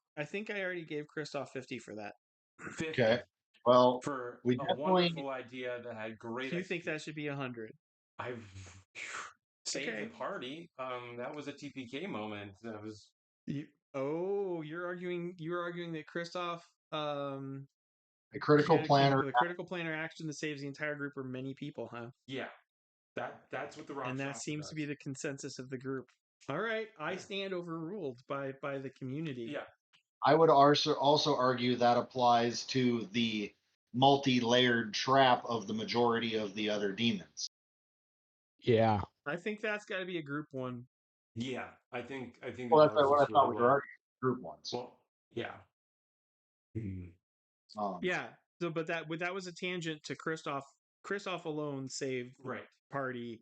Christoph 50 for that. 50. Okay. Well, For we a definitely wonderful idea that had great. You think that should be 100? I've saved the party. That was a TPK moment. That was. You're arguing that Christoph a critical planner. The critical planner action that saves the entire group or many people, huh? Yeah. That's what the rock. And that seems to be the consensus of the group. All right, I stand overruled by the community. Yeah. I would also argue that applies to the multi-layered trap of the majority of the other demons. Yeah. I think that's got to be a group one. Yeah, I think. Well, that's what I thought we were arguing. Group ones. Well, yeah. Yeah. So, but that was a tangent to Christoph. Christoph alone saved the party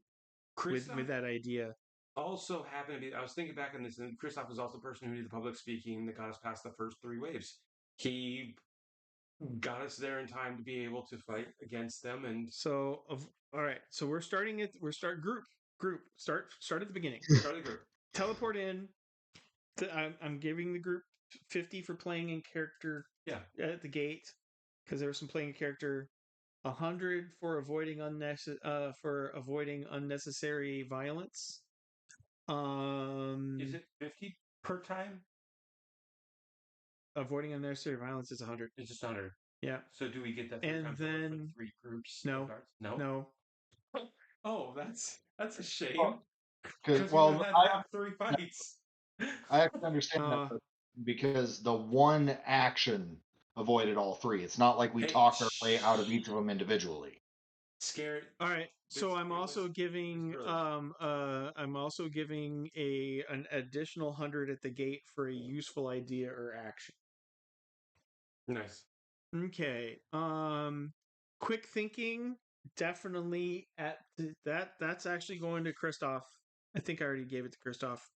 with that idea. Also happened to be. I was thinking back on this, and Christoph was also the person who did the public speaking that got us past the first 3 waves. He got us there in time to be able to fight against them, and so all right. So we're starting group. Start at the beginning. Start the group. Teleport in. I'm giving the group 50 for playing in character. Yeah. At the gate, because there was some playing in character. 100 for avoiding unnecessary violence. Is it 50 per time? Avoiding unnecessary violence is 100. It's just 100. Yeah. So do we get that? And then for 3 groups. No. No. Oh, that's a shame. Because I have 3 fights. I actually understand that because the one action avoided all 3. It's not like we talked our way out of each of them individually. Scary. All right. So This- I'm it also was- giving really- I'm also giving an additional 100 at the gate for a useful idea or action. Nice. Okay. Quick thinking, definitely that's actually going to Christoph. I think I already gave it to Christoph.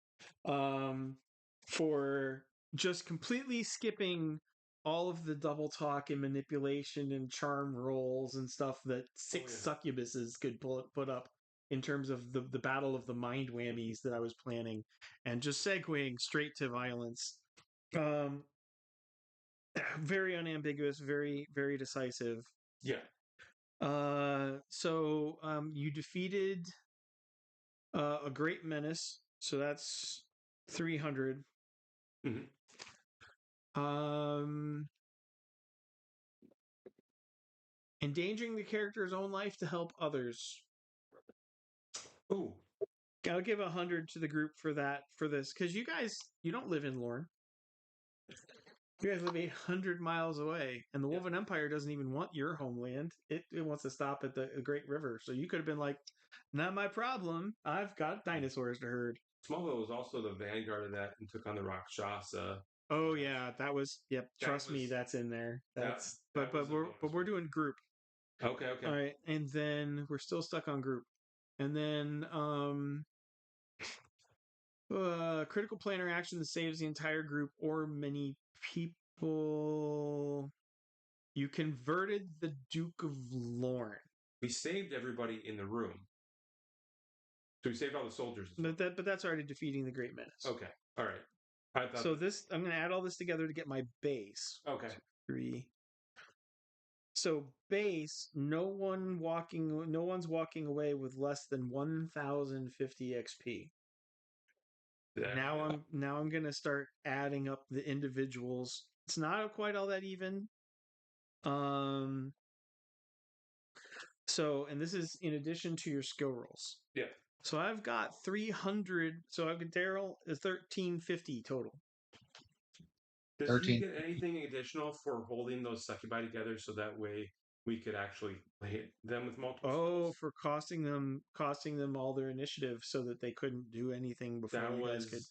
For just completely skipping all of the double talk and manipulation and charm rolls and stuff that six succubuses could put up in terms of the battle of the mind whammies that I was planning, and just segueing straight to violence. Very unambiguous, very very decisive. Yeah. So you defeated a great menace, so that's 300. Mhm. Um, endangering the character's own life to help others. Ooh. I'll give 100 to the group for this, because you don't live in Llorn. You guys live 800 miles away, and the Wolven Empire doesn't even want your homeland. It wants to stop at the Great River. So you could have been like, not my problem. I've got dinosaurs to herd. Smallville was also the vanguard of that and took on the Rakshasa. Oh yeah, that was yep. That Trust me, was- that's in there. That's that was a bonus we're one. doing group. Okay. Okay. All right, and then we're still stuck on group, and then critical planner action that saves the entire group or many people. You converted the Duke of Llorn. We saved everybody in the room. So we saved all the soldiers. As well. But that's already defeating the Great Menace. Okay. All right. I thought So this I'm going to add all this together to get my base. Okay. 3. So base, no one's walking away with less than 1050 XP. Yeah. Now I'm going to start adding up the individuals. It's not quite all that even. So, and this is in addition to your skill rolls. Yeah. So I've got 300. So I've got Daryl is 1350 total. Does 13. he get anything additional for holding those succubi together so that way we could actually hit them with multiple spells? For costing them all their initiative so that they couldn't do anything before That you was guys could.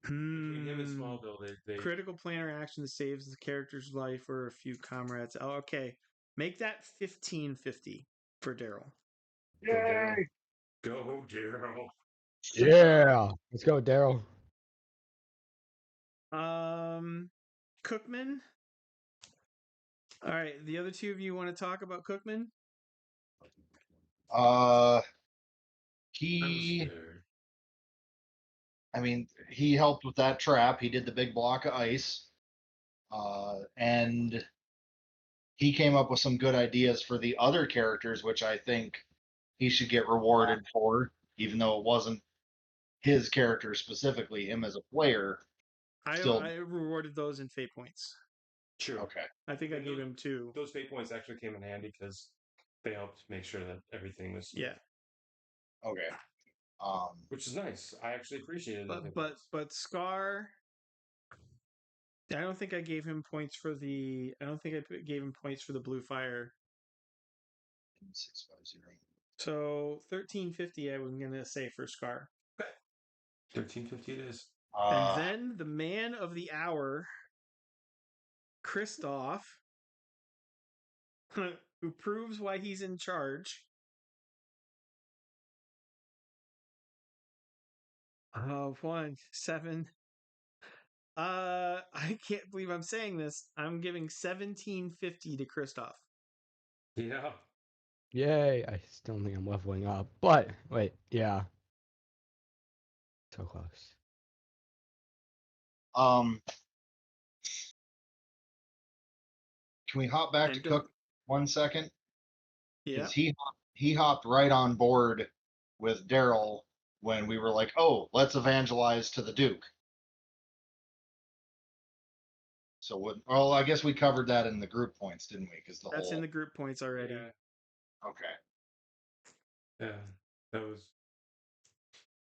between him and Smallville. They Critical planner action that saves the character's life or a few comrades. Oh, okay. Make that 1550 for Daryl. Go Daryl. Go Daryl. Yeah. Let's go, Daryl. Cookman. All right, the other two of you want to talk about Cookman? He helped with that trap. He did the big block of ice. And he came up with some good ideas for the other characters, which I think he should get rewarded for, even though it wasn't his character specifically, him as a player. I rewarded those in fate points. True. Okay. I think I gave him 2. Those fate points actually came in handy because they helped make sure that everything was smooth. Yeah. Okay. Which is nice. I actually appreciated it. But Scar, I don't think I gave him points for the. I don't think I gave him points for the blue fire. 650. So 1350, I'm gonna say for Scar. 1350 it is. And then the man of the hour, Christoph, who proves why he's in charge. 1, 7. I can't believe I'm saying this. I'm giving 1750 to Christoph. Yeah. Yay. I still think I'm leveling up. But, wait, yeah. So close. Can we hop back And to Cook 1 second? Yeah. Because he hopped right on board with Daryl when we were like, oh, let's evangelize to the Duke. So, I guess we covered that in the group points, didn't we? Because That's in the group points already. Yeah. Okay. Yeah. That was.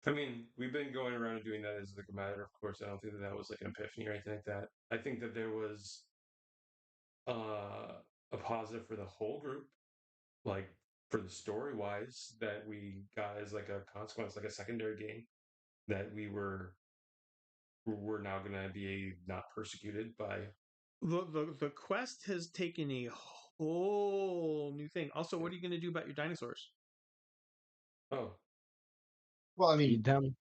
I mean, we've been going around and doing that as like a matter of course. I don't think that was like an epiphany or anything like that. I think that there was a positive for the whole group. Like for the story wise that we got as like a consequence, like a secondary gain, that we're now going to be not persecuted by. The quest has taken a whole new thing. Also, what are you going to do about your dinosaurs? Oh, Well, I mean, Feed them.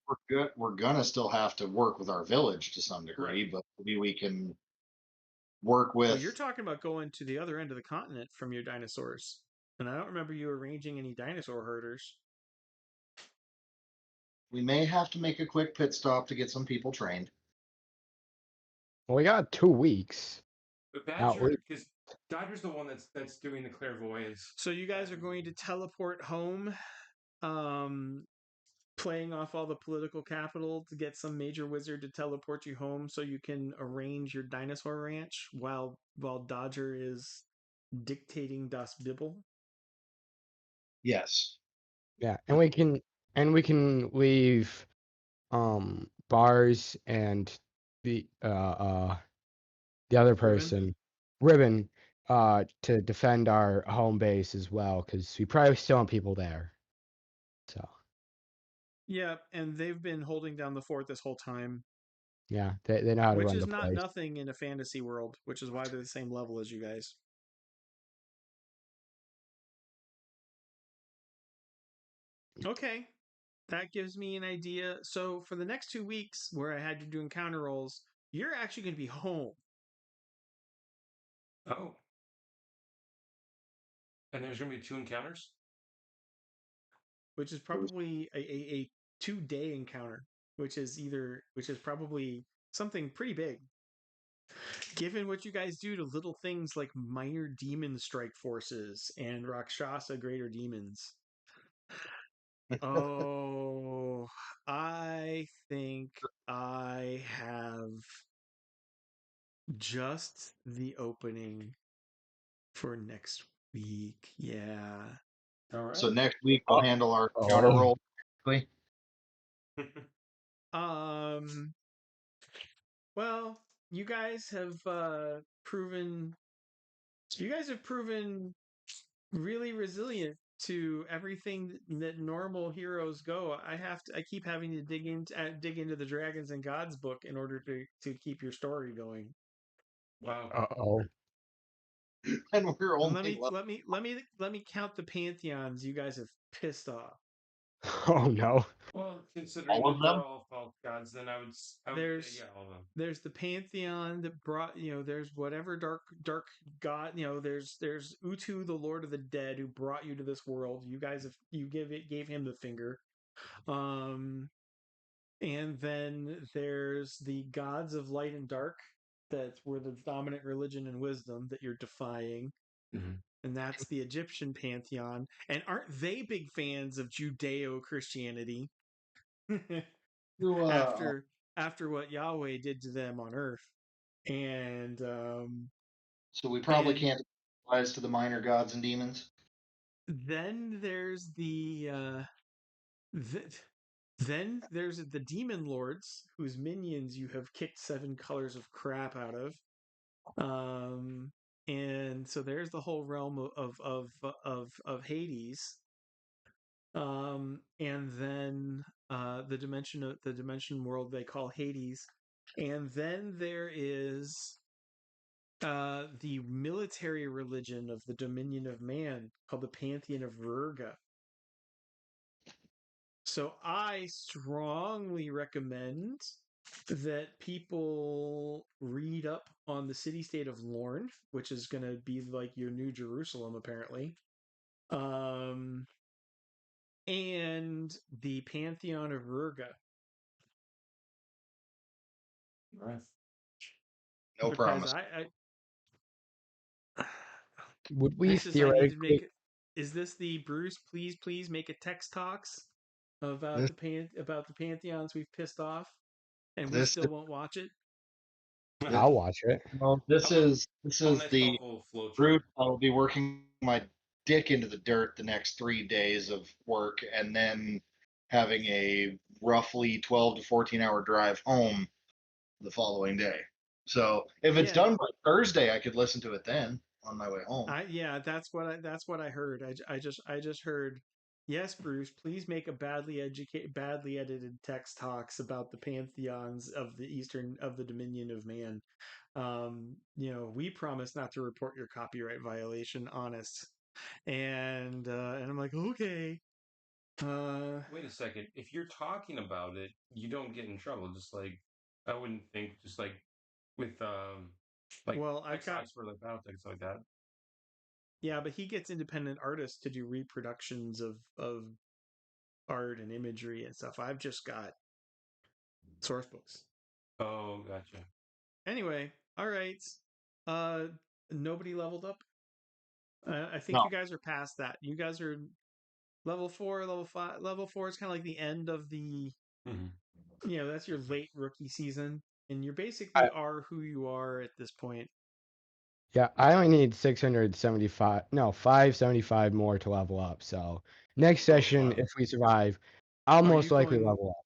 we're gonna still have to work with our village to some degree, Right. but maybe we can work Well, with. you're talking about going to the other end of the continent from your dinosaurs, and I don't remember you arranging any dinosaur herders. We may have to make a quick pit stop to get some people trained. Well, we got 2 weeks. but Now, because Dodger's the one that's doing the clairvoyance. So you guys are going to teleport home, um, playing off all the political capital to get some major wizard to teleport you home so you can arrange your dinosaur ranch while Dodger is dictating Das Bibble. Yes. yeah, and we can leave bars and the other person, Ribbon, to defend our home base as well, because we probably still have people there. So Yeah, and they've been holding down the fort this whole time, yeah, they know how to which run is the not place. nothing in a fantasy world, which is why they're the same level as you guys. Okay, that gives me an idea. So for the next 2 weeks, where I had you doing counter rolls, you're actually going to be home. Oh, and there's going to be 2 encounters. Which is probably a 2-day encounter, which is probably something pretty big. Given what you guys do to little things like minor demon strike forces and Rakshasa greater demons. Oh, I think I have just the opening for next week. Yeah. All right. So next week we'll handle our Oh. counter roll. Um well, you guys have proven really resilient to everything that normal heroes go. I keep having to dig into the Dragons and Gods book in order to keep your story going. Wow. Uh-oh. And we're And only let me count the pantheons you guys have pissed off. Oh no. Well, considering all of that they're them. all false gods, then I would say There's yeah, all of them. there's the pantheon that brought, there's whatever dark god, there's Utu, the Lord of the Dead, who brought you to this world. You guys have gave him the finger. Um And then there's the gods of light and dark that were the dominant religion and wisdom that you're defying. Mhm. And that's the Egyptian pantheon. And aren't they big fans of Judeo Christianity? To, after what Yahweh did to them on earth. And so we probably and can't rise to the minor gods and demons. then there's then there's the demon lords whose minions you have kicked 7 colors of crap out of. And so there's the whole realm of Hades. And then the dimension world they call Hades. And then there is the military religion of the Dominion of Man called the Pantheon of Virga. So I strongly recommend that people read up on the city-state of Llorn, which is going to be like your new Jerusalem, apparently, and the Pantheon of Virga. Right. No Because promise. Would we this is I need to theoretically make. Is this the Bruce? Please make a text talks about This, about the pantheons we've pissed off, and we this, still won't watch it. this, I'll watch it. well, this is How nice the colorful flow route. chart. I'll be working my dick into the dirt the next 3 days of work, and then having a roughly 12 to 14 hour drive home the following day. So if it's Yeah, done by Thursday, I could listen to it then. on my way home. That's what I heard. I just heard. Yes, Bruce. Please make a badly edited text talks about the pantheons of the Dominion of Man. We promise not to report your copyright violation. Honest. And I'm like, okay. Wait a second. If you're talking about it, you don't get in trouble. Just like I wouldn't think. Just like with like Well, I've got text for like battle text like that. yeah, but he gets independent artists to do reproductions of art and imagery and stuff. I've just got source books. Oh, gotcha. Anyway, all right. Uh, nobody leveled up. I think No, you guys are past that. You guys are level 4, level 5. Level 4 is kind of like the end of the. Hmm. That's your late rookie season, and you basically I, are who you are at this point. yeah, I only need 675, no, 575 more to level up. So next Oh session, wow. if we survive, I'll Are most you likely going level up.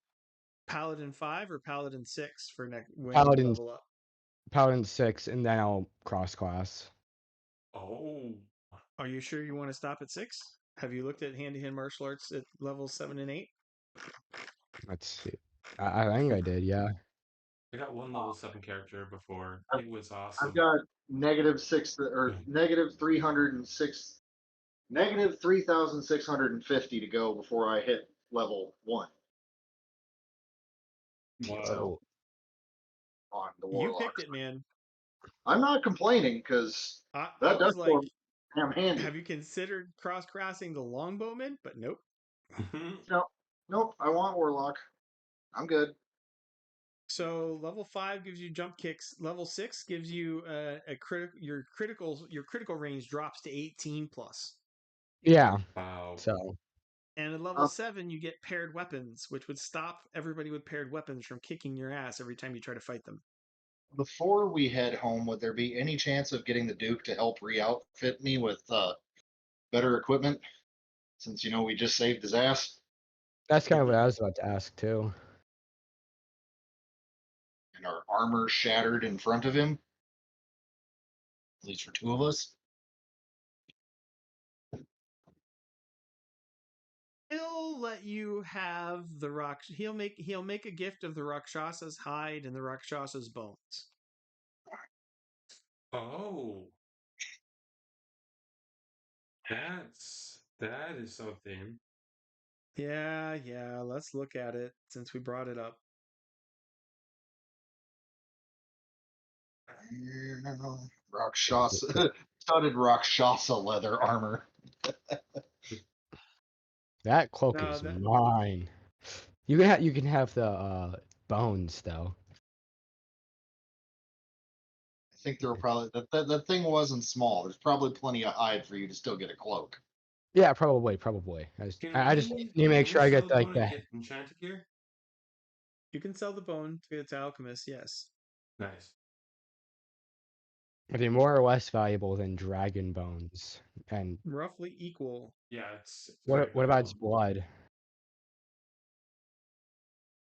Paladin 5 or Paladin 6 for next when you Paladin, level up? Paladin 6, and then I'll cross class. Oh. Are you sure you want to stop at 6? Have you looked at hand-to-hand martial arts at levels 7 and 8? Let's see. I think I did, yeah. I got one level 7 character before. I've, It was I've awesome. got -6 or -306, -3,650 to go before I hit level 1. Wow. So Oh, on the You picked warlocks, it, man. I'm not complaining because I that was does like, come damn handy. have you considered cross-crossing the longbowman? But nope. No, nope. I want warlock. I'm good. So level 5 gives you jump kicks. Level 6 gives you your critical range drops to 18 plus. yeah. Wow. So And at level 7 you get paired weapons, which would stop everybody with paired weapons from kicking your ass every time you try to fight them. Before we head home, would there be any chance of getting the Duke to help re-outfit me with better equipment? Since we just saved his ass that's kind of what I was about to ask too. and our armor shattered in front of him, at least for 2 of us. He'll let you have the rock. He'll make a gift of the Rakshasa's hide and the Rakshasa's bones. Oh. That is something. Yeah. Let's look at it since we brought it up. Rakshasa, studded Rakshasa leather armor. That cloak No, is that mine. You can have the bones though. I think there were probably that thing wasn't small. There's probably plenty of hide for you to still get a cloak. Yeah, probably. I just need to make Can we sure I sell get the like bone and the get enchanted gear? you can sell the bone to alchemists. Yes, Nice. are they more or less valuable than dragon bones? And roughly equal. Yeah, it's very what about its valuable.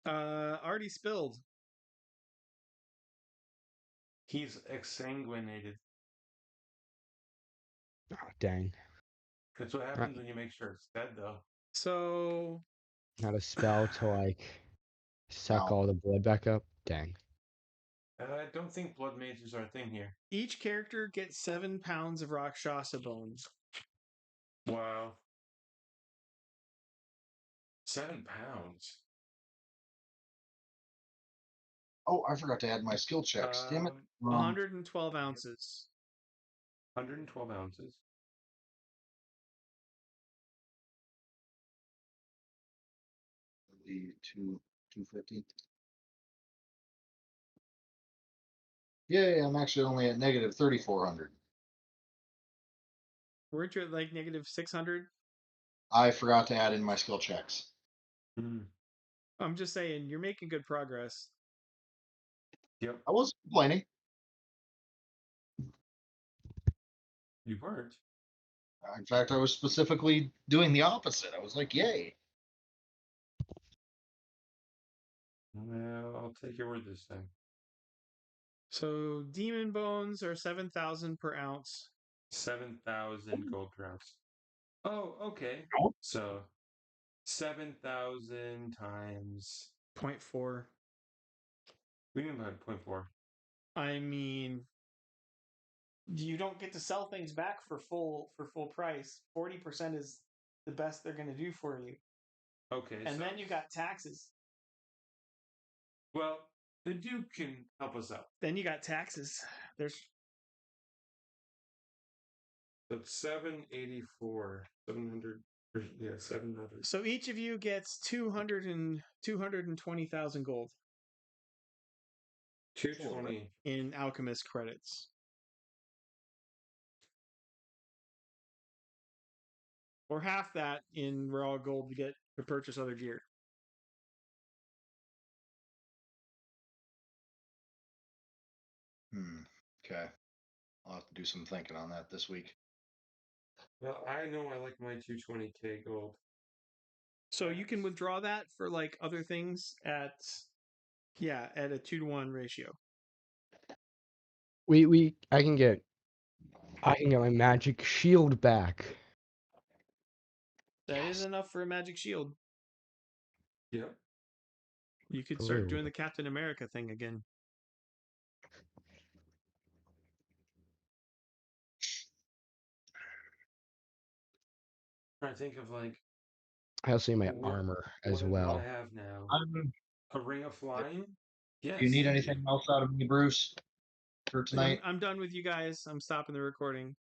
blood? Already spilled. He's exsanguinated. Oh, dang. That's what Not, happens when you make sure it's dead, though. So not a spell to like suck No, all the blood back up. Dang. I don't think blood mages are a thing here. each character gets 7 pounds of Rakshasa bones. Wow. 7 pounds. oh, I forgot to add my skill checks. Damn it. 112 ounces. 112 ounces. The 250. Yay! I'm actually only at -3,400. Weren't you at like negative 600? I forgot to add in my skill checks. Mm. I'm just saying, you're making good progress. Yep, I wasn't complaining. you weren't. In fact, I was specifically doing the opposite. I was like, "Yay!" Well, I'll take your word this time. So demon bones are 7,000 per ounce. 7,000 gold crowns. Oh, okay. So 7,000 times. 0.4. What do you mean by 0.4? I mean, you don't get to sell things back for full price. 40% is the best they're going to do for you. Okay. And so, then you got taxes. Well, the Duke can help us out. Then you got taxes. There's That's 784. 700. Yeah, 700. so each of you gets 220,000 gold 220. in alchemist credits. Or half that in raw gold to purchase other gear. Okay. I'll have to do some thinking on that this week. Well, I know I like my 220k gold. So you can withdraw that for like other things at a 2-to-1 ratio. I can get my magic shield back. That Yes. is enough for a magic shield. Yep. You could start Blue. doing the Captain America thing again. Trying to think of like I also need my what, armor as what well. I have now. Do A ring of flying? Yes. you need thank anything else out of me, Bruce, for tonight? I'm done with you guys. I'm stopping the recording.